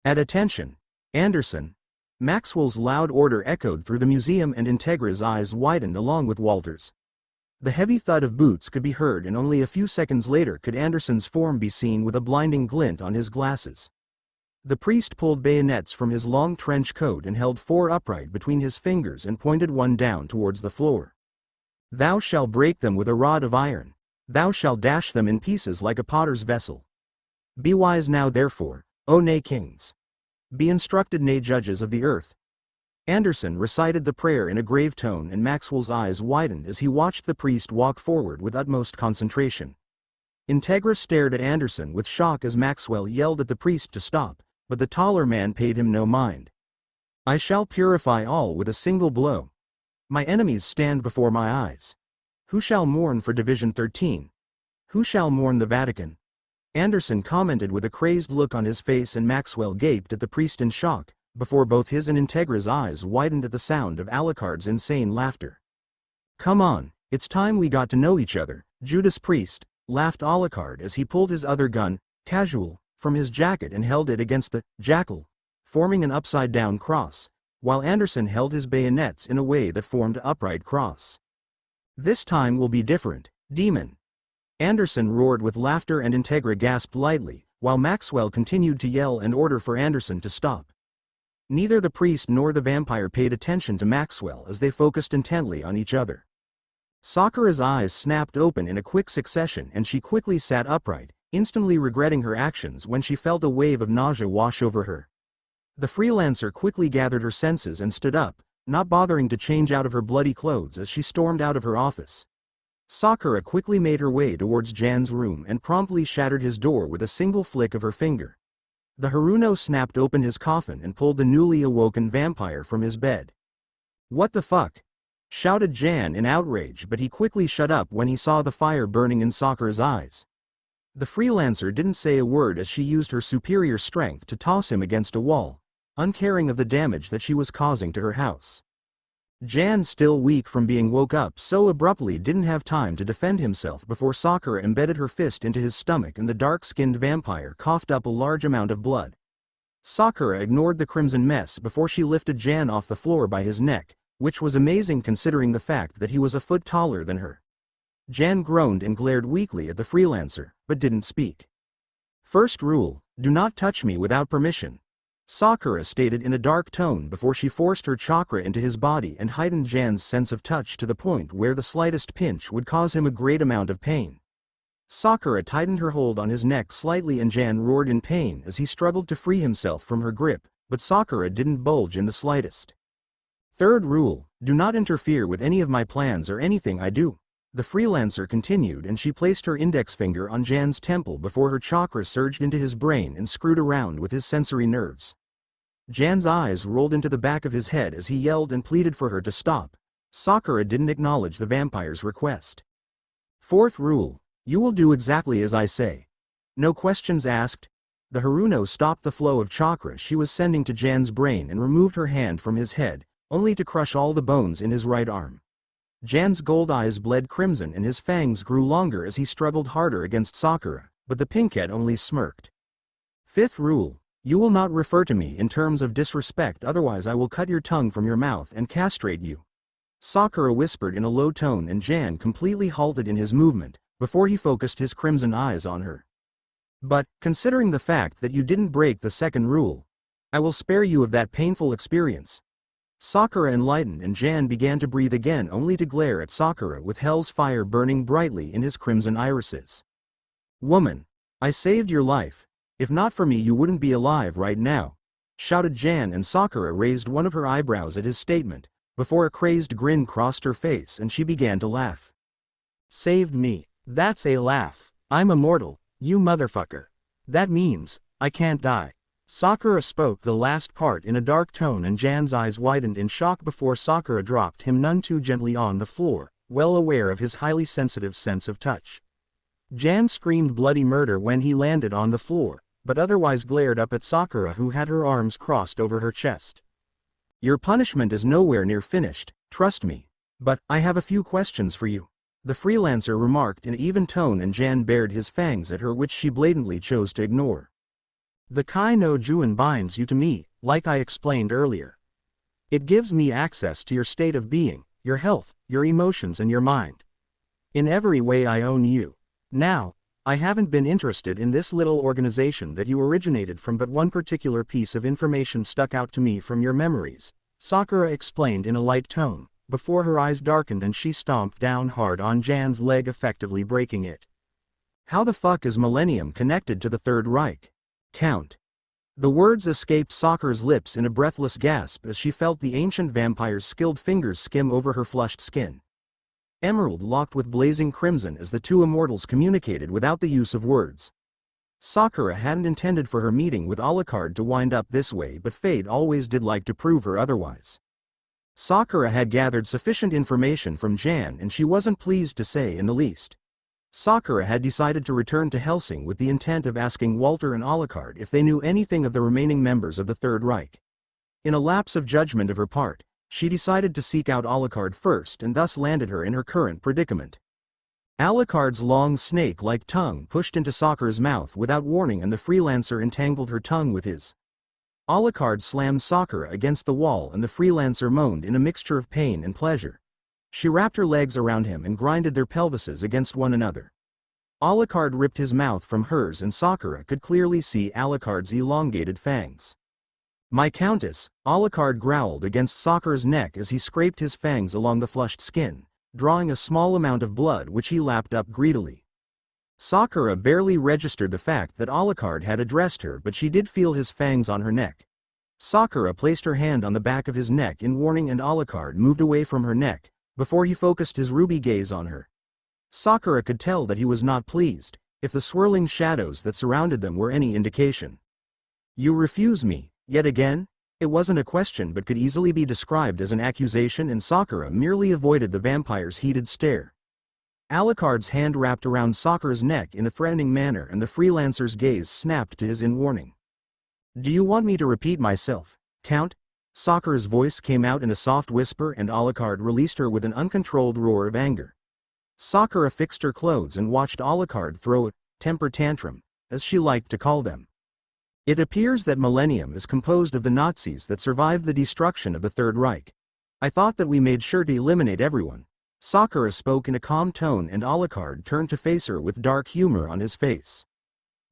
At attention, Anderson. Maxwell's loud order echoed through the museum, and Integra's eyes widened along with Walter's. The heavy thud of boots could be heard, and only a few seconds later could Anderson's form be seen with a blinding glint on his glasses. The priest pulled bayonets from his long trench coat and held 4 upright between his fingers and pointed one down towards the floor. Thou shalt break them with a rod of iron. Thou shalt dash them in pieces like a potter's vessel. Be wise now therefore, O nay kings. Be instructed, nay judges of the earth. Anderson recited the prayer in a grave tone, and Maxwell's eyes widened as he watched the priest walk forward with utmost concentration. Integra stared at Anderson with shock as Maxwell yelled at the priest to stop, but the taller man paid him no mind. I shall purify all with a single blow. My enemies stand before my eyes. Who shall mourn for Division 13? Who shall mourn the Vatican? Anderson commented with a crazed look on his face, and Maxwell gaped at the priest in shock, before both his and Integra's eyes widened at the sound of Alucard's insane laughter. Come on, it's time we got to know each other, Judas Priest, laughed Alucard as he pulled his other gun, casual, from his jacket and held it against the jackal, forming an upside-down cross, while Anderson held his bayonets in a way that formed an upright cross. This time will be different, demon. Anderson roared with laughter, and Integra gasped lightly, while Maxwell continued to yell and order for Anderson to stop. Neither the priest nor the vampire paid attention to Maxwell as they focused intently on each other. Sakura's eyes snapped open in a quick succession, and she quickly sat upright, instantly regretting her actions when she felt a wave of nausea wash over her. The freelancer quickly gathered her senses and stood up, not bothering to change out of her bloody clothes as she stormed out of her office. Sakura quickly made her way towards Jan's room and promptly shattered his door with a single flick of her finger. The Haruno snapped open his coffin and pulled the newly awoken vampire from his bed. What the fuck? Shouted Jan in outrage, but he quickly shut up when he saw the fire burning in Sakura's eyes. The freelancer didn't say a word as she used her superior strength to toss him against a wall, uncaring of the damage that she was causing to her house. Jan, still weak from being woke up so abruptly, didn't have time to defend himself before Sakura embedded her fist into his stomach and the dark-skinned vampire coughed up a large amount of blood. Sakura ignored the crimson mess before she lifted Jan off the floor by his neck, which was amazing considering the fact that he was a foot taller than her. Jan groaned and glared weakly at the freelancer, but didn't speak. First rule, do not touch me without permission, Sakura stated in a dark tone before she forced her chakra into his body and heightened Jan's sense of touch to the point where the slightest pinch would cause him a great amount of pain. Sakura tightened her hold on his neck slightly and Jan roared in pain as he struggled to free himself from her grip, but Sakura didn't budge in the slightest. Third rule, do not interfere with any of my plans or anything I do, the freelancer continued, and she placed her index finger on Jan's temple before her chakra surged into his brain and screwed around with his sensory nerves. Jan's eyes rolled into the back of his head as he yelled and pleaded for her to stop. Sakura didn't acknowledge the vampire's request. Fourth rule, you will do exactly as I say. No questions asked. The Haruno stopped the flow of chakra she was sending to Jan's brain and removed her hand from his head, only to crush all the bones in his right arm. Jan's gold eyes bled crimson and his fangs grew longer as he struggled harder against Sakura, but the pinkette only smirked. Fifth rule, you will not refer to me in terms of disrespect, otherwise I will cut your tongue from your mouth and castrate you, Sakura whispered in a low tone, and Jan completely halted in his movement, before he focused his crimson eyes on her. But, considering the fact that you didn't break the second rule, I will spare you of that painful experience. Sakura enlightened, and Jan began to breathe again, only to glare at Sakura with hell's fire burning brightly in his crimson irises. Woman, I saved your life. If not for me you wouldn't be alive right now, shouted Jan, and Sakura raised one of her eyebrows at his statement, before a crazed grin crossed her face and she began to laugh. Saved me. That's a laugh. I'm immortal, you motherfucker. That means, I can't die. Sakura spoke the last part in a dark tone, and Jan's eyes widened in shock before Sakura dropped him none too gently on the floor, well aware of his highly sensitive sense of touch. Jan screamed bloody murder when he landed on the floor, but otherwise glared up at Sakura, who had her arms crossed over her chest. Your punishment is nowhere near finished, trust me. But, I have a few questions for you, the freelancer remarked in an even tone, and Jan bared his fangs at her, which she blatantly chose to ignore. The Kai no Juin binds you to me, like I explained earlier. It gives me access to your state of being, your health, your emotions and your mind. In every way I own you. Now, I haven't been interested in this little organization that you originated from, but one particular piece of information stuck out to me from your memories, Sakura explained in a light tone, before her eyes darkened and she stomped down hard on Jan's leg, effectively breaking it. How the fuck is Millennium connected to the Third Reich? Count. The words escaped Sakura's lips in a breathless gasp as she felt the ancient vampire's skilled fingers skim over her flushed skin. Emerald locked with blazing crimson as the two immortals communicated without the use of words. Sakura hadn't intended for her meeting with Alucard to wind up this way, but fate always did like to prove her otherwise. Sakura had gathered sufficient information from Jan, and she wasn't pleased to say in the least. Sakura had decided to return to Hellsing with the intent of asking Walter and Alucard if they knew anything of the remaining members of the Third Reich. In a lapse of judgment of her part, she decided to seek out Alucard first and thus landed her in her current predicament. Alucard's long snake-like tongue pushed into Sakura's mouth without warning, and the freelancer entangled her tongue with his. Alucard slammed Sakura against the wall and the freelancer moaned in a mixture of pain and pleasure. She wrapped her legs around him and grinded their pelvises against one another. Alucard ripped his mouth from hers and Sakura could clearly see Alucard's elongated fangs. "My countess," Alucard growled against Sakura's neck as he scraped his fangs along the flushed skin, drawing a small amount of blood which he lapped up greedily. Sakura barely registered the fact that Alucard had addressed her, but she did feel his fangs on her neck. Sakura placed her hand on the back of his neck in warning and Alucard moved away from her neck, before he focused his ruby gaze on her. Sakura could tell that he was not pleased, if the swirling shadows that surrounded them were any indication. "You refuse me, yet again?" It wasn't a question but could easily be described as an accusation, and Sakura merely avoided the vampire's heated stare. Alucard's hand wrapped around Sakura's neck in a threatening manner and the freelancer's gaze snapped to his in warning. "Do you want me to repeat myself, Count?" Sakura's voice came out in a soft whisper and Alucard released her with an uncontrolled roar of anger. Sakura fixed her clothes and watched Alucard throw a temper tantrum, as she liked to call them. "It appears that Millennium is composed of the Nazis that survived the destruction of the Third Reich. I thought that we made sure to eliminate everyone." Sakura spoke in a calm tone and Alucard turned to face her with dark humor on his face.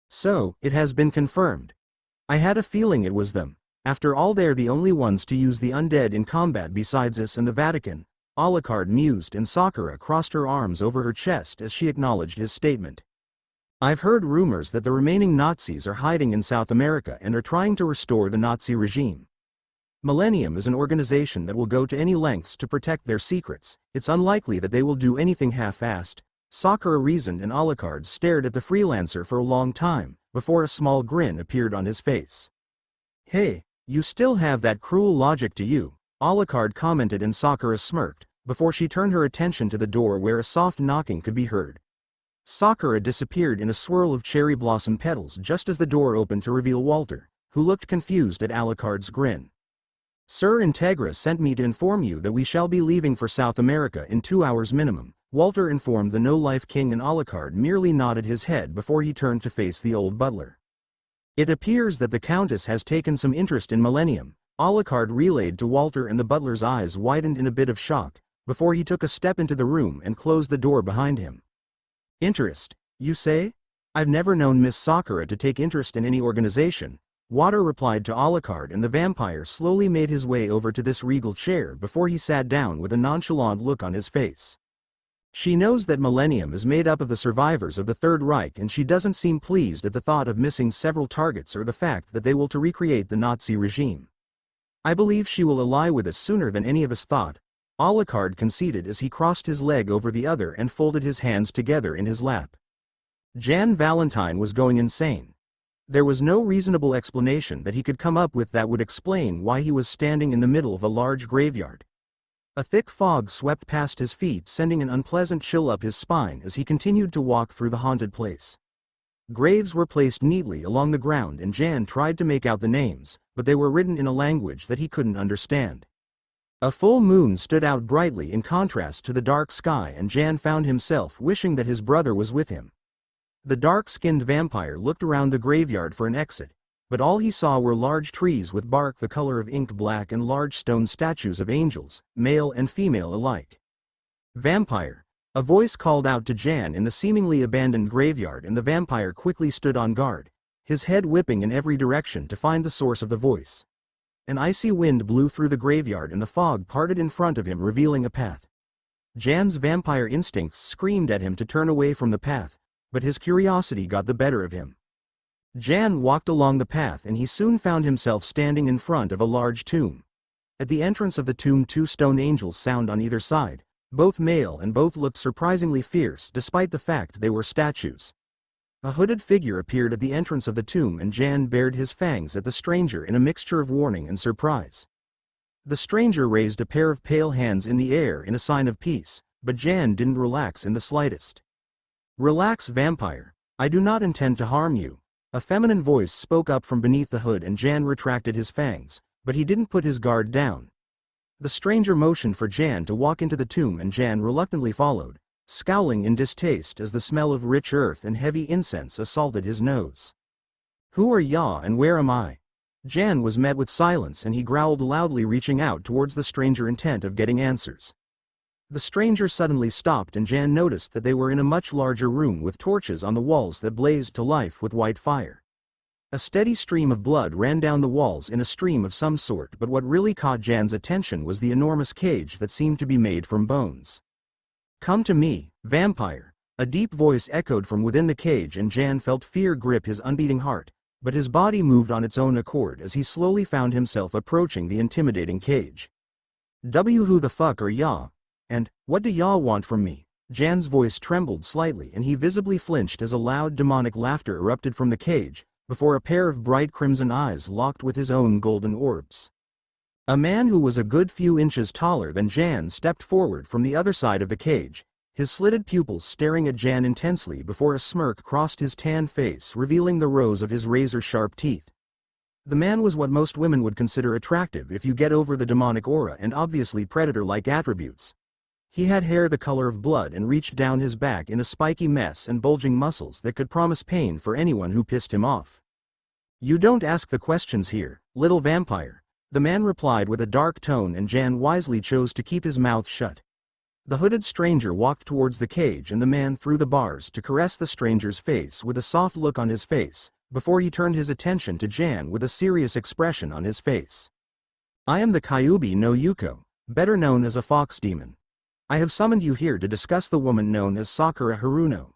"So, it has been confirmed. I had a feeling it was them. After all, they're the only ones to use the undead in combat besides us and the Vatican," Alucard mused, and Sakura crossed her arms over her chest as she acknowledged his statement. "I've heard rumors that the remaining Nazis are hiding in South America and are trying to restore the Nazi regime. Millennium is an organization that will go to any lengths to protect their secrets. It's unlikely that they will do anything half-assed," Sakura reasoned, and Alucard stared at the freelancer for a long time, before a small grin appeared on his face. "Hey, you still have that cruel logic to you," Alucard commented, and Sakura smirked, before she turned her attention to the door where a soft knocking could be heard. Sakura disappeared in a swirl of cherry blossom petals just as the door opened to reveal Walter, who looked confused at Alucard's grin. "Sir Integra sent me to inform you that we shall be leaving for South America in 2 hours minimum," Walter informed the no-life king, and Alucard merely nodded his head before he turned to face the old butler. "It appears that the Countess has taken some interest in Millennium," Alucard relayed to Walter, and the butler's eyes widened in a bit of shock, before he took a step into the room and closed the door behind him. "Interest, you say? I've never known Miss Sakura to take interest in any organization," Walter replied to Alucard, and the vampire slowly made his way over to this regal chair before he sat down with a nonchalant look on his face. "She knows that Millennium is made up of the survivors of the Third Reich, and she doesn't seem pleased at the thought of missing several targets or the fact that they will to recreate the Nazi regime. I believe she will ally with us sooner than any of us thought," Alucard conceded as he crossed his leg over the other and folded his hands together in his lap. Jan Valentine was going insane. There was no reasonable explanation that he could come up with that would explain why he was standing in the middle of a large graveyard. A thick fog swept past his feet, sending an unpleasant chill up his spine as he continued to walk through the haunted place. Graves were placed neatly along the ground and Jan tried to make out the names, but they were written in a language that he couldn't understand. A full moon stood out brightly in contrast to the dark sky, and Jan found himself wishing that his brother was with him. The dark-skinned vampire looked around the graveyard for an exit, but all he saw were large trees with bark the color of ink black and large stone statues of angels, male and female alike. "Vampire!" A voice called out to Jan in the seemingly abandoned graveyard, and the vampire quickly stood on guard, his head whipping in every direction to find the source of the voice. An icy wind blew through the graveyard and the fog parted in front of him, revealing a path. Jan's vampire instincts screamed at him to turn away from the path, but his curiosity got the better of him. Jan walked along the path and he soon found himself standing in front of a large tomb. At the entrance of the tomb 2 stone angels sound on either side, both male and both looked surprisingly fierce despite the fact they were statues. A hooded figure appeared at the entrance of the tomb and Jan bared his fangs at the stranger in a mixture of warning and surprise. The stranger raised a pair of pale hands in the air in a sign of peace, but Jan didn't relax in the slightest. "Relax, vampire. I do not intend to harm you." A feminine voice spoke up from beneath the hood and Jan retracted his fangs, but he didn't put his guard down. The stranger motioned for Jan to walk into the tomb and Jan reluctantly followed, scowling in distaste as the smell of rich earth and heavy incense assaulted his nose. "Who are ya and where am I?" Jan was met with silence and he growled loudly, reaching out towards the stranger intent of getting answers. The stranger suddenly stopped and Jan noticed that they were in a much larger room with torches on the walls that blazed to life with white fire. A steady stream of blood ran down the walls in a stream of some sort, but what really caught Jan's attention was the enormous cage that seemed to be made from bones. "Come to me, vampire." A deep voice echoed from within the cage and Jan felt fear grip his unbeating heart, but his body moved on its own accord as he slowly found himself approaching the intimidating cage. Who the fuck are ya? And, what do ya want from me?" Jan's voice trembled slightly and he visibly flinched as a loud demonic laughter erupted from the cage, before a pair of bright crimson eyes locked with his own golden orbs. A man who was a good few inches taller than Jan stepped forward from the other side of the cage, his slitted pupils staring at Jan intensely before a smirk crossed his tan face, revealing the rows of his razor-sharp teeth. The man was what most women would consider attractive if you get over the demonic aura and obviously predator-like attributes. He had hair the color of blood and reached down his back in a spiky mess and bulging muscles that could promise pain for anyone who pissed him off. "You don't ask the questions here, little vampire," the man replied with a dark tone and Jan wisely chose to keep his mouth shut. The hooded stranger walked towards the cage and the man threw the bars to caress the stranger's face with a soft look on his face, before he turned his attention to Jan with a serious expression on his face. "I am the Kyubi no Yuko, better known as a fox demon. I have summoned you here to discuss the woman known as Sakura Haruno."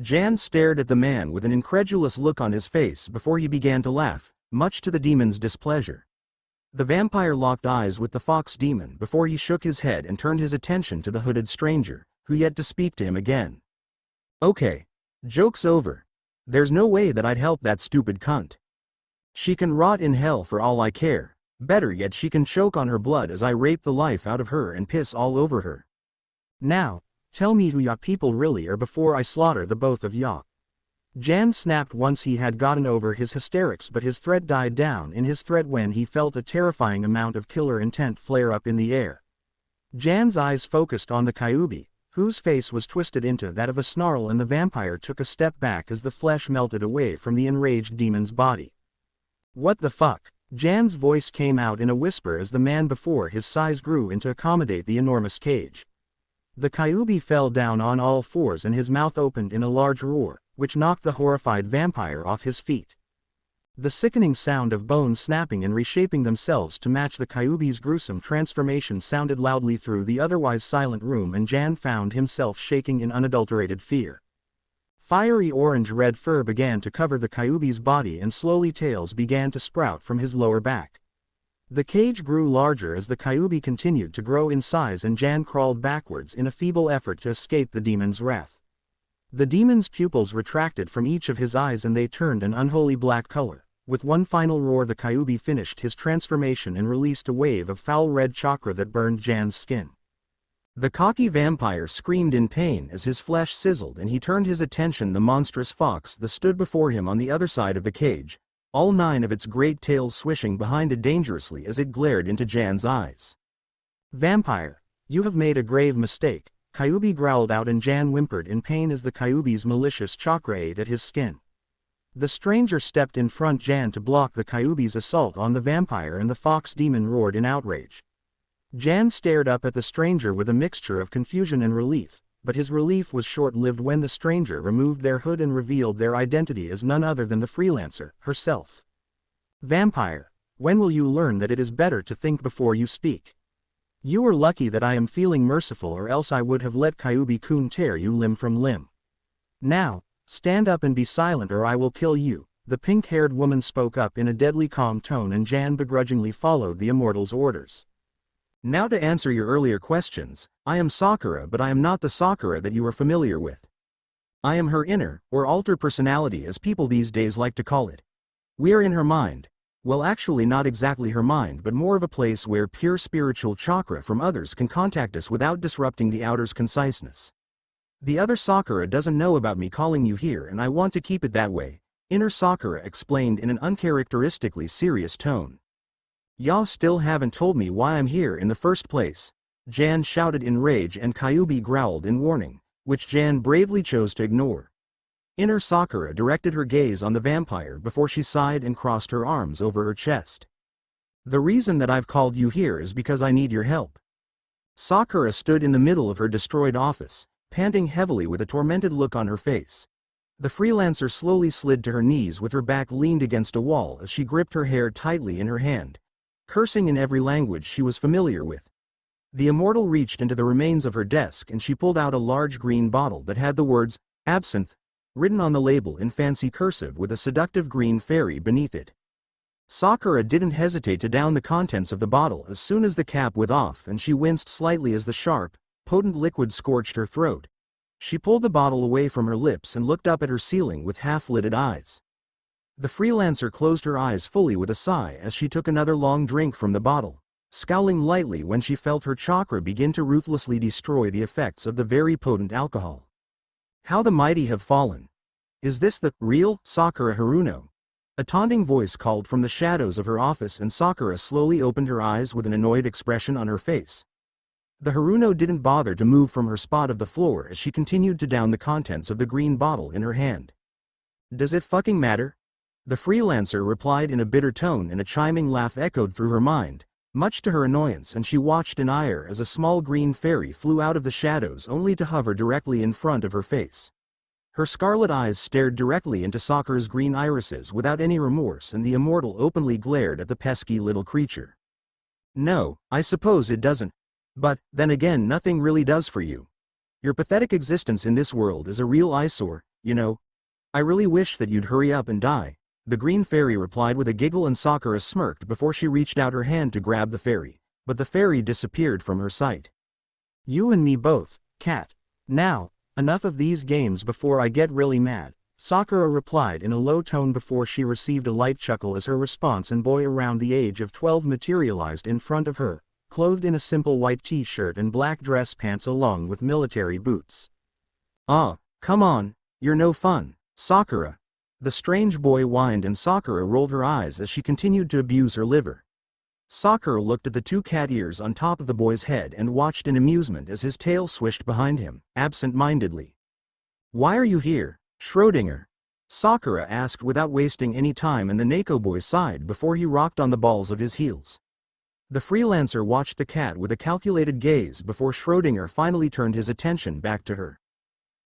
Jan stared at the man with an incredulous look on his face before he began to laugh, much to the demon's displeasure. The vampire locked eyes with the fox demon before he shook his head and turned his attention to the hooded stranger, who yet to speak to him again. "Okay. Joke's over. There's no way that I'd help that stupid cunt. She can rot in hell for all I care. Better yet, she can choke on her blood as I rape the life out of her and piss all over her. Now, tell me who ya people really are before I slaughter the both of ya." Jan snapped once he had gotten over his hysterics, but his threat died down in his threat when he felt a terrifying amount of killer intent flare up in the air. Jan's eyes focused on the Kyubi, whose face was twisted into that of a snarl, and the vampire took a step back as the flesh melted away from the enraged demon's body. "What the fuck?" Jan's voice came out in a whisper as the man before his size grew in to accommodate the enormous cage. The Kyubi fell down on all fours and his mouth opened in a large roar, which knocked the horrified vampire off his feet. The sickening sound of bones snapping and reshaping themselves to match the Kyubi's gruesome transformation sounded loudly through the otherwise silent room, and Jan found himself shaking in unadulterated fear. Fiery orange-red fur began to cover the Kyubi's body and slowly tails began to sprout from his lower back. The cage grew larger as the Kyubi continued to grow in size, and Jan crawled backwards in a feeble effort to escape the demon's wrath. The demon's pupils retracted from each of his eyes and they turned an unholy black color. With one final roar, the Kyubi finished his transformation and released a wave of foul red chakra that burned Jan's skin. The cocky vampire screamed in pain as his flesh sizzled and he turned his attention to the monstrous fox that stood before him on the other side of the cage, all 9 of its great tails swishing behind it dangerously as it glared into Jan's eyes. "Vampire, you have made a grave mistake," Kyubi growled out, and Jan whimpered in pain as the Kyubi's malicious chakra ate at his skin. The stranger stepped in front Jan to block the Kyubi's assault on the vampire, and the fox demon roared in outrage. Jan stared up at the stranger with a mixture of confusion and relief, but his relief was short-lived when the stranger removed their hood and revealed their identity as none other than the freelancer herself. "Vampire, when will you learn that it is better to think before you speak? You are lucky that I am feeling merciful, or else I would have let Kyubi-kun tear you limb from limb. Now, stand up and be silent or I will kill you." The pink-haired woman spoke up in a deadly calm tone and Jan begrudgingly followed the Immortal's orders. Now to answer your earlier questions, I am Sakura, but I am not the Sakura that you are familiar with. I am her inner, or alter personality as people these days like to call it. We are in her mind. Well, actually not exactly her mind, but more of a place where pure spiritual chakra from others can contact us without disrupting the outer's conciseness. The other Sakura doesn't know about me calling you here and I want to keep it that way, inner Sakura explained in an uncharacteristically serious tone. Y'all still haven't told me why I'm here in the first place, Jan shouted in rage and Kyuubi growled in warning, which Jan bravely chose to ignore. Inner Sakura directed her gaze on the vampire before she sighed and crossed her arms over her chest. The reason that I've called you here is because I need your help. Sakura stood in the middle of her destroyed office, panting heavily with a tormented look on her face. The freelancer slowly slid to her knees with her back leaned against a wall as she gripped her hair tightly in her hand, cursing in every language she was familiar with. The Immortal reached into the remains of her desk and she pulled out a large green bottle that had the words, "Absinthe," written on the label in fancy cursive with a seductive green fairy beneath it. Sakura didn't hesitate to down the contents of the bottle as soon as the cap went off and she winced slightly as the sharp, potent liquid scorched her throat. She pulled the bottle away from her lips and looked up at her ceiling with half-lidded eyes. The freelancer closed her eyes fully with a sigh as she took another long drink from the bottle, scowling lightly when she felt her chakra begin to ruthlessly destroy the effects of the very potent alcohol. How the mighty have fallen. Is this the real Sakura Haruno? A taunting voice called from the shadows of her office and Sakura slowly opened her eyes with an annoyed expression on her face. The Haruno didn't bother to move from her spot of the floor as she continued to down the contents of the green bottle in her hand. Does it fucking matter? The freelancer replied in a bitter tone and a chiming laugh echoed through her mind, much to her annoyance, and she watched in ire as a small green fairy flew out of the shadows only to hover directly in front of her face. Her scarlet eyes stared directly into Sakura's green irises without any remorse and the Immortal openly glared at the pesky little creature. No, I suppose it doesn't. But, then again, nothing really does for you. Your pathetic existence in this world is a real eyesore, you know. I really wish that you'd hurry up and die, the green fairy replied with a giggle, and Sakura smirked before she reached out her hand to grab the fairy, but the fairy disappeared from her sight. You and me both, cat. Now, enough of these games before I get really mad, Sakura replied in a low tone before she received a light chuckle as her response and boy around the age of 12 materialized in front of her, clothed in a simple white t-shirt and black dress pants along with military boots. Ah, come on, you're no fun, Sakura. The strange boy whined and Sakura rolled her eyes as she continued to abuse her liver. Sakura looked at the two cat ears on top of the boy's head and watched in amusement as his tail swished behind him, absent-mindedly. Why are you here, Schrödinger? Sakura asked without wasting any time, and the Neko boy sighed before he rocked on the balls of his heels. The freelancer watched the cat with a calculated gaze before Schrödinger finally turned his attention back to her.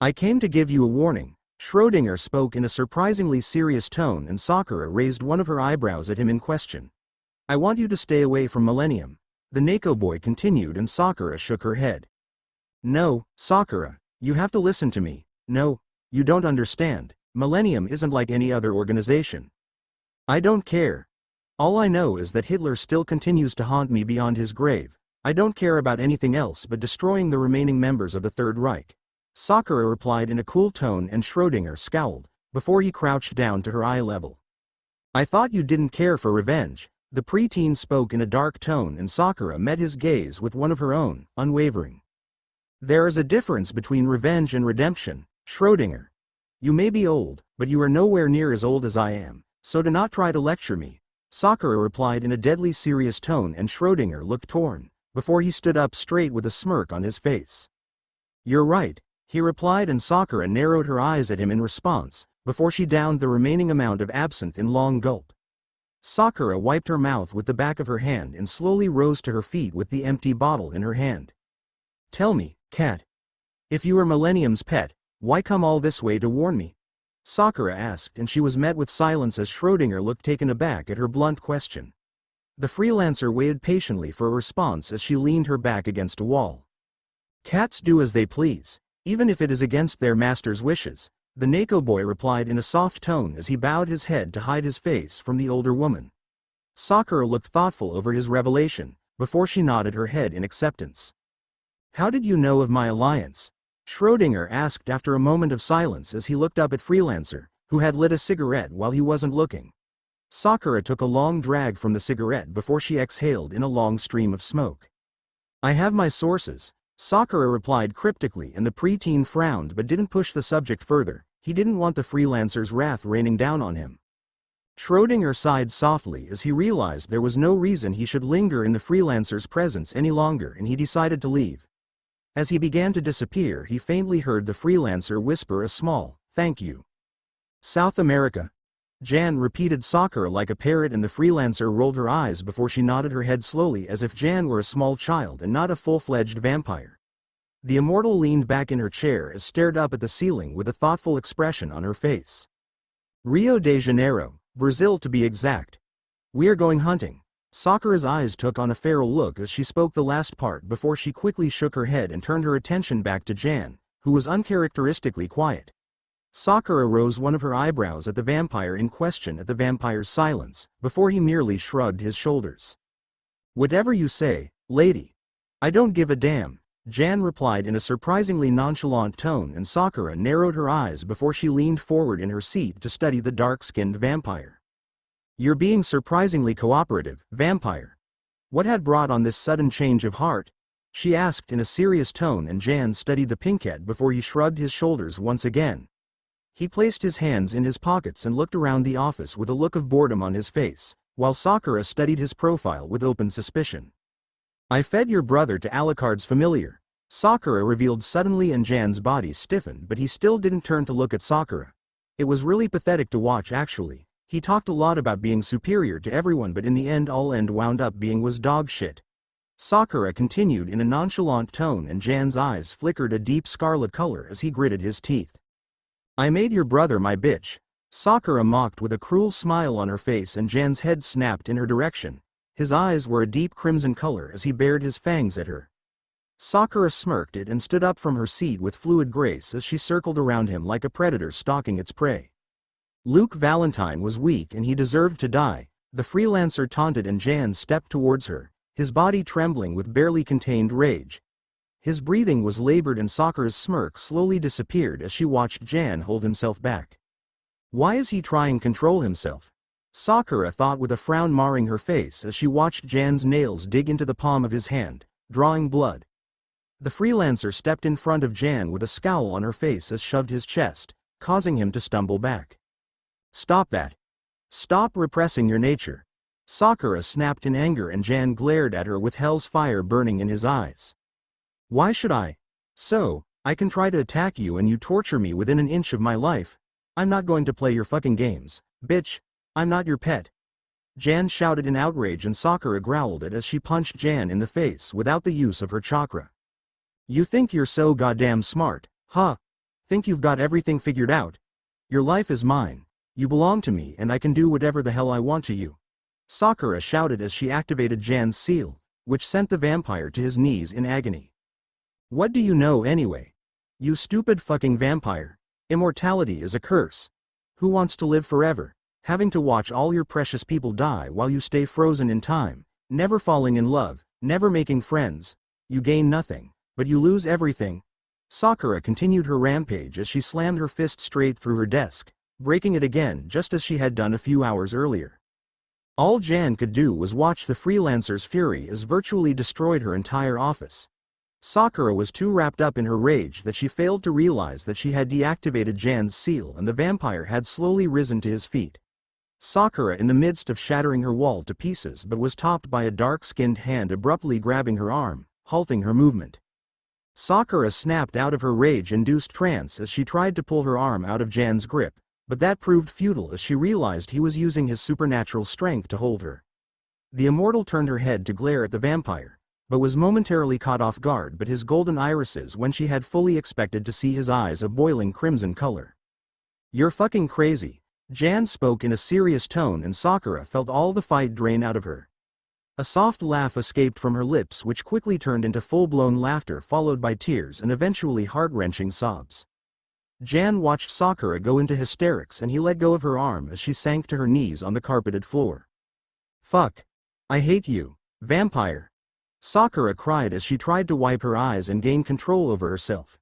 I came to give you a warning, Schrödinger spoke in a surprisingly serious tone, and Sakura raised one of her eyebrows at him in question. I want you to stay away from Millennium, the Neko boy continued, and Sakura shook her head. No, Sakura, you have to listen to me. No, you don't understand. Millennium isn't like any other organization. I don't care. All I know is that Hitler still continues to haunt me beyond his grave. I don't care about anything else but destroying the remaining members of the Third Reich, Sakura replied in a cool tone, and Schrödinger scowled before he crouched down to her eye level. I thought you didn't care for revenge, the preteen spoke in a dark tone, and Sakura met his gaze with one of her own, unwavering. There is a difference between revenge and redemption, Schrödinger. You may be old, but you are nowhere near as old as I am, so do not try to lecture me, Sakura replied in a deadly serious tone, and Schrödinger looked torn before he stood up straight with a smirk on his face. You're right, he replied, and Sakura narrowed her eyes at him in response before she downed the remaining amount of absinthe in long gulp. Sakura wiped her mouth with the back of her hand and slowly rose to her feet with the empty bottle in her hand. Tell me, cat. If you are Millennium's pet, why come all this way to warn me? Sakura asked, and she was met with silence as Schrödinger looked taken aback at her blunt question. The freelancer waited patiently for a response as she leaned her back against a wall. Cats do as they please, even if it is against their master's wishes, The Nako boy replied in a soft tone as he bowed his head to hide his face from the older woman. Sakura looked thoughtful over his revelation, before she nodded her head in acceptance. How did you know of my alliance? Schrödinger asked after a moment of silence as he looked up at Freelancer, who had lit a cigarette while he wasn't looking. Sakura took a long drag from the cigarette before she exhaled in a long stream of smoke. I have my sources, Sakura replied cryptically, and the preteen frowned but didn't push the subject further. He didn't want the Freelancer's wrath raining down on him. Schrödinger sighed softly as he realized there was no reason he should linger in the Freelancer's presence any longer, and he decided to leave. As he began to disappear, he faintly heard the Freelancer whisper a small, "Thank you." South America? Jan repeated Sakura like a parrot, and the Freelancer rolled her eyes before she nodded her head slowly as if Jan were a small child and not a full-fledged vampire. The Immortal leaned back in her chair and stared up at the ceiling with a thoughtful expression on her face. Rio de Janeiro, Brazil to be exact. We are going hunting. Sakura's eyes took on a feral look as she spoke the last part before she quickly shook her head and turned her attention back to Jan, who was uncharacteristically quiet. Sakura rose one of her eyebrows at the vampire in question at the vampire's silence, before he merely shrugged his shoulders. Whatever you say, lady. I don't give a damn, Jan replied in a surprisingly nonchalant tone, and Sakura narrowed her eyes before she leaned forward in her seat to study the dark-skinned vampire. You're being surprisingly cooperative, vampire. What had brought on this sudden change of heart? She asked in a serious tone, and Jan studied the pinkhead before he shrugged his shoulders once again. He placed his hands in his pockets and looked around the office with a look of boredom on his face, while Sakura studied his profile with open suspicion. I fed your brother to Alucard's familiar, Sakura revealed suddenly, and Jan's body stiffened, but he still didn't turn to look at Sakura. It was really pathetic to watch, actually. He talked a lot about being superior to everyone, but in the end all wound up being was dog shit. Sakura continued in a nonchalant tone, and Jan's eyes flickered a deep scarlet color as he gritted his teeth. I made your brother my bitch, Sakura mocked with a cruel smile on her face, and Jan's head snapped in her direction. His eyes were a deep crimson color as he bared his fangs at her. Sakura smirked it and stood up from her seat with fluid grace as she circled around him like a predator stalking its prey. Luke Valentine was weak and he deserved to die, the Freelancer taunted, and Jan stepped towards her, his body trembling with barely contained rage. His breathing was labored, and Sakura's smirk slowly disappeared as she watched Jan hold himself back. Why is he trying to control himself? Sakura thought with a frown marring her face as she watched Jan's nails dig into the palm of his hand, drawing blood. The Freelancer stepped in front of Jan with a scowl on her face as shoved his chest, causing him to stumble back. Stop that. Stop repressing your nature. Sakura snapped in anger, and Jan glared at her with hell's fire burning in his eyes. Why should I? So, I can try to attack you and you torture me within an inch of my life? I'm not going to play your fucking games, bitch. I'm not your pet. Jan shouted in outrage, and Sakura growled it as she punched Jan in the face without the use of her chakra. You think you're so goddamn smart, huh? Think you've got everything figured out? Your life is mine. You belong to me and I can do whatever the hell I want to you. Sakura shouted as she activated Jan's seal, which sent the vampire to his knees in agony. What do you know anyway? You stupid fucking vampire. Immortality is a curse. Who wants to live forever, having to watch all your precious people die while you stay frozen in time, never falling in love, never making friends? You gain nothing, but you lose everything. Sakura continued her rampage as she slammed her fist straight through her desk, breaking it again just as she had done a few hours earlier. All Jan could do was watch the Freelancer's fury as virtually destroyed her entire office. Sakura was too wrapped up in her rage that she failed to realize that she had deactivated Jan's seal, and the vampire had slowly risen to his feet. Sakura in the midst of shattering her wall to pieces, but was topped by a dark-skinned hand abruptly grabbing her arm, halting her movement. Sakura snapped out of her rage-induced trance as she tried to pull her arm out of Jan's grip, but that proved futile as she realized he was using his supernatural strength to hold her. The Immortal turned her head to glare at the vampire, but was momentarily caught off guard by his golden irises when she had fully expected to see his eyes a boiling crimson color. You're fucking crazy, Jan spoke in a serious tone, and Sakura felt all the fight drain out of her. A soft laugh escaped from her lips, which quickly turned into full-blown laughter followed by tears and eventually heart-wrenching sobs. Jan watched Sakura go into hysterics and he let go of her arm as she sank to her knees on the carpeted floor. "Fuck. I hate you, vampire," Sakura cried as she tried to wipe her eyes and gain control over herself.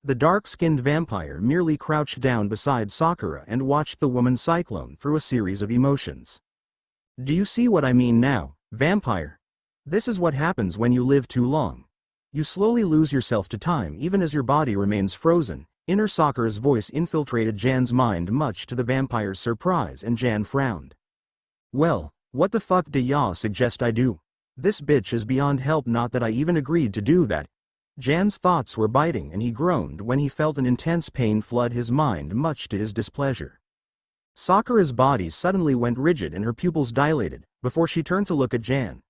The dark-skinned vampire merely crouched down beside Sakura and watched the woman cyclone through a series of emotions. "Do you see what I mean now, vampire? This is what happens when you live too long. You slowly lose yourself to time even as your body remains frozen." Inner Sakura's voice infiltrated Jan's mind, much to the vampire's surprise, and Jan frowned. "Well, what the fuck do ya suggest I do? This bitch is beyond help, not that I even agreed to do that." Jan's thoughts were biting and he groaned when he felt an intense pain flood his mind, much to his displeasure. Sakura's body suddenly went rigid and her pupils dilated, before she turned to look at Jan.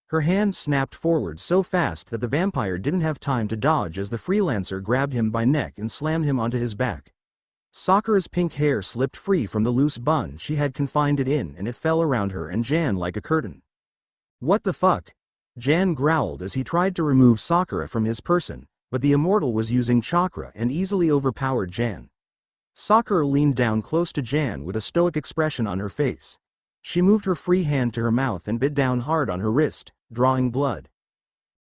Her hand snapped forward so fast that the vampire didn't have time to dodge as the freelancer grabbed him by neck and slammed him onto his back. Sakura's pink hair slipped free from the loose bun she had confined it in and it fell around her and Jan like a curtain. "What the fuck?" Jan growled as he tried to remove Sakura from his person, but the Immortal was using Chakra and easily overpowered Jan. Sakura leaned down close to Jan with a stoic expression on her face. She moved her free hand to her mouth and bit down hard on her wrist, drawing blood.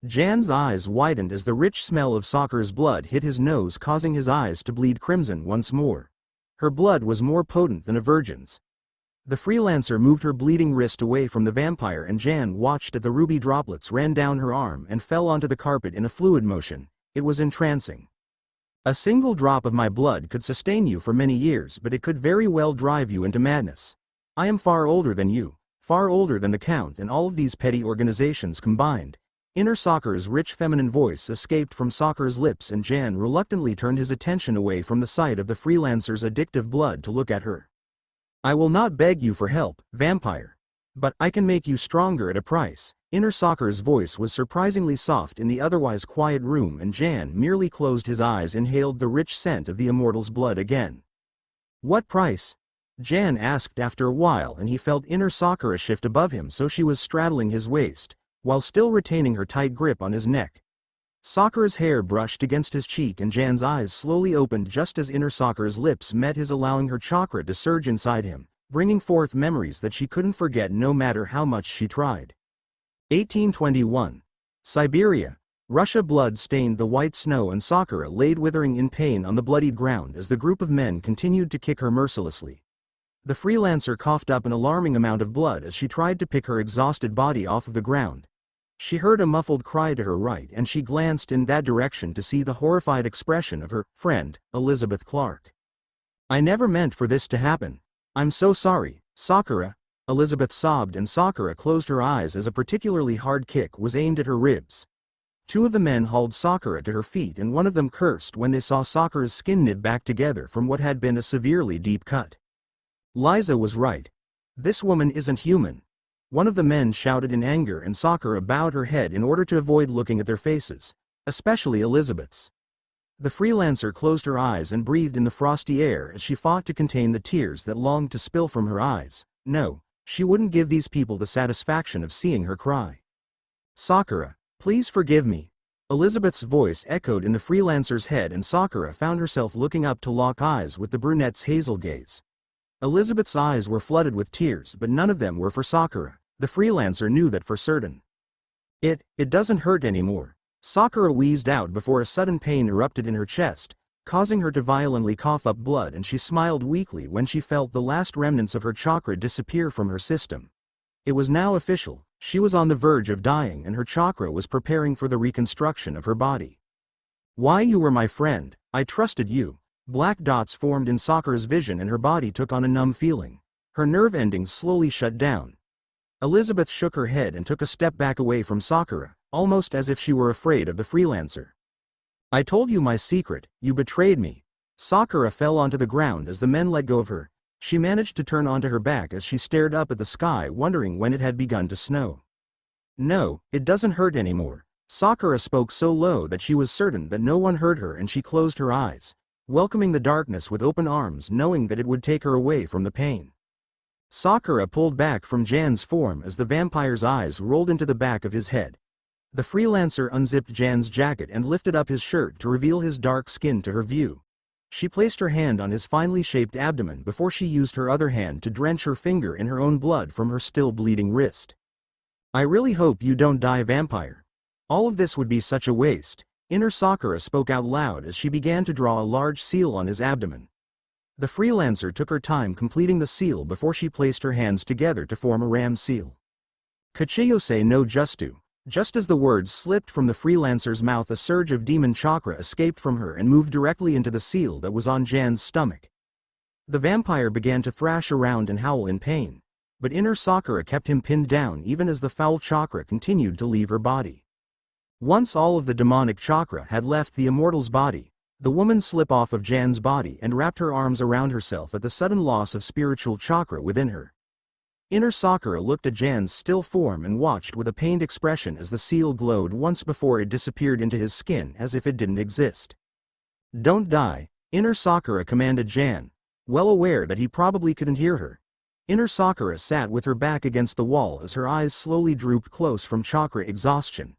Jan's eyes widened as the rich smell of Sakura's blood hit his nose, causing his eyes to bleed crimson once more. Her blood was more potent than a virgin's. The freelancer moved her bleeding wrist away from the vampire and Jan watched as the ruby droplets ran down her arm and fell onto the carpet in a fluid motion. It was entrancing. "A single drop of my blood could sustain you for many years, but it could very well drive you into madness. I am far older than you, far older than the Count and all of these petty organizations combined." Inner Sakura's rich feminine voice escaped from Sakura's lips and Jan reluctantly turned his attention away from the sight of the freelancer's addictive blood to look at her. "I will not beg you for help, vampire. But I can make you stronger at a price." Inner Sakura's voice was surprisingly soft in the otherwise quiet room and Jan merely closed his eyes and inhaled the rich scent of the Immortal's blood again. "What price?" Jan asked after a while and he felt Inner Sakura shift above him so she was straddling his waist, while still retaining her tight grip on his neck. Sakura's hair brushed against his cheek and Jan's eyes slowly opened just as Inner Sakura's lips met his, allowing her chakra to surge inside him, bringing forth memories that she couldn't forget no matter how much she tried. 1821. Siberia. Russia. Blood stained the white snow and Sakura laid withering in pain on the bloodied ground as the group of men continued to kick her mercilessly. The freelancer coughed up an alarming amount of blood as she tried to pick her exhausted body off of the ground. She heard a muffled cry to her right and she glanced in that direction to see the horrified expression of her friend, Elizabeth Clark. "I never meant for this to happen. I'm so sorry, Sakura," Elizabeth sobbed and Sakura closed her eyes as a particularly hard kick was aimed at her ribs. Two of the men hauled Sakura to her feet and one of them cursed when they saw Sakura's skin knit back together from what had been a severely deep cut. Liza was right. This woman isn't human. One of the men shouted in anger and Sakura bowed her head in order to avoid looking at their faces, especially Elizabeth's. The freelancer closed her eyes and breathed in the frosty air as she fought to contain the tears that longed to spill from her eyes. No, she wouldn't give these people the satisfaction of seeing her cry. "Sakura, please forgive me." Elizabeth's voice echoed in the freelancer's head and Sakura found herself looking up to lock eyes with the brunette's hazel gaze. Elizabeth's eyes were flooded with tears but none of them were for Sakura. The freelancer knew that for certain. It doesn't hurt anymore," Sakura wheezed out before a sudden pain erupted in her chest, causing her to violently cough up blood and she smiled weakly when she felt the last remnants of her chakra disappear from her system. It was now official, she was on the verge of dying and her chakra was preparing for the reconstruction of her body. "Why, you were my friend, I trusted you." Black dots formed in Sakura's vision and her body took on a numb feeling. Her nerve endings slowly shut down. Elizabeth shook her head and took a step back away from Sakura, almost as if she were afraid of the freelancer. "I told you my secret, you betrayed me." Sakura fell onto the ground as the men let go of her. She managed to turn onto her back as she stared up at the sky wondering when it had begun to snow. "No, it doesn't hurt anymore." Sakura spoke so low that she was certain that no one heard her and she closed her eyes, welcoming the darkness with open arms knowing that it would take her away from the pain. Sakura pulled back from Jan's form as the vampire's eyes rolled into the back of his head. The freelancer unzipped Jan's jacket and lifted up his shirt to reveal his dark skin to her view. She placed her hand on his finely shaped abdomen before she used her other hand to drench her finger in her own blood from her still bleeding wrist. I really hope you don't die, vampire. All of this would be such a waste. Inner Sakura spoke out loud as she began to draw a large seal on his abdomen. The freelancer took her time completing the seal before she placed her hands together to form a ram seal. Kachiyose no Justu. Just as the words slipped from the freelancer's mouth, a surge of demon chakra escaped from her and moved directly into the seal that was on Jan's stomach. The vampire began to thrash around and howl in pain, but Inner Sakura kept him pinned down even as the foul chakra continued to leave her body. Once all of the demonic chakra had left the immortal's body, the woman slipped off of Jan's body and wrapped her arms around herself at the sudden loss of spiritual chakra within her. Inner Sakura looked at Jan's still form and watched with a pained expression as the seal glowed once before it disappeared into his skin as if it didn't exist. Don't die, Inner Sakura commanded Jan, well aware that he probably couldn't hear her. Inner Sakura sat with her back against the wall as her eyes slowly drooped close from chakra exhaustion.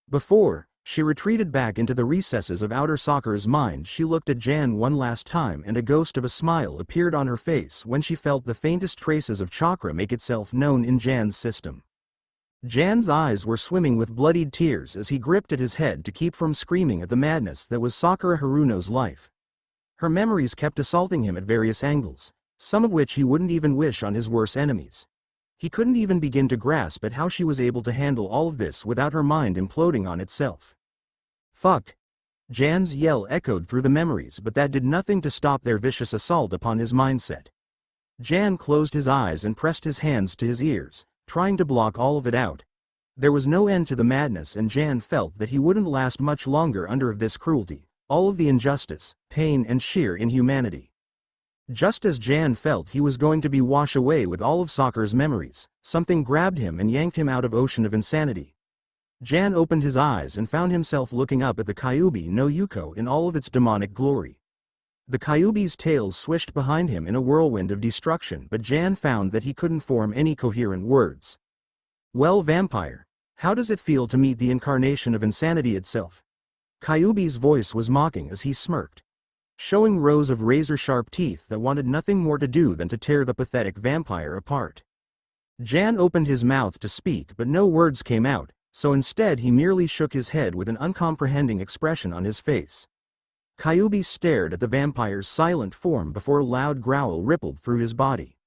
Before she retreated back into the recesses of outer Sakura's mind, she looked at Jan one last time and a ghost of a smile appeared on her face when she felt the faintest traces of chakra make itself known in Jan's system. Jan's eyes were swimming with bloodied tears as he gripped at his head to keep from screaming at the madness that was Sakura Haruno's life. Her memories kept assaulting him at various angles, some of which he wouldn't even wish on his worst enemies. He couldn't even begin to grasp at how she was able to handle all of this without her mind imploding on itself. Fuck! Jan's yell echoed through the memories, but that did nothing to stop their vicious assault upon his mindset. Jan closed his eyes and pressed his hands to his ears, trying to block all of it out. There was no end to the madness, and Jan felt that he wouldn't last much longer under this cruelty, all of the injustice, pain and sheer inhumanity. Just as Jan felt he was going to be washed away with all of Sakura's memories, something grabbed him and yanked him out of ocean of insanity. Jan opened his eyes and found himself looking up at the Kyuubi no Yuko in all of its demonic glory. The Kyuubi's tails swished behind him in a whirlwind of destruction, but Jan found that he couldn't form any coherent words. Well, vampire, how does it feel to meet the incarnation of insanity itself? Kyuubi's voice was mocking as he smirked, showing rows of razor-sharp teeth that wanted nothing more to do than to tear the pathetic vampire apart. Jan opened his mouth to speak, but no words came out, so instead he merely shook his head with an uncomprehending expression on his face. Kyuubi stared at the vampire's silent form before a loud growl rippled through his body.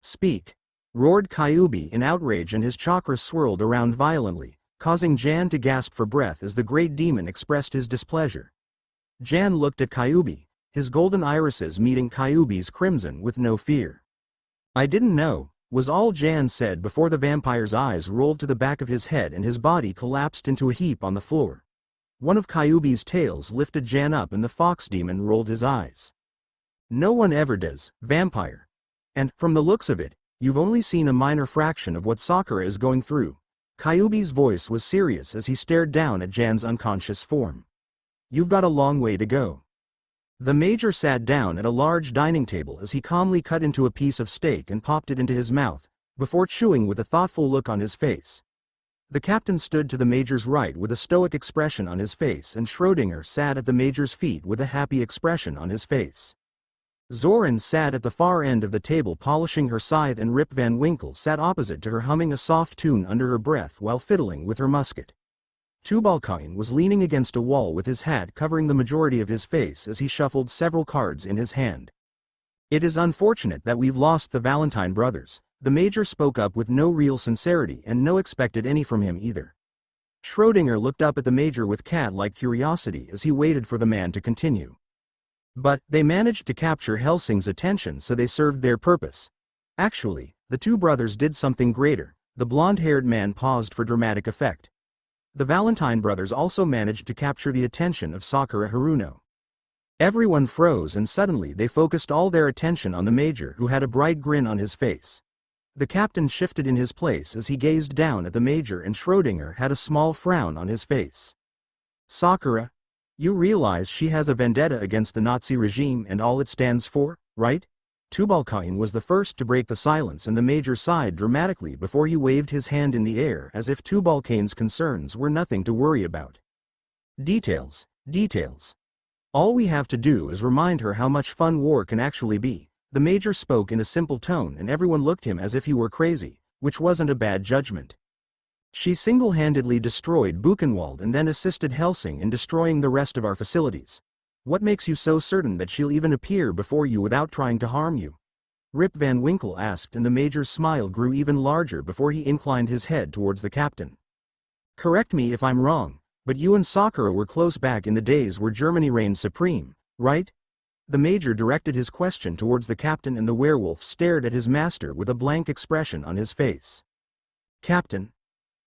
Speak! Roared Kyuubi in outrage, and his chakra swirled around violently, causing Jan to gasp for breath as the great demon expressed his displeasure. Jan looked at Kyuubi, his golden irises meeting Kyuubi's crimson with no fear. I didn't know, was all Jan said before the vampire's eyes rolled to the back of his head and his body collapsed into a heap on the floor. One of Kyuubi's tails lifted Jan up and the fox demon rolled his eyes. No one ever does, vampire. And, from the looks of it, you've only seen a minor fraction of what Sakura is going through. Kyuubi's voice was serious as he stared down at Jan's unconscious form. You've got a long way to go. The major sat down at a large dining table as he calmly cut into a piece of steak and popped it into his mouth, before chewing with a thoughtful look on his face. The captain stood to the major's right with a stoic expression on his face, and Schrödinger sat at the major's feet with a happy expression on his face. Zoran sat at the far end of the table polishing her scythe, and Rip Van Winkle sat opposite to her humming a soft tune under her breath while fiddling with her musket. Tubal Cain was leaning against a wall with his hat covering the majority of his face as he shuffled several cards in his hand. It is unfortunate that we've lost the Valentine brothers, the major spoke up with no real sincerity, and no expected any from him either. Schrödinger looked up at the major with cat-like curiosity as he waited for the man to continue. But they managed to capture Hellsing's attention, so they served their purpose. Actually, the two brothers did something greater. The blonde-haired man paused for dramatic effect. The Valentine brothers also managed to capture the attention of Sakura Haruno. Everyone froze, and suddenly they focused all their attention on the major, who had a bright grin on his face. The captain shifted in his place as he gazed down at the major, and Schrödinger had a small frown on his face. Sakura, you realize she has a vendetta against the Nazi regime and all it stands for, right? Tubal Cain was the first to break the silence, and the major sighed dramatically before he waved his hand in the air as if Tubal Cain's concerns were nothing to worry about. Details, details. All we have to do is remind her how much fun war can actually be. The major spoke in a simple tone and everyone looked at him as if he were crazy, which wasn't a bad judgment. She single-handedly destroyed Buchenwald and then assisted Hellsing in destroying the rest of our facilities. What makes you so certain that she'll even appear before you without trying to harm you? Rip Van Winkle asked, and the major's smile grew even larger before he inclined his head towards the captain. Correct me if I'm wrong, but you and Sakura were close back in the days where Germany reigned supreme, right? The major directed his question towards the captain and the werewolf stared at his master with a blank expression on his face. Captain?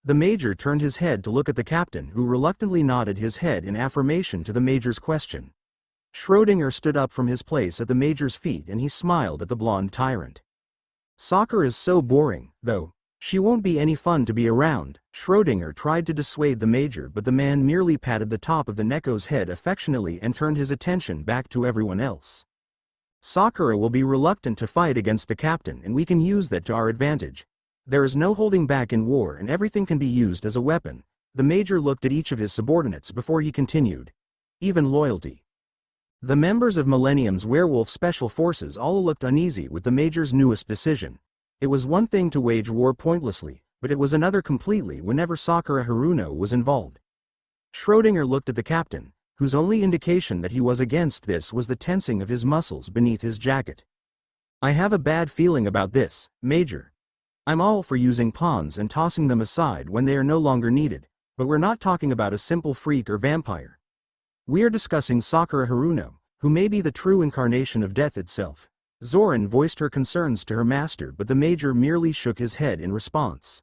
The major turned his head to look at the captain, who reluctantly nodded his head in affirmation to the major's question. Schrödinger stood up from his place at the major's feet and he smiled at the blonde tyrant. Sakura is so boring, though. She won't be any fun to be around. Schrödinger tried to dissuade the major, but the man merely patted the top of the Neko's head affectionately and turned his attention back to everyone else. Sakura will be reluctant to fight against the captain and we can use that to our advantage. There is no holding back in war and everything can be used as a weapon. The major looked at each of his subordinates before he continued. Even loyalty. The members of Millennium's werewolf special forces all looked uneasy with the major's newest decision. It was one thing to wage war pointlessly, but it was another completely whenever Sakura Haruno was involved. Schrödinger looked at the captain, whose only indication that he was against this was the tensing of his muscles beneath his jacket. I have a bad feeling about this, Major. I'm all for using pawns and tossing them aside when they are no longer needed, but we're not talking about a simple freak or vampire. We are discussing Sakura Haruno, who may be the true incarnation of death itself. Zoran voiced her concerns to her master, but the major merely shook his head in response.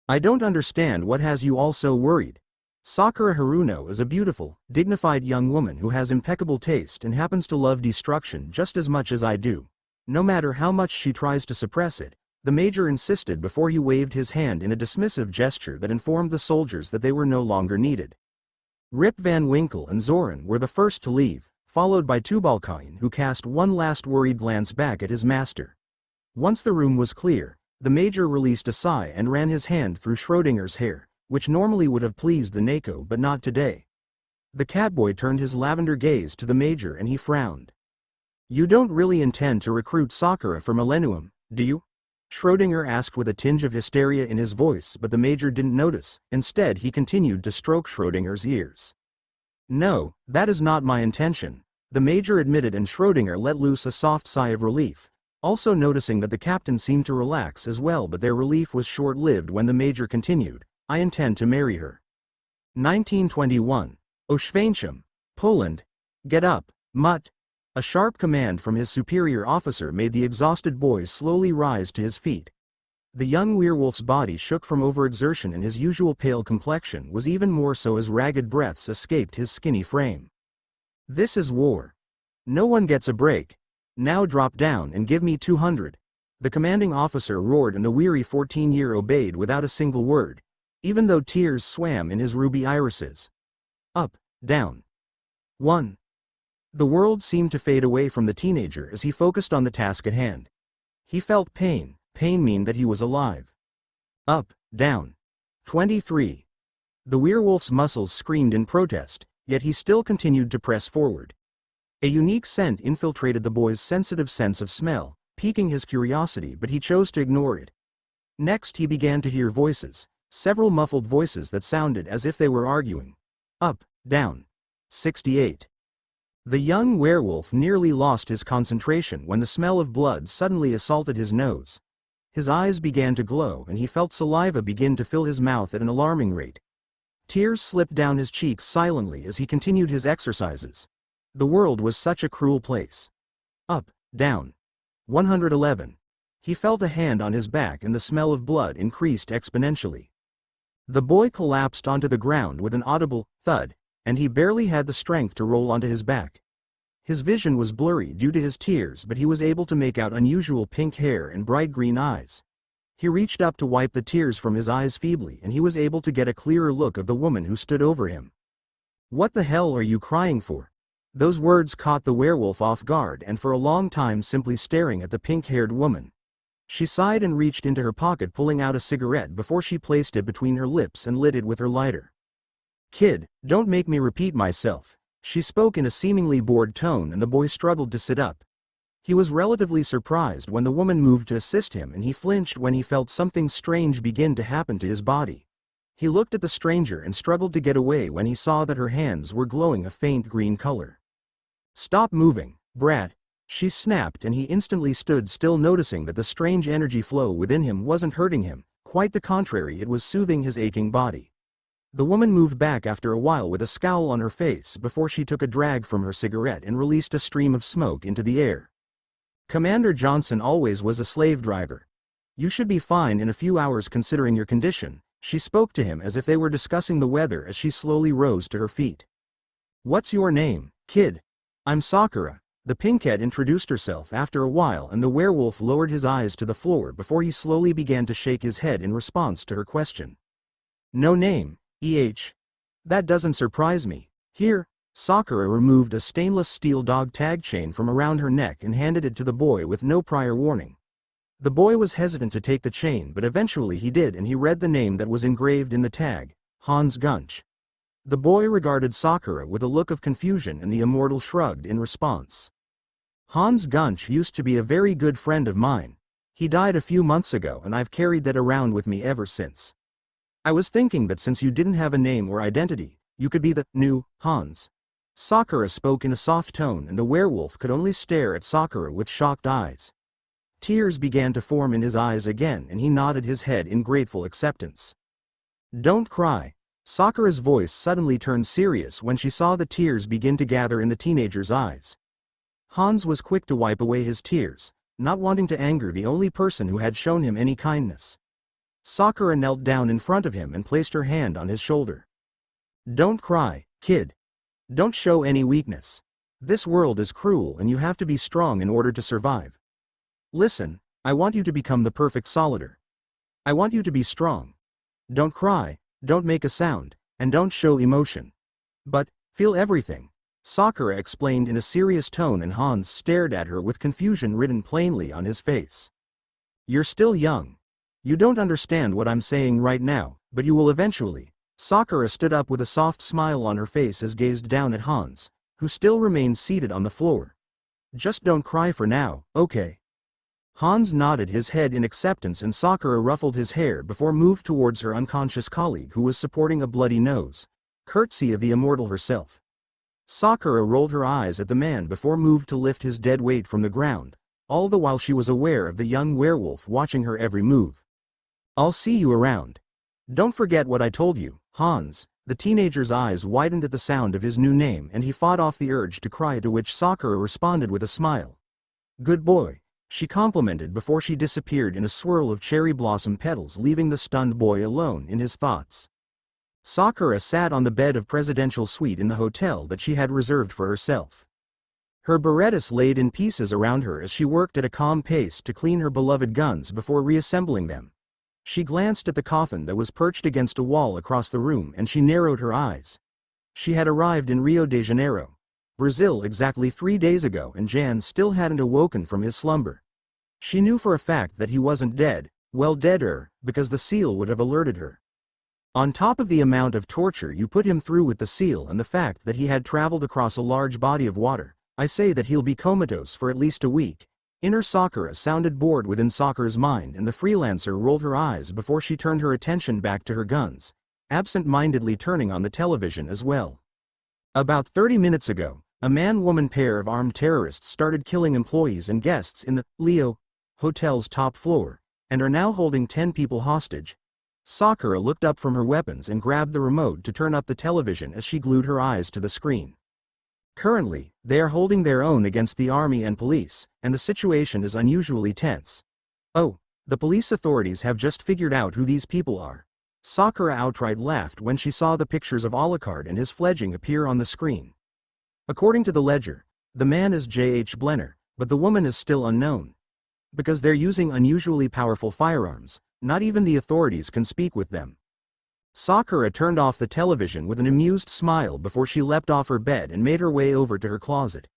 I don't understand what has you all so worried. Sakura Haruno is a beautiful, dignified young woman who has impeccable taste and happens to love destruction just as much as I do. No matter how much she tries to suppress it, the major insisted before he waved his hand in a dismissive gesture that informed the soldiers that they were no longer needed. Rip Van Winkle and Zoran were the first to leave, followed by Tubal Cain, who cast one last worried glance back at his master. Once the room was clear, the major released a sigh and ran his hand through Schrödinger's hair, which normally would have pleased the Neko but not today. The catboy turned his lavender gaze to the major and he frowned. You don't really intend to recruit Sakura for Millennium, do you? Schrödinger asked with a tinge of hysteria in his voice, but the major didn't notice. Instead he continued to stroke Schrödinger's ears. No, that is not my intention, the major admitted, and Schrödinger let loose a soft sigh of relief, also noticing that the captain seemed to relax as well, but their relief was short-lived when the major continued. I intend to marry her. 1921. Oświęcim, Poland. Get up, mutt. A sharp command from his superior officer made the exhausted boy slowly rise to his feet. The young werewolf's body shook from overexertion and his usual pale complexion was even more so as ragged breaths escaped his skinny frame. This is war. No one gets a break. Now drop down and give me 200. The commanding officer roared and the weary 14-year obeyed without a single word, even though tears swam in his ruby irises. Up, down. 1. The world seemed to fade away from the teenager as he focused on the task at hand. He felt pain mean that he was alive. Up, down. 23. The werewolf's muscles screamed in protest, yet he still continued to press forward. A unique scent infiltrated the boy's sensitive sense of smell, piquing his curiosity, but he chose to ignore it. Next he began to hear voices, several muffled voices that sounded as if they were arguing. Up, down. 68. The young werewolf nearly lost his concentration when the smell of blood suddenly assaulted his nose. His eyes began to glow and he felt saliva begin to fill his mouth at an alarming rate. Tears slipped down his cheeks silently as he continued his exercises. The world was such a cruel place. Up, down. 111. He felt a hand on his back and the smell of blood increased exponentially. The boy collapsed onto the ground with an audible thud, and he barely had the strength to roll onto his back. His vision was blurry due to his tears, but he was able to make out unusual pink hair and bright green eyes. He reached up to wipe the tears from his eyes feebly and he was able to get a clearer look of the woman who stood over him. What the hell are you crying for? Those words caught the werewolf off guard and for a long time simply staring at the pink-haired woman. She sighed and reached into her pocket, pulling out a cigarette before she placed it between her lips and lit it with her lighter. Kid, don't make me repeat myself. She spoke in a seemingly bored tone and the boy struggled to sit up. He was relatively surprised when the woman moved to assist him and he flinched when he felt something strange begin to happen to his body. He looked at the stranger and struggled to get away when he saw that her hands were glowing a faint green color. "Stop moving, brat," she snapped, and he instantly stood still, noticing that the strange energy flow within him wasn't hurting him, quite the contrary, it was soothing his aching body. The woman moved back after a while with a scowl on her face before she took a drag from her cigarette and released a stream of smoke into the air. "Commander Johnson always was a slave driver. You should be fine in a few hours considering your condition." She spoke to him as if they were discussing the weather as she slowly rose to her feet. "What's your name, kid?" "I'm Sakura," the pinkhead introduced herself after a while, and the werewolf lowered his eyes to the floor before he slowly began to shake his head in response to her question. "No name, That doesn't surprise me. Here." Sakura removed a stainless steel dog tag chain from around her neck and handed it to the boy with no prior warning. The boy was hesitant to take the chain, but eventually he did, and he read the name that was engraved in the tag, Hans Gunch. The boy regarded Sakura with a look of confusion and the Immortal shrugged in response. "Hans Gunch used to be a very good friend of mine. He died a few months ago and I've carried that around with me ever since. I was thinking that since you didn't have a name or identity, you could be the new Hans." Sakura spoke in a soft tone, and the werewolf could only stare at Sakura with shocked eyes. Tears began to form in his eyes again, and he nodded his head in grateful acceptance. "Don't cry." Sakura's voice suddenly turned serious when she saw the tears begin to gather in the teenager's eyes. Hans was quick to wipe away his tears, not wanting to anger the only person who had shown him any kindness. Sakura knelt down in front of him and placed her hand on his shoulder. "Don't cry, kid. Don't show any weakness. This world is cruel and you have to be strong in order to survive. Listen, I want you to become the perfect solider. I want you to be strong. Don't cry, don't make a sound, and don't show emotion. But, feel everything," Sakura explained in a serious tone, and Hans stared at her with confusion written plainly on his face. "You're still young. You don't understand what I'm saying right now, but you will eventually." Sakura stood up with a soft smile on her face as gazed down at Hans, who still remained seated on the floor. "Just don't cry for now, okay?" Hans nodded his head in acceptance, and Sakura ruffled his hair before moved towards her unconscious colleague who was supporting a bloody nose, courtesy of the Immortal herself. Sakura rolled her eyes at the man before moved to lift his dead weight from the ground, all the while she was aware of the young werewolf watching her every move. "I'll see you around. Don't forget what I told you, Hans." The teenager's eyes widened at the sound of his new name, and he fought off the urge to cry, to which Sakura responded with a smile. "Good boy," she complimented before she disappeared in a swirl of cherry blossom petals, leaving the stunned boy alone in his thoughts. Sakura sat on the bed of presidential suite in the hotel that she had reserved for herself. Her berettas laid in pieces around her as she worked at a calm pace to clean her beloved guns before reassembling them. She glanced at the coffin that was perched against a wall across the room and she narrowed her eyes. She had arrived in Rio de Janeiro, Brazil, exactly 3 days ago, and Jan still hadn't awoken from his slumber. She knew for a fact that he wasn't dead, well deader, because the seal would have alerted her. On top of the amount of torture you put him through with the seal and the fact that he had traveled across a large body of water, I say that he'll be comatose for at least a week. Inner Sakura sounded bored within Sakura's mind, and the freelancer rolled her eyes before she turned her attention back to her guns, absent-mindedly turning on the television as well. About 30 minutes ago, a man-woman pair of armed terrorists started killing employees and guests in the Leo hotel's top floor, and are now holding 10 people hostage. Sakura looked up from her weapons and grabbed the remote to turn up the television as she glued her eyes to the screen. Currently, they are holding their own against the army and police, and the situation is unusually tense. "Oh, the police authorities have just figured out who these people are." Sakura outright laughed when she saw the pictures of Alucard and his fledgling appear on the screen. According to the ledger, the man is J.H. Blenner, but the woman is still unknown. Because they're using unusually powerful firearms, not even the authorities can speak with them. Sakura turned off the television with an amused smile before she leapt off her bed and made her way over to her closet.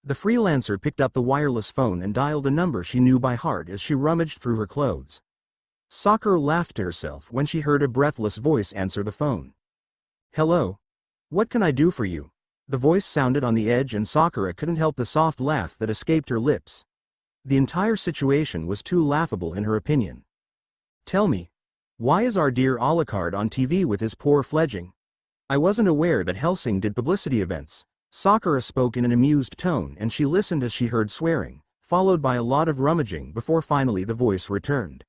The freelancer picked up the wireless phone and dialed a number she knew by heart as she rummaged through her clothes. Sakura laughed to herself when she heard a breathless voice answer the phone. "Hello? What can I do for you?" The voice sounded on the edge and Sakura couldn't help the soft laugh that escaped her lips. The entire situation was too laughable in her opinion. Tell me, why is our dear Alucard on TV with his poor fledging? I wasn't aware that Hellsing did publicity events. Sakura spoke in an amused tone and she listened as she heard swearing, followed by a lot of rummaging before finally the voice returned.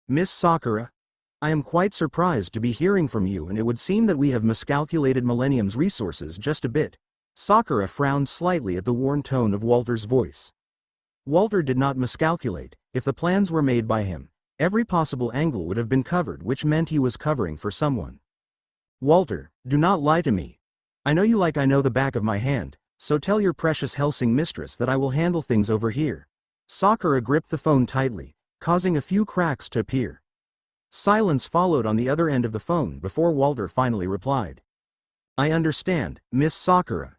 Miss Sakura, I am quite surprised to be hearing from you, and it would seem that we have miscalculated Millennium's resources just a bit. Sakura frowned slightly at the worn tone of Walter's voice. Walter did not miscalculate. If the plans were made by him, every possible angle would have been covered, which meant he was covering for someone. Walter, do not lie to me. I know you like I know the back of my hand, so tell your precious Hellsing mistress that I will handle things over here. Sakura gripped the phone tightly, causing a few cracks to appear. Silence followed on the other end of the phone before Walter finally replied. I understand, Miss Sakura.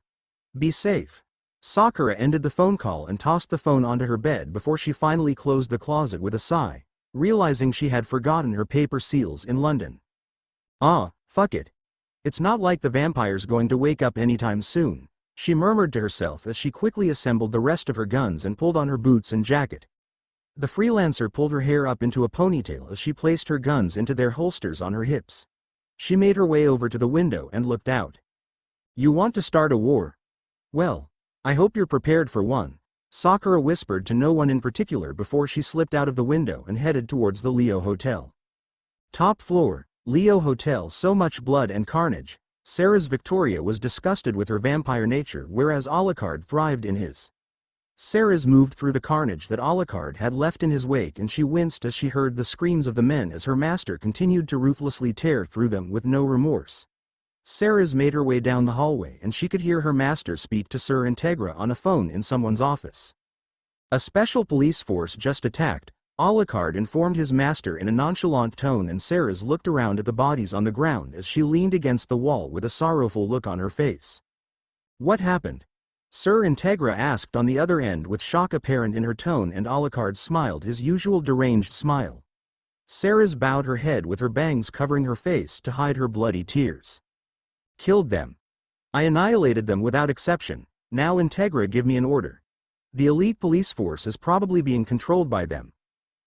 Be safe. Sakura ended the phone call and tossed the phone onto her bed before she finally closed the closet with a sigh, realizing she had forgotten her paper seals in London. Ah, fuck it. It's not like the vampire's going to wake up anytime soon, she murmured to herself as she quickly assembled the rest of her guns and pulled on her boots and jacket. The freelancer pulled her hair up into a ponytail as she placed her guns into their holsters on her hips. She made her way over to the window and looked out. You want to start a war? Well, I hope you're prepared for one, Sakura whispered to no one in particular before she slipped out of the window and headed towards the Leo Hotel. Top floor, Leo Hotel. So much blood and carnage. Sarah's Victoria was disgusted with her vampire nature, whereas Alucard thrived in his. Sarah's moved through the carnage that Alucard had left in his wake, and she winced as she heard the screams of the men as her master continued to ruthlessly tear through them with no remorse. Sarah's made her way down the hallway and she could hear her master speak to Sir Integra on a phone in someone's office. A special police force just attacked, Alucard informed his master in a nonchalant tone, and Sarah's looked around at the bodies on the ground as she leaned against the wall with a sorrowful look on her face. What happened? Sir Integra asked on the other end with shock apparent in her tone, and Alucard smiled his usual deranged smile. Sarah's bowed her head with her bangs covering her face to hide her bloody tears. Killed them. I annihilated them without exception. Now Integra, give me an order. The elite police force is probably being controlled by them.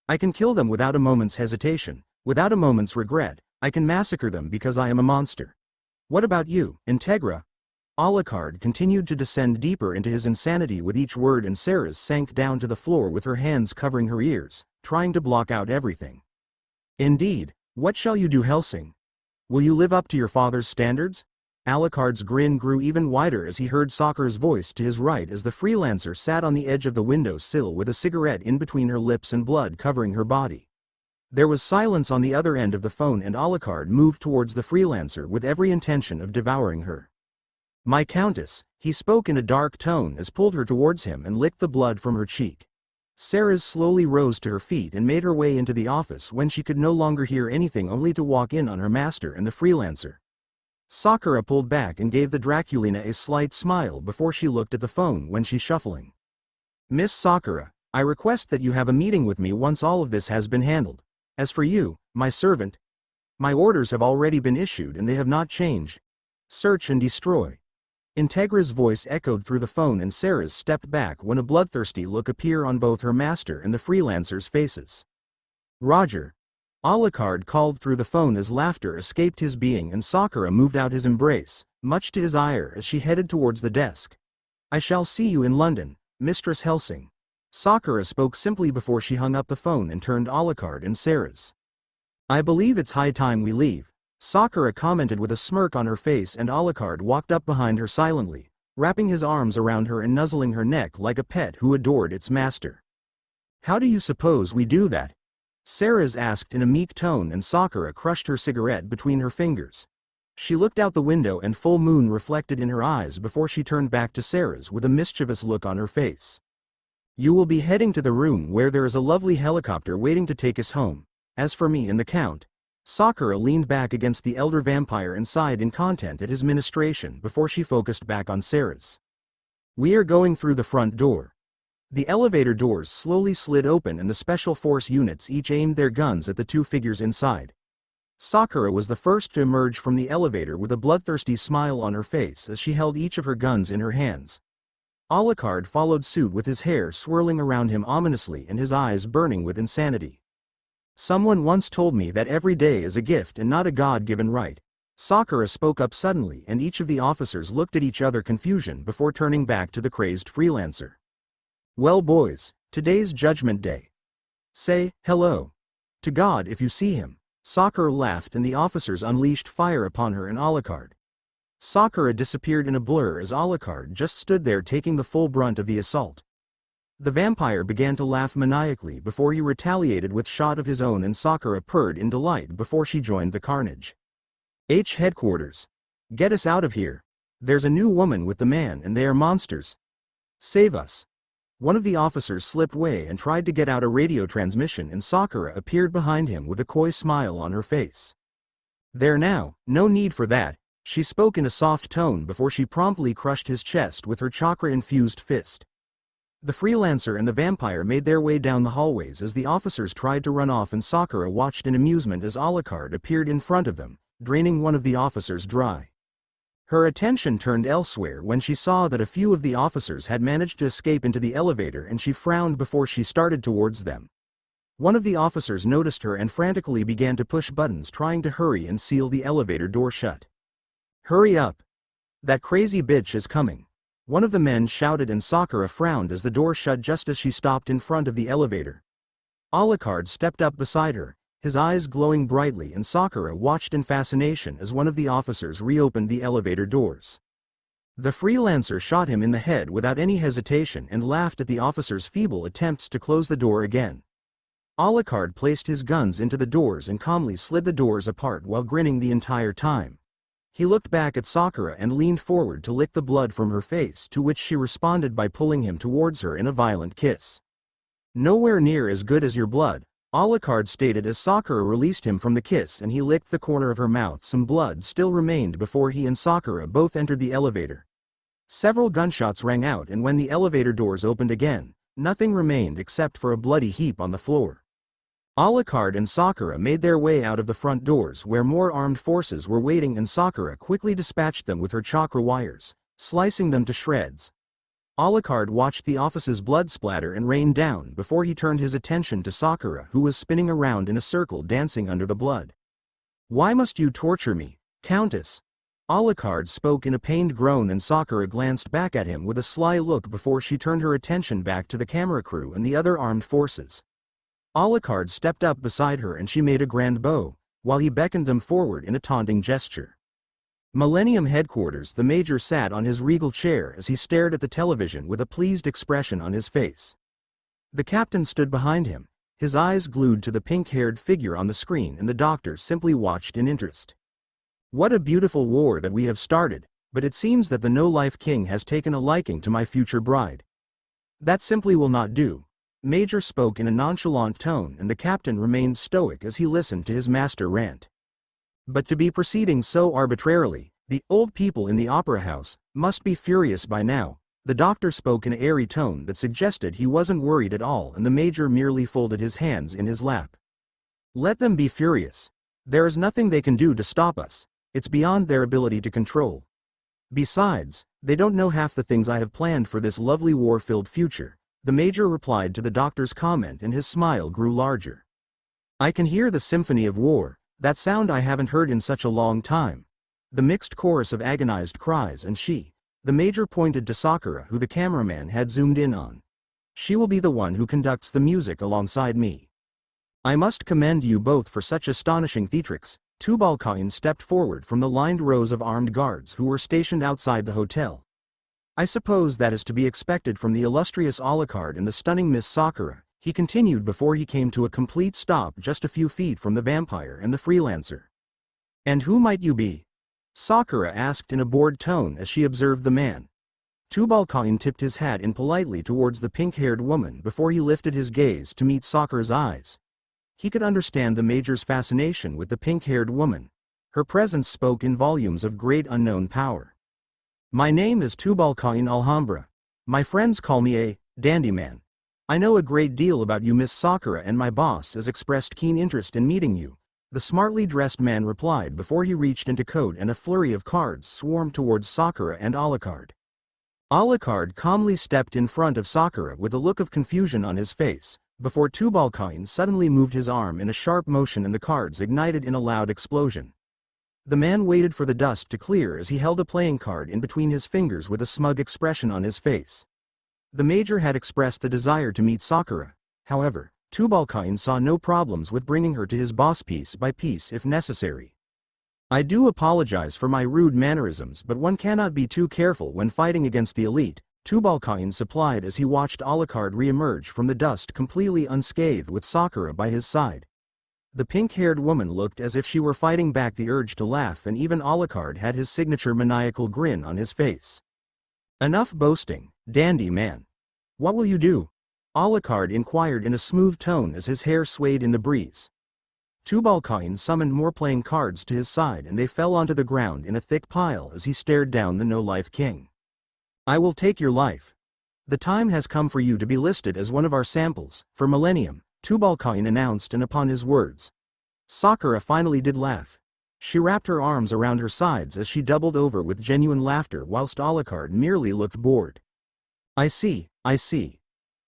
I can kill them without a moment's hesitation, without a moment's regret. I can massacre them because I am a monster. What about you, Integra? Alucard continued to descend deeper into his insanity with each word, and Sarah's sank down to the floor with her hands covering her ears, trying to block out everything. Indeed, what shall you do, Hellsing? Will you live up to your father's standards? Alucard's grin grew even wider as he heard Sakura's voice to his right as the freelancer sat on the edge of the window sill with a cigarette in between her lips and blood covering her body. There was silence on the other end of the phone, and Alucard moved towards the freelancer with every intention of devouring her. My countess, he spoke in a dark tone as pulled her towards him and licked the blood from her cheek. Sarah slowly rose to her feet and made her way into the office when she could no longer hear anything, only to walk in on her master and the freelancer. Sakura pulled back and gave the Draculina a slight smile before she looked at the phone when she shuffling. Miss Sakura, I request that you have a meeting with me once all of this has been handled. As for you, my servant, my orders have already been issued and they have not changed. Search and destroy. Integra's voice echoed through the phone, and Sarah's stepped back when a bloodthirsty look appeared on both her master and the freelancer's faces. Roger. Alucard called through the phone as laughter escaped his being, and Sakura moved out his embrace, much to his ire as she headed towards the desk. I shall see you in London, Mistress Hellsing. Sakura spoke simply before she hung up the phone and turned Alucard and Sarah's. I believe it's high time we leave, Sakura commented with a smirk on her face, and Alucard walked up behind her silently, wrapping his arms around her and nuzzling her neck like a pet who adored its master. How do you suppose we do that? Sarah's asked in a meek tone, and Sakura crushed her cigarette between her fingers. She looked out the window and full moon reflected in her eyes before she turned back to Sarah's with a mischievous look on her face. You will be heading to the room where there is a lovely helicopter waiting to take us home. As for me and the Count, Sakura leaned back against the elder vampire and sighed in content at his ministration before she focused back on Sarah's. We are going through the front door. The elevator doors slowly slid open and the special force units each aimed their guns at the two figures inside. Sakura was the first to emerge from the elevator with a bloodthirsty smile on her face as she held each of her guns in her hands. Alucard followed suit with his hair swirling around him ominously and his eyes burning with insanity. Someone once told me that every day is a gift and not a God-given right. Sakura spoke up suddenly and each of the officers looked at each other confusion before turning back to the crazed freelancer. Well boys, today's judgment day. Say, hello. To God if you see him. Sakura laughed and the officers unleashed fire upon her and Alucard. Sakura disappeared in a blur as Alucard just stood there taking the full brunt of the assault. The vampire began to laugh maniacally before he retaliated with shot of his own and Sakura purred in delight before she joined the carnage. Headquarters. Get us out of here. There's a new woman with the man and they are monsters. Save us. One of the officers slipped away and tried to get out a radio transmission and Sakura appeared behind him with a coy smile on her face. There now, no need for that, she spoke in a soft tone before she promptly crushed his chest with her chakra-infused fist. The freelancer and the vampire made their way down the hallways as the officers tried to run off and Sakura watched in amusement as Alucard appeared in front of them, draining one of the officers dry. Her attention turned elsewhere when she saw that a few of the officers had managed to escape into the elevator and she frowned before she started towards them. One of the officers noticed her and frantically began to push buttons trying to hurry and seal the elevator door shut. Hurry up! That crazy bitch is coming. One of the men shouted and Sakura frowned as the door shut just as she stopped in front of the elevator. Alucard stepped up beside her, his eyes glowing brightly and Sakura watched in fascination as one of the officers reopened the elevator doors. The freelancer shot him in the head without any hesitation and laughed at the officer's feeble attempts to close the door again. Alucard placed his guns into the doors and calmly slid the doors apart while grinning the entire time. He looked back at Sakura and leaned forward to lick the blood from her face, to which she responded by pulling him towards her in a violent kiss. Nowhere near as good as your blood, Alucard stated as Sakura released him from the kiss and he licked the corner of her mouth. Some blood still remained before he and Sakura both entered the elevator. Several gunshots rang out and when the elevator doors opened again, nothing remained except for a bloody heap on the floor. Alucard and Sakura made their way out of the front doors where more armed forces were waiting and Sakura quickly dispatched them with her chakra wires, slicing them to shreds. Alucard watched the officer's blood splatter and rain down before he turned his attention to Sakura, who was spinning around in a circle dancing under the blood. Why must you torture me, Countess? Alucard spoke in a pained groan and Sakura glanced back at him with a sly look before she turned her attention back to the camera crew and the other armed forces. Alucard stepped up beside her and she made a grand bow, while he beckoned them forward in a taunting gesture. Millennium Headquarters. The Major sat on his regal chair as he stared at the television with a pleased expression on his face. The captain stood behind him, his eyes glued to the pink-haired figure on the screen and the doctor simply watched in interest. What a beautiful war that we have started, but it seems that the no-life king has taken a liking to my future bride. That simply will not do. Major spoke in a nonchalant tone and the captain remained stoic as he listened to his master rant. But to be proceeding so arbitrarily, the old people in the opera house must be furious by now. The doctor spoke in an airy tone that suggested he wasn't worried at all and the major merely folded his hands in his lap. Let them be furious. There is nothing they can do to stop us. It's beyond their ability to control. Besides, they don't know half the things I have planned for this lovely war-filled future. The major replied to the doctor's comment and his smile grew larger. I can hear the symphony of war. That sound I haven't heard in such a long time. The mixed chorus of agonized cries and she. The major pointed to Sakura, who the cameraman had zoomed in on. She will be the one who conducts the music alongside me. I must commend you both for such astonishing theatrics. Tubal Cain stepped forward from the lined rows of armed guards who were stationed outside the hotel. I suppose that is to be expected from the illustrious Alucard and the stunning Miss Sakura, he continued before he came to a complete stop just a few feet from the vampire and the freelancer. And who might you be? Sakura asked in a bored tone as she observed the man. Tubal Cain tipped his hat in politely towards the pink-haired woman before he lifted his gaze to meet Sakura's eyes. He could understand the major's fascination with the pink-haired woman. Her presence spoke in volumes of great unknown power. My name is Tubal Cain Alhambra. My friends call me a dandy man. I know a great deal about you, Miss Sakura, and my boss has expressed keen interest in meeting you. The smartly dressed man replied before he reached into coat, and a flurry of cards swarmed towards Sakura and Alucard. Alucard calmly stepped in front of Sakura with a look of confusion on his face, before Tubal Cain suddenly moved his arm in a sharp motion and the cards ignited in a loud explosion. The man waited for the dust to clear as he held a playing card in between his fingers with a smug expression on his face. The major had expressed the desire to meet Sakura. However, Tubal Cain saw no problems with bringing her to his boss piece by piece if necessary. "I do apologize for my rude mannerisms, but one cannot be too careful when fighting against the elite," Tubal Cain supplied as he watched Alucard re-emerge from the dust completely unscathed with Sakura by his side. The pink-haired woman looked as if she were fighting back the urge to laugh, and even Alucard had his signature maniacal grin on his face. "Enough boasting, dandy man. What will you do?" Alucard inquired in a smooth tone as his hair swayed in the breeze. Tubal Cain summoned more playing cards to his side and they fell onto the ground in a thick pile as he stared down the no-life king. "I will take your life. The time has come for you to be listed as one of our samples, for Millennium," Tubal Cain announced, and upon his words, Sakura finally did laugh. She wrapped her arms around her sides as she doubled over with genuine laughter whilst Alucard merely looked bored. I see.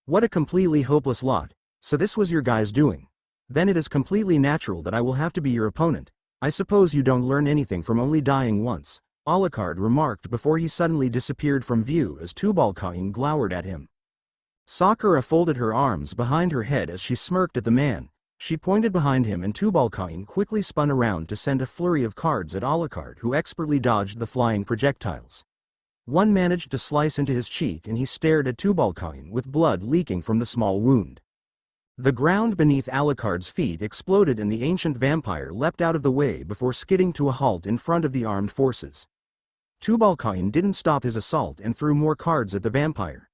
What a completely hopeless lot. So this was your guys' doing. Then it is completely natural that I will have to be your opponent. I suppose you don't learn anything from only dying once," Alucard remarked before he suddenly disappeared from view as Tubal Cain glowered at him. Sakura folded her arms behind her head as she smirked at the man. She pointed behind him and Tubal Cain quickly spun around to send a flurry of cards at Alucard, who expertly dodged the flying projectiles. One managed to slice into his cheek and he stared at Tubal Cain with blood leaking from the small wound. The ground beneath Alucard's feet exploded and the ancient vampire leapt out of the way before skidding to a halt in front of the armed forces. Tubal Cain didn't stop his assault and threw more cards at the vampire.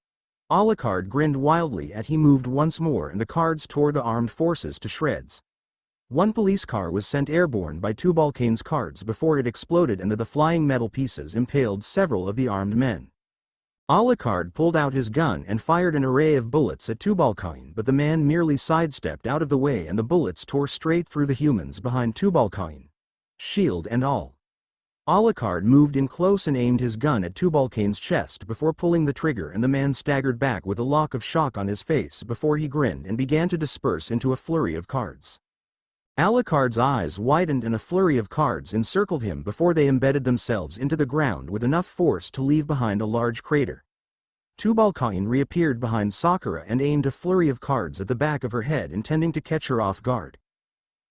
Alucard grinned wildly as he moved once more and the cards tore the armed forces to shreds. One police car was sent airborne by Tubal Cain's cards before it exploded and the flying metal pieces impaled several of the armed men. Alucard pulled out his gun and fired an array of bullets at Tubal Cain, but the man merely sidestepped out of the way and the bullets tore straight through the humans behind Tubal Cain, shield and all. Alucard moved in close and aimed his gun at Tubal Cain's chest before pulling the trigger, and the man staggered back with a look of shock on his face before he grinned and began to disperse into a flurry of cards. Alucard's eyes widened and a flurry of cards encircled him before they embedded themselves into the ground with enough force to leave behind a large crater. Tubal Cain reappeared behind Sakura and aimed a flurry of cards at the back of her head, intending to catch her off guard.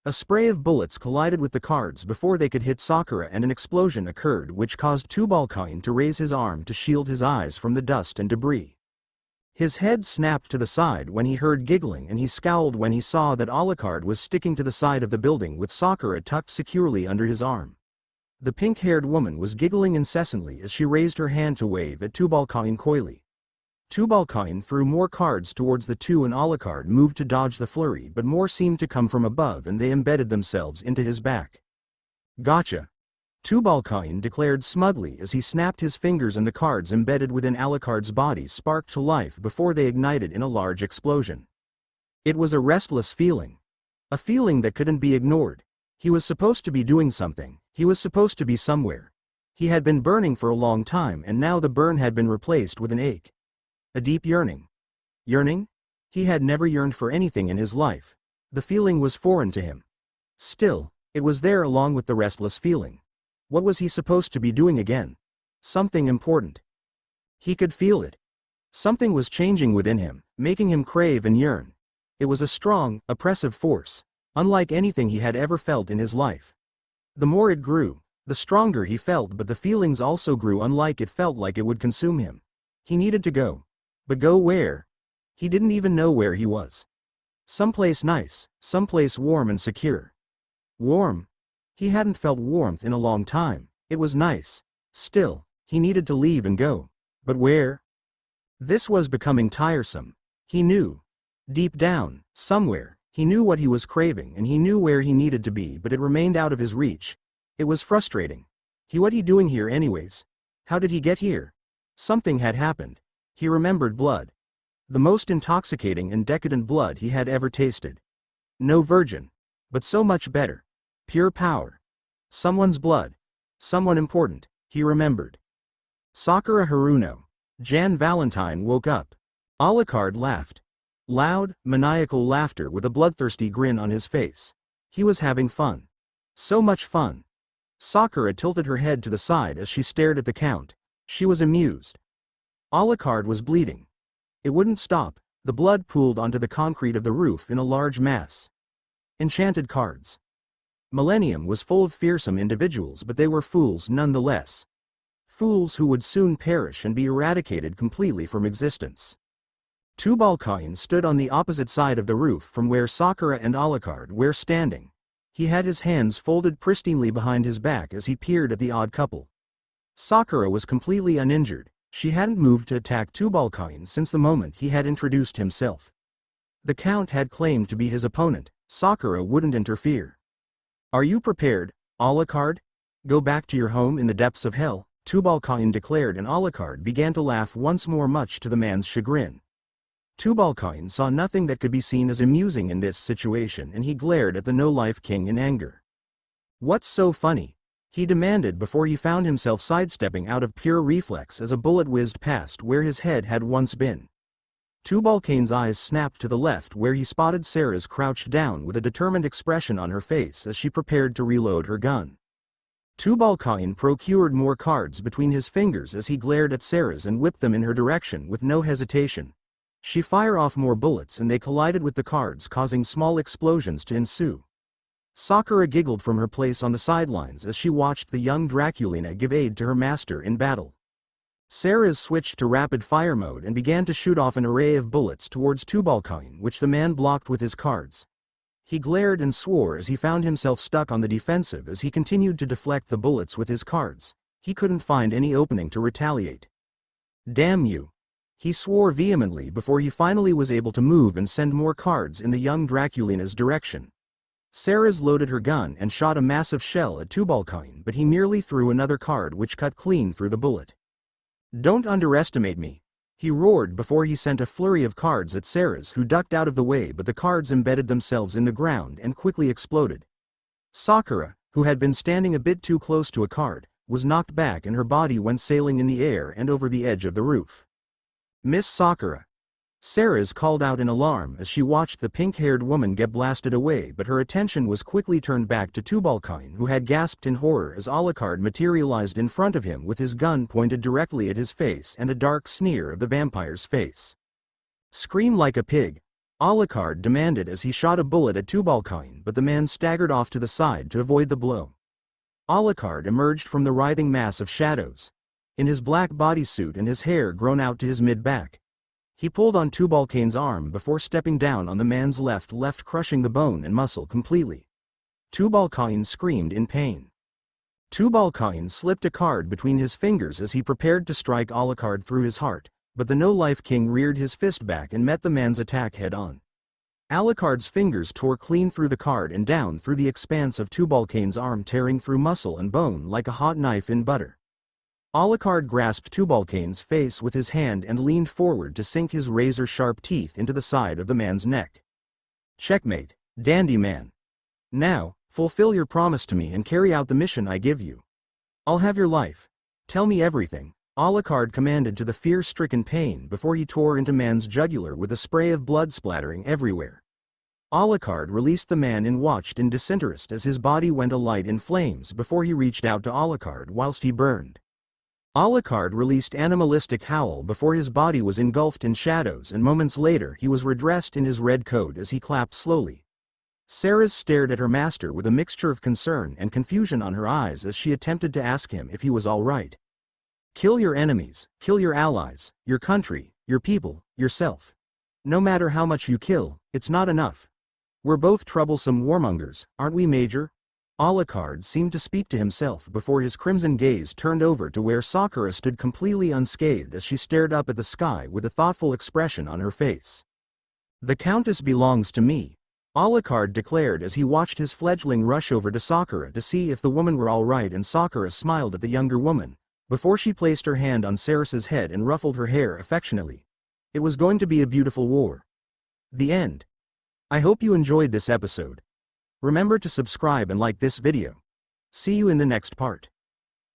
A spray of bullets collided with the cards before they could hit Sakura and an explosion occurred which caused Tubal Cain to raise his arm to shield his eyes from the dust and debris. His head snapped to the side when he heard giggling and he scowled when he saw that Alucard was sticking to the side of the building with Sakura tucked securely under his arm. The pink-haired woman was giggling incessantly as she raised her hand to wave at Tubal Cain coyly. Tubal Cain threw more cards towards the two and Alucard moved to dodge the flurry, but more seemed to come from above and they embedded themselves into his back. "Gotcha," Tubal Cain declared smugly as he snapped his fingers and the cards embedded within Alucard's body sparked to life before they ignited in a large explosion. It was a restless feeling. A feeling that couldn't be ignored. He was supposed to be doing something, he was supposed to be somewhere. He had been burning for a long time and now the burn had been replaced with an ache. A deep yearning. Yearning? He had never yearned for anything in his life. The feeling was foreign to him. Still, it was there along with the restless feeling. What was he supposed to be doing again? Something important. He could feel it. Something was changing within him, making him crave and yearn. It was a strong, oppressive force, unlike anything he had ever felt in his life. The more it grew, the stronger he felt, but the feelings also grew unlike it felt like it would consume him. He needed to go. But go where? He didn't even know where he was. Someplace nice, someplace warm and secure. Warm? He hadn't felt warmth in a long time. It was nice. Still, he needed to leave and go. But where? This was becoming tiresome. He knew. Deep down, somewhere, he knew what he was craving and he knew where he needed to be, but it remained out of his reach. It was frustrating. What he doing here anyways? How did he get here? Something had happened. He remembered blood. The most intoxicating and decadent blood he had ever tasted. No virgin. But so much better. Pure power. Someone's blood. Someone important, he remembered. Sakura Haruno. Jan Valentine woke up. Alucard laughed. Loud, maniacal laughter with a bloodthirsty grin on his face. He was having fun. So much fun. Sakura tilted her head to the side as she stared at the count. She was amused. Alucard was bleeding. It wouldn't stop. The blood pooled onto the concrete of the roof in a large mass. Enchanted cards. Millennium was full of fearsome individuals, but they were fools nonetheless. Fools who would soon perish and be eradicated completely from existence. Tubal Cain stood on the opposite side of the roof from where Sakura and Alucard were standing. He had his hands folded pristinely behind his back as he peered at the odd couple. Sakura was completely uninjured. She hadn't moved to attack Tubal Cain since the moment he had introduced himself. The Count had claimed to be his opponent. Sakura wouldn't interfere. "Are you prepared, Alucard? Go back to your home in the depths of hell," Tubal Cain declared, and Alucard began to laugh once more, much to the man's chagrin. Tubal Cain saw nothing that could be seen as amusing in this situation, and he glared at the no-life king in anger. "What's so funny?" he demanded before he found himself sidestepping out of pure reflex as a bullet whizzed past where his head had once been. Tubal Cain's eyes snapped to the left where he spotted Sarah's crouched down with a determined expression on her face as she prepared to reload her gun. Tubal Cain procured more cards between his fingers as he glared at Sarah's and whipped them in her direction with no hesitation. She fired off more bullets and they collided with the cards, causing small explosions to ensue. Sakura giggled from her place on the sidelines as she watched the young Draculina give aid to her master in battle. Sarah's switched to rapid-fire mode and began to shoot off an array of bullets towards Tubal Cain, which the man blocked with his cards. He glared and swore as he found himself stuck on the defensive as he continued to deflect the bullets with his cards. He couldn't find any opening to retaliate. "Damn you!" he swore vehemently before he finally was able to move and send more cards in the young Draculina's direction. Sarah's loaded her gun and shot a massive shell at Tubal Cain, but he merely threw another card which cut clean through the bullet. "Don't underestimate me," he roared before he sent a flurry of cards at Sarah's, who ducked out of the way, but the cards embedded themselves in the ground and quickly exploded. Sakura, who had been standing a bit too close to a card, was knocked back and her body went sailing in the air and over the edge of the roof. "Miss Sakura!" Sarah's called out in alarm as she watched the pink-haired woman get blasted away, but her attention was quickly turned back to Tubal Cain, who had gasped in horror as Alucard materialized in front of him with his gun pointed directly at his face and a dark sneer of the vampire's face. "Scream like a pig," Alucard demanded as he shot a bullet at Tubal Cain, but the man staggered off to the side to avoid the blow. Alucard emerged from the writhing mass of shadows. In his black bodysuit and his hair grown out to his mid-back. He pulled on Tubal Cain's arm before stepping down on the man's left, crushing the bone and muscle completely. Tubal Cain screamed in pain. Tubal Cain slipped a card between his fingers as he prepared to strike Alucard through his heart, but the no-life king reared his fist back and met the man's attack head-on. Alucard's fingers tore clean through the card and down through the expanse of Tubal Cain's arm, tearing through muscle and bone like a hot knife in butter. Alucard grasped Tubal Cain's face with his hand and leaned forward to sink his razor-sharp teeth into the side of the man's neck. "Checkmate, dandy man. Now, fulfill your promise to me and carry out the mission I give you. I'll have your life. Tell me everything," Alucard commanded to the fear-stricken pain before he tore into man's jugular with a spray of blood splattering everywhere. Alucard released the man and watched in disinterest as his body went alight in flames before he reached out to Alucard whilst he burned. Alucard released animalistic howl before his body was engulfed in shadows, and moments later he was redressed in his red coat as he clapped slowly. Sarah stared at her master with a mixture of concern and confusion on her eyes as she attempted to ask him if he was all right. "Kill your enemies, kill your allies, your country, your people, yourself. No matter how much you kill, it's not enough. We're both troublesome warmongers, aren't we, Major?" Alucard seemed to speak to himself before his crimson gaze turned over to where Sakura stood completely unscathed as she stared up at the sky with a thoughtful expression on her face. "The Countess belongs to me," Alucard declared as he watched his fledgling rush over to Sakura to see if the woman were all right, and Sakura smiled at the younger woman, before she placed her hand on Sarah's head and ruffled her hair affectionately. It was going to be a beautiful war. The end. I hope you enjoyed this episode. Remember to subscribe and like this video. See you in the next part.